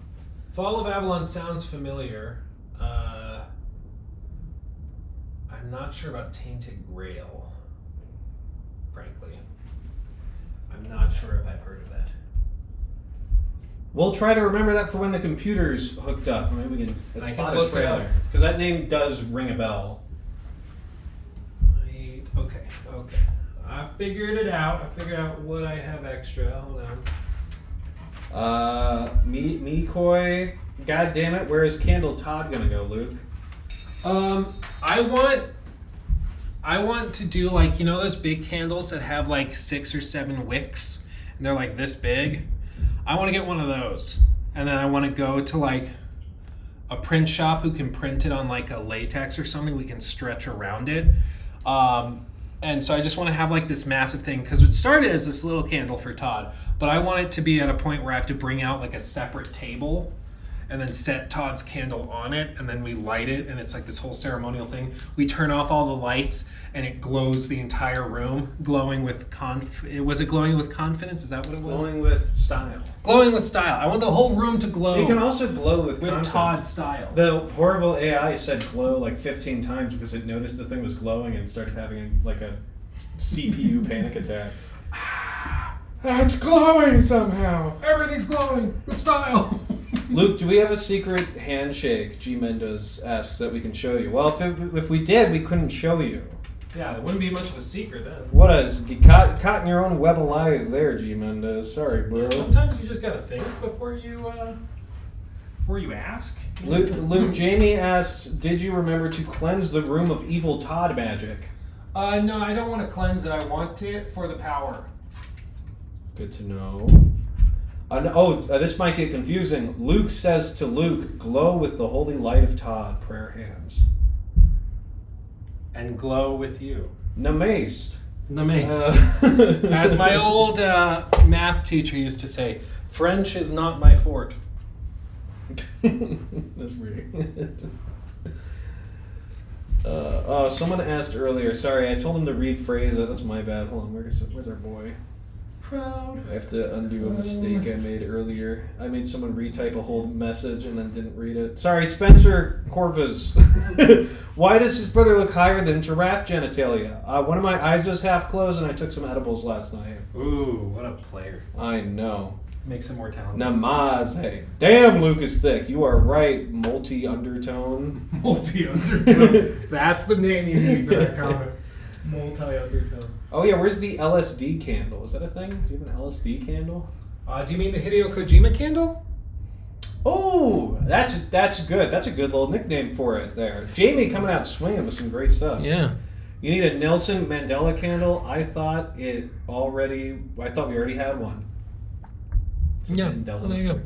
Fall of Avalon sounds familiar. I'm not sure about Tainted Grail, frankly. I'm not sure if I've heard of that. We'll try to remember that for when the computer's hooked up. Maybe we can I spot can a look it up. trailer. Because that name does ring a bell. Wait, okay. I figured it out. I figured out what I have extra. Hold on. Mikoi. God damn it, where is Candle Todd gonna go, Luke? I want to do like, you know those big candles that have like 6 or 7 wicks and they're like this big? I want to get one of those. And then I want to go to like a print shop who can print it on like a latex or something we can stretch around it. And so I just want to have like this massive thing because it started as this little candle for Todd, but I want it to be at a point where I have to bring out like a separate table and then set Todd's candle on it, and then we light it, and it's like this whole ceremonial thing. We turn off all the lights, and it glows the entire room, glowing with Was it glowing with confidence? Is that what it was? Glowing with style. Glowing with style. I want the whole room to glow. You can also glow with confidence. Todd's style. The horrible AI said glow like 15 times because it noticed the thing was glowing and started having like a CPU panic attack. It's glowing somehow. Everything's glowing with style. Luke, do we have a secret handshake? G. Mendes asks that we can show you. Well, if we did, we couldn't show you. Yeah, there wouldn't be much of a secret then. What is get caught in your own web of lies there, G. Mendes? Sorry, bro. Yeah, sometimes you just gotta think before you ask. Luke, Jamie asks, did you remember to cleanse the room of evil Todd magic? No, I don't want to cleanse it. I want it for the power. Good to know. This might get confusing. Luke says to Luke, glow with the holy light of Todd, prayer hands. And glow with you. Namaste. Namaste. As my old math teacher used to say, French is not my fort. That's weird. Someone asked earlier, sorry, I told him to rephrase it. That's my bad. Hold on, where's our boy? Proud. I have to undo a mistake I made earlier. I made someone retype a whole message and then didn't read it. Sorry, Spencer Corpus. Why does his brother look higher than giraffe genitalia? One of my eyes was half closed and I took some edibles last night. Ooh, what a player. I know. Makes him more talented. Namaze. Damn, Luke is thick. You are right, multi-undertone. Multi-undertone. That's the name you need for that comment. Multi-undertone. Oh yeah, where's the LSD candle? Is that a thing? Do you have an LSD candle? Do you mean the Hideo Kojima candle? Oh, that's good. That's a good little nickname for it there. Jamie coming out swinging with some great stuff. Yeah. You need a Nelson Mandela candle? I thought we already had one. Yeah, well, there you go.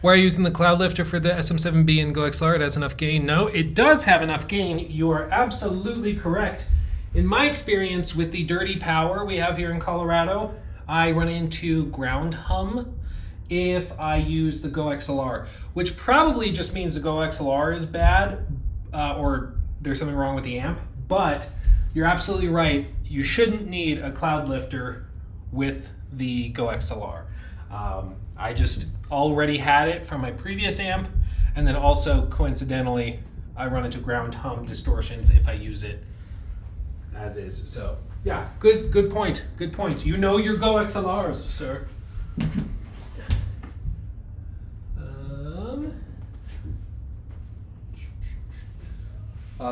Why are you using the cloud lifter for the SM7B and Go XLR? It has enough gain. No, it does have enough gain. You are absolutely correct. In my experience with the dirty power we have here in Colorado, I run into ground hum if I use the Go XLR, which probably just means the Go XLR is bad or there's something wrong with the amp, but you're absolutely right. You shouldn't need a cloud lifter with the Go XLR. I just already had it from my previous amp, and then also coincidentally, I run into ground hum distortions if I use it as is. So yeah, good point. Good point. You know your Go XLRs, sir.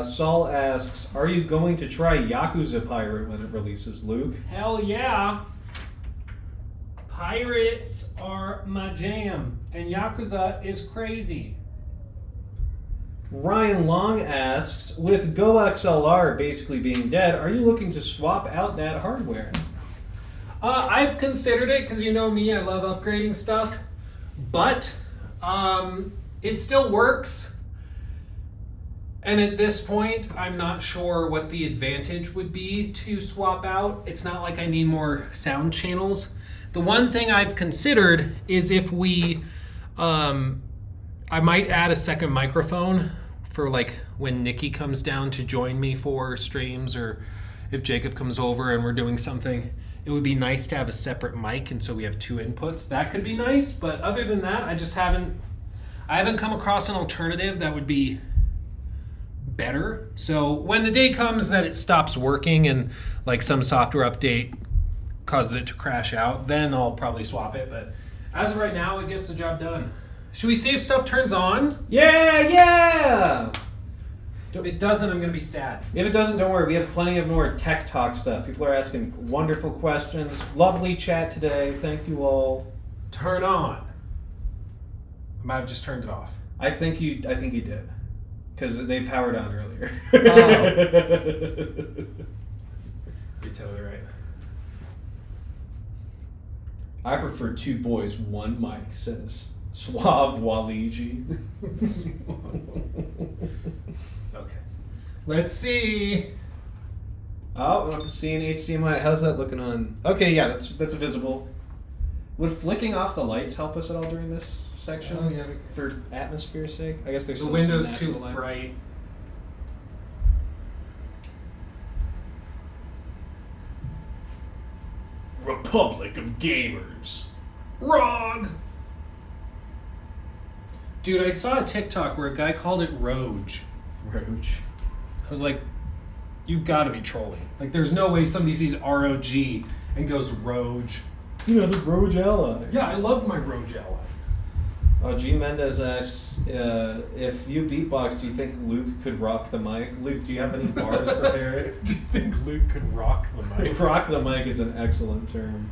Saul asks, are you going to try Yakuza Pirate when it releases, Luke? Hell yeah. Pirates are my jam, and Yakuza is crazy. Ryan Long asks, with Go XLR basically being dead, are you looking to swap out that hardware? I've considered it because you know me, I love upgrading stuff, but it still works. And at this point, I'm not sure what the advantage would be to swap out. It's not like I need more sound channels. The one thing I've considered is if we, I might add a second microphone for like when Nikki comes down to join me for streams, or if Jacob comes over and we're doing something. It would be nice to have a separate mic, and so we have two inputs. That could be nice, but other than that, I haven't come across an alternative that would be better. So when the day comes that it stops working and like some software update causes it to crash out, then I'll probably swap it. But as of right now, it gets the job done. Should we see if stuff turns on? Yeah! If it doesn't, I'm going to be sad. If it doesn't, don't worry. We have plenty of more tech talk stuff. People are asking wonderful questions. Lovely chat today. Thank you all. Turn on. I might have just turned it off. I think you did. Because they powered on earlier. You're totally right. I prefer two boys, one mic, says Suave Waligi. Okay. Let's see. Oh, I'm seeing HDMI. How's that looking on? Okay, yeah, that's visible. Would flicking off the lights help us at all during this section? Oh, yeah. For atmosphere's sake? I guess there's The still window's some too natural light. bright. Republic of Gamers. Wrong! Dude, I saw a TikTok where a guy called it Roge. Roach. I was like, you've got to be trolling. Like, there's no way somebody sees ROG and goes Roge. You know, the Roach ally. Yeah, I love my Roge ally. G. Mendez asks, if you beatbox, do you think Luke could rock the mic? Luke, do you have any bars prepared? Do you think Luke could rock the mic? Rock the mic is an excellent term.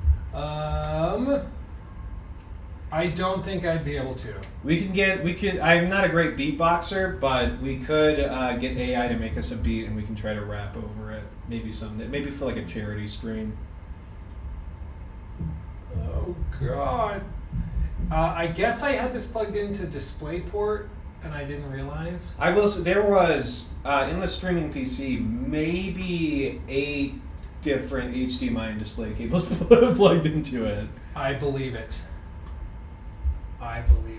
I don't think I'd be able to. I'm not a great beatboxer, but we could get AI to make us a beat and we can try to rap over it. Maybe someday. Maybe for like a charity stream. Oh, God. I guess I had this plugged into DisplayPort and I didn't realize. I will say, there was, in the streaming PC, maybe 8 different HDMI and display cables plugged into it. I believe it.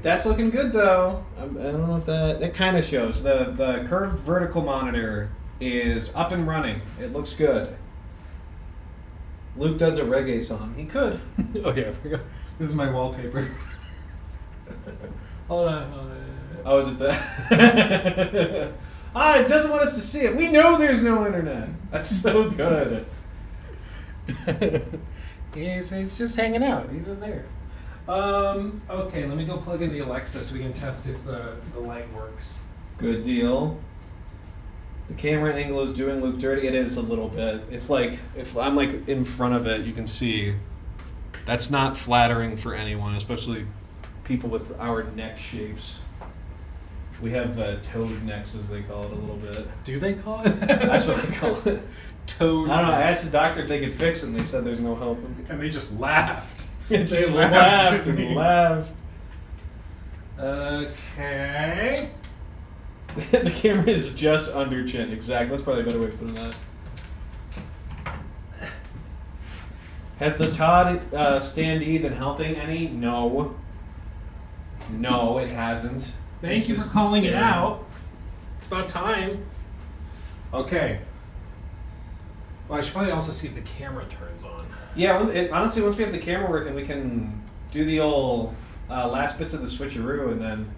That's looking good, though. I don't know if that kind of shows. The curved vertical monitor is up and running. It looks good. Luke does a reggae song. He could. Oh, yeah, I forgot. This is my wallpaper. Hold on. Oh, is it that? It doesn't want us to see it. We know there's no internet. That's so good. He's just hanging out. He's just there. Okay, let me go plug in the Alexa so we can test if the light works. Good deal. The camera angle is doing Luke dirty. It is a little bit. It's like, if I'm like in front of it, you can see that's not flattering for anyone, especially people with our neck shapes. We have toad necks, as they call it, a little bit. Do they call it? That's what they call it. Toad. I don't know. I asked the doctor if they could fix it, and they said there's no help. And they just laughed. They Just laughed at and me. laughed. Okay. The camera is just under chin. Exactly. That's probably a better way of putting that. Has the Todd standee been helping any? No. No, it hasn't. Thank It's you for just calling it staring. out. It's about time. Okay. Well, I should probably also see if the camera turns on. Yeah, honestly, once we have the camera working, we can do the old last bits of the switcheroo, and then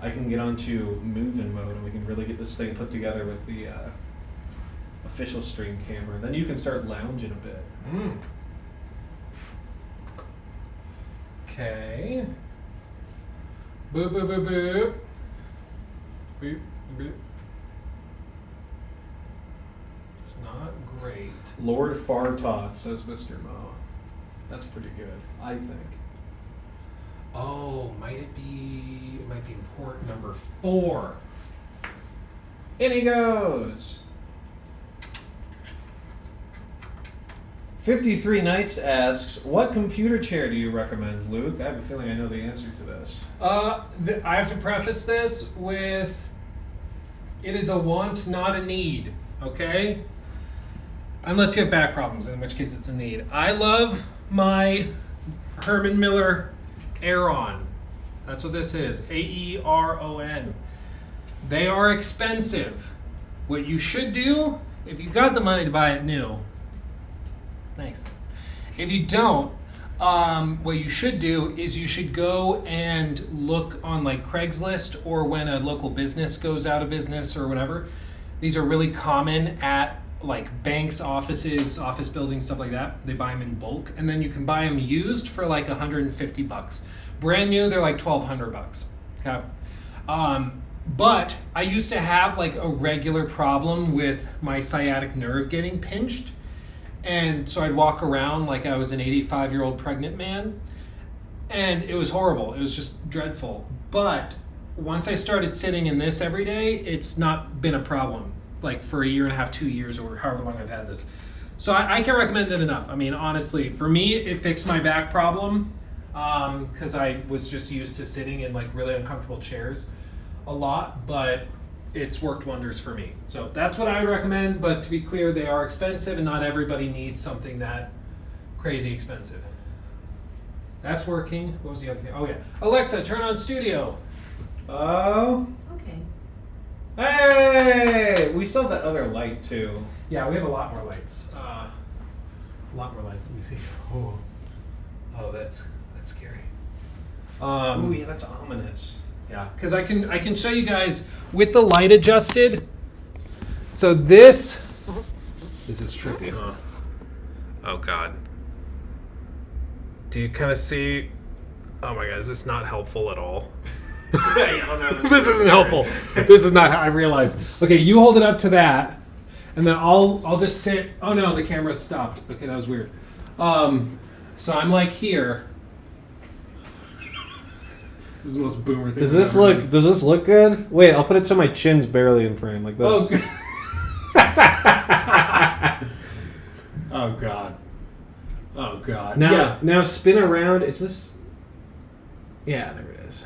I can get onto move-in mode, and we can really get this thing put together with the official stream camera. Then you can start lounging a bit. Okay. Boop, boop, boop, boop. Boop, boop. Lord Fartot, says Mr. Mo. That's pretty good, I think. Oh, it might be port number 4. In he goes. 53 Nights asks, what computer chair do you recommend, Luke? I have a feeling I know the answer to this. I have to preface this with, it is a want, not a need, okay? Unless you have back problems, in which case it's a need. I love my Herman Miller Aeron. That's what this is, Aeron. They are expensive. What you should do, if you got the money to buy it new, nice. If you don't, what you should do is you should go and look on like Craigslist, or when a local business goes out of business or whatever. These are really common at like banks, offices, office buildings, stuff like that. They buy them in bulk, and then you can buy them used for like $150. Brand new, they're like $1,200. Okay. But I used to have like a regular problem with my sciatic nerve getting pinched. And so I'd walk around like I was an 85-year-old pregnant man. And it was horrible. It was just dreadful. But once I started sitting in this every day, it's not been a problem. Like for a year and a half, 2 years, or however long I've had this. So I can't recommend it enough. I mean, honestly, for me, it fixed my back problem. Because I was just used to sitting in like really uncomfortable chairs a lot, but it's worked wonders for me. So that's what I would recommend, but to be clear, they are expensive and not everybody needs something that crazy expensive. That's working. What was the other thing? Oh yeah. Alexa, turn on studio. Oh. Okay. Hey! We still have that other light too. Yeah, we have a lot more lights. Let me see. Oh, that's scary. Oh yeah, that's ominous. Yeah, because I can show you guys with the light adjusted. So this is trippy, huh? Oh God. Do you kind of see? Oh my God, is this not helpful at all? This isn't helpful. This is not how I realized. Okay, you hold it up to that, and then I'll just sit. Oh no, the camera stopped. Okay, that was weird. So I'm like here. This is the most boomer thing. Does this look good? Wait, I'll put it so my chin's barely in frame, like this. Oh, oh God. Oh God. Now spin around. Is this? Yeah, there it is.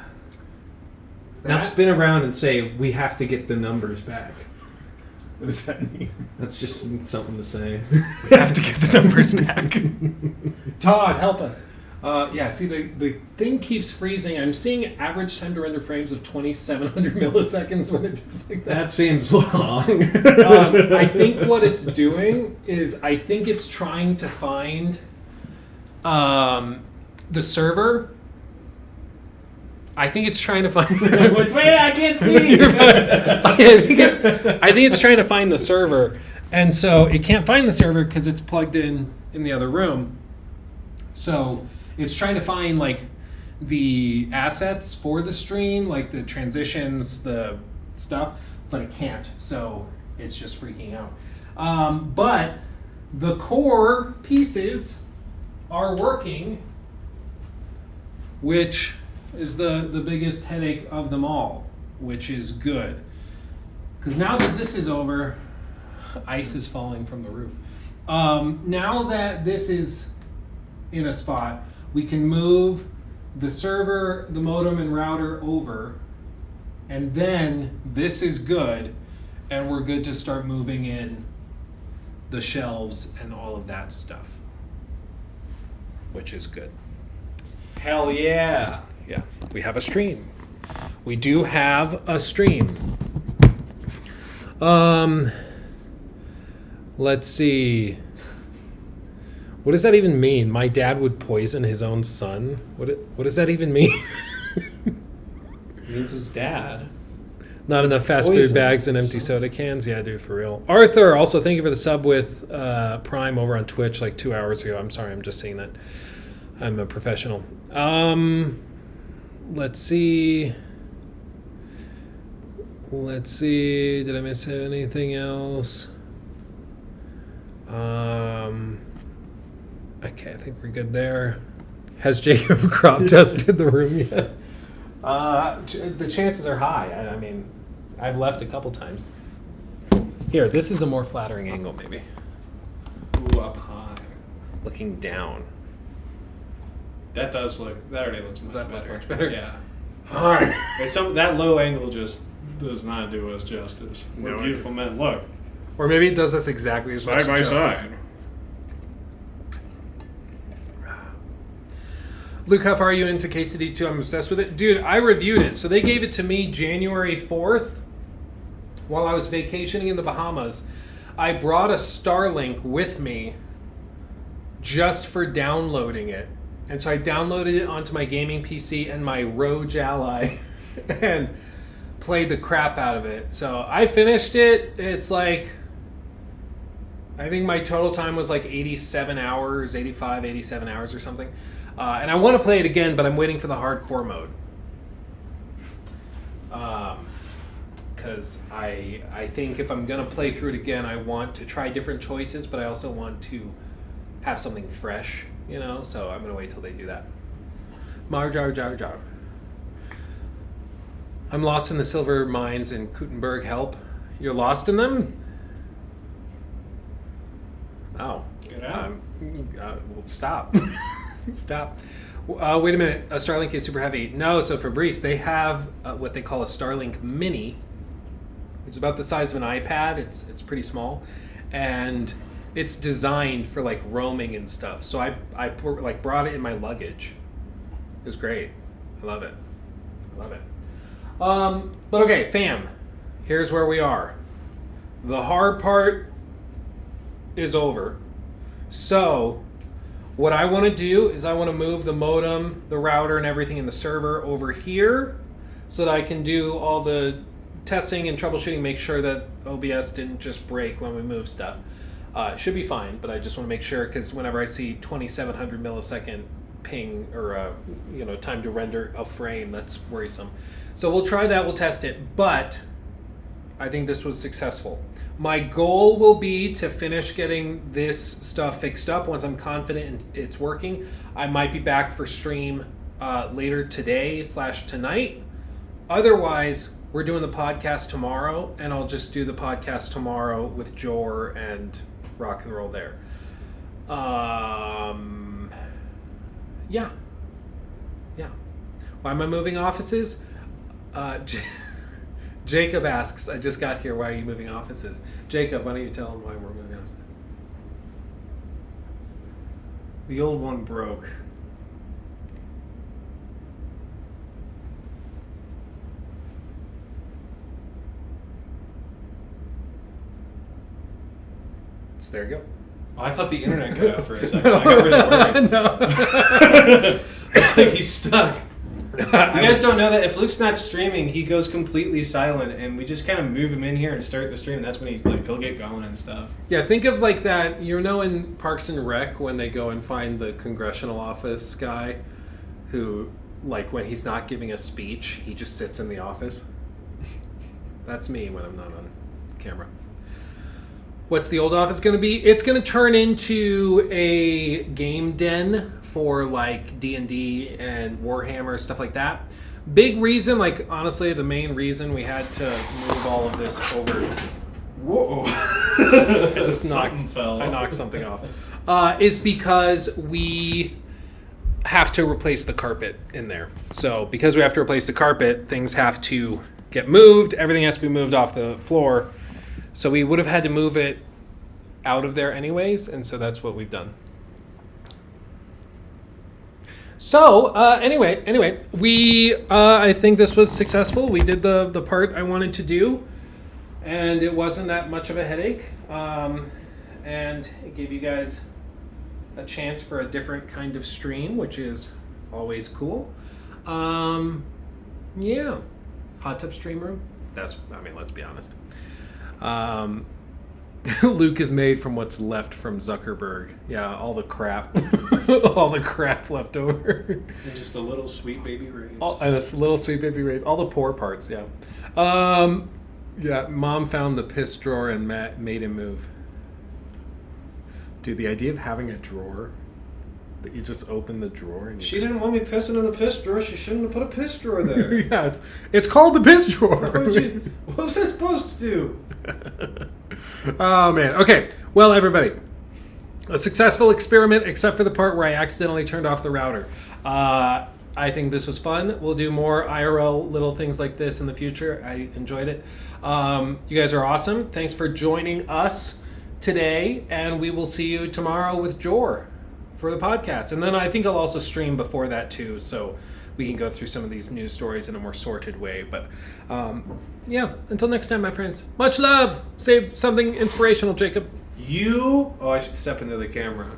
Now spin around and say, we have to get the numbers back. What does that mean? That's just something to say. We have to get the numbers back. Todd, help us. Yeah, see, the thing keeps freezing. I'm seeing average time to render frames of 2,700 milliseconds when it dips like that. That seems long. I think what it's doing is I think it's trying to find the server. I think it's trying to find. Wait, I can't see. I think it's trying to find the server, and so it can't find the server because it's plugged in the other room. So it's trying to find like the assets for the stream, like the transitions, the stuff, but it can't. So it's just freaking out. But the core pieces are working, which is the biggest headache of them all, which is good. Because now that this is over, ice is falling from the roof. Now that this is in a spot, we can move the server, the modem, and router over, and then this is good, and we're good to start moving in the shelves and all of that stuff, which is good. Hell yeah. Yeah, we have a stream. We do have a stream. Let's see. What does that even mean? My dad would poison his own son? What does that even mean? It means his dad. Not enough fast food Poison bags and empty soda cans? Yeah, dude, for real. Arthur, also thank you for the sub with Prime over on Twitch like 2 hours ago. I'm sorry, I'm just seeing that. I'm a professional. Let's see. Did I miss anything else? Okay, I think we're good there. Has Jacob crop dusted the room yet? The chances are high. I mean, I've left a couple times. Here, this is a more flattering angle, maybe. Ooh, up high. Looking down. That already looks much that better. much better? Yeah. All right. That low angle just does not do us justice. We're No, beautiful men. Look. Or maybe it does us exactly as much Side by justice. side. Luke, how far are you into KCD2? I'm obsessed with it. Dude, I reviewed it. So they gave it to me January 4th while I was vacationing in the Bahamas. I brought a Starlink with me just for downloading it. And so I downloaded it onto my gaming PC and my Rogue Ally and played the crap out of it. So I finished it. It's like, I think my total time was like 87 hours, 85, 87 hours or something. And I want to play it again, but I'm waiting for the hardcore mode. Because I think if I'm going to play through it again, I want to try different choices, but I also want to have something fresh, you know? So I'm going to wait till they do that. Jar. I'm lost in the silver mines in Gutenberg. Help. You're lost in them? Oh. Get out. Well, stop. Stop. Wait a minute. A Starlink is super heavy. No, so for Brees, they have what they call a Starlink Mini, which is about the size of an iPad. It's pretty small, and it's designed for like roaming and stuff. So I like brought it in my luggage. It was great. I love it. But okay, fam. Here's where we are. The hard part is over. So what I want to do is I want to move the modem, the router, and everything in the server over here so that I can do all the testing and troubleshooting, make sure that OBS didn't just break when we move stuff. It should be fine, but I just want to make sure because whenever I see 2700 millisecond ping or time to render a frame, that's worrisome. So we'll try that, we'll test it, but I think this was successful. My goal will be to finish getting this stuff fixed up once I'm confident it's working. I might be back for stream later today / tonight. Otherwise, we're doing the podcast tomorrow, and I'll just do the podcast tomorrow with Jor and rock and roll there. Yeah. Why am I moving offices? Jacob asks, I just got here, why are you moving offices? Jacob, why don't you tell him why we're moving offices? The old one broke. So there you go. Oh, I thought the internet cut out for a second. I got really worried. No. It's like he's stuck. You guys don't know that if Luke's not streaming, he goes completely silent, and we just kind of move him in here and start the stream. And that's when he'll get going and stuff. Yeah, think of like that, in Parks and Rec when they go and find the congressional office guy who, like, when he's not giving a speech, he just sits in the office. That's me when I'm not on camera. What's the old office going to be? It's going to turn into a game den for like D&D and Warhammer, stuff like that. Big reason, like honestly, the main reason we had to move all of this over. Whoa! I knocked something off. Is because we have to replace the carpet in there. So because we have to replace the carpet, things have to get moved. Everything has to be moved off the floor. So we would have had to move it out of there anyways, and so that's what we've done. So anyway, we I think this was successful. We did the part I wanted to do, and it wasn't that much of a headache, and it gave you guys a chance for a different kind of stream, which is always cool. Yeah, hot tub stream room. Let's be honest. Luke is made from what's left from Zuckerberg. Yeah, all the crap. All the crap left over. And just a little sweet baby raise. And a little sweet baby raise. All the poor parts, yeah. Yeah, Mom found the piss drawer and made him move. Dude, the idea of having a drawer that you just open the drawer and you She didn't want me pissing in the piss drawer. She shouldn't have put a piss drawer there. yeah, it's called the piss drawer. What was I supposed to do? Oh man. Okay. Well, everybody, a successful experiment, except for the part where I accidentally turned off the router. I think this was fun. We'll do more IRL little things like this in the future. I enjoyed it. You guys are awesome. Thanks for joining us today, and we will see you tomorrow with Jor for the podcast. And then I think I'll also stream before that too, so we can go through some of these news stories in a more sorted way. But yeah, until next time, my friends. Much love. Say something inspirational, Jacob. Oh, I should step into the camera.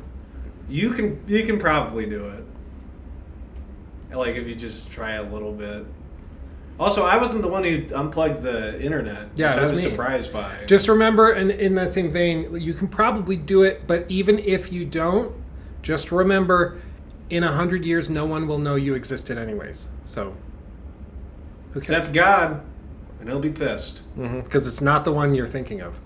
You can probably do it. Like if you just try a little bit. Also, I wasn't the one who unplugged the internet. Yeah, which it was I was me. surprised by. Just remember, and in that same vein, you can probably do it, but even if you don't, just remember, in 100 years, no one will know you existed anyways. So, who cares? Except God, and he'll be pissed. Because it's not the one you're thinking of.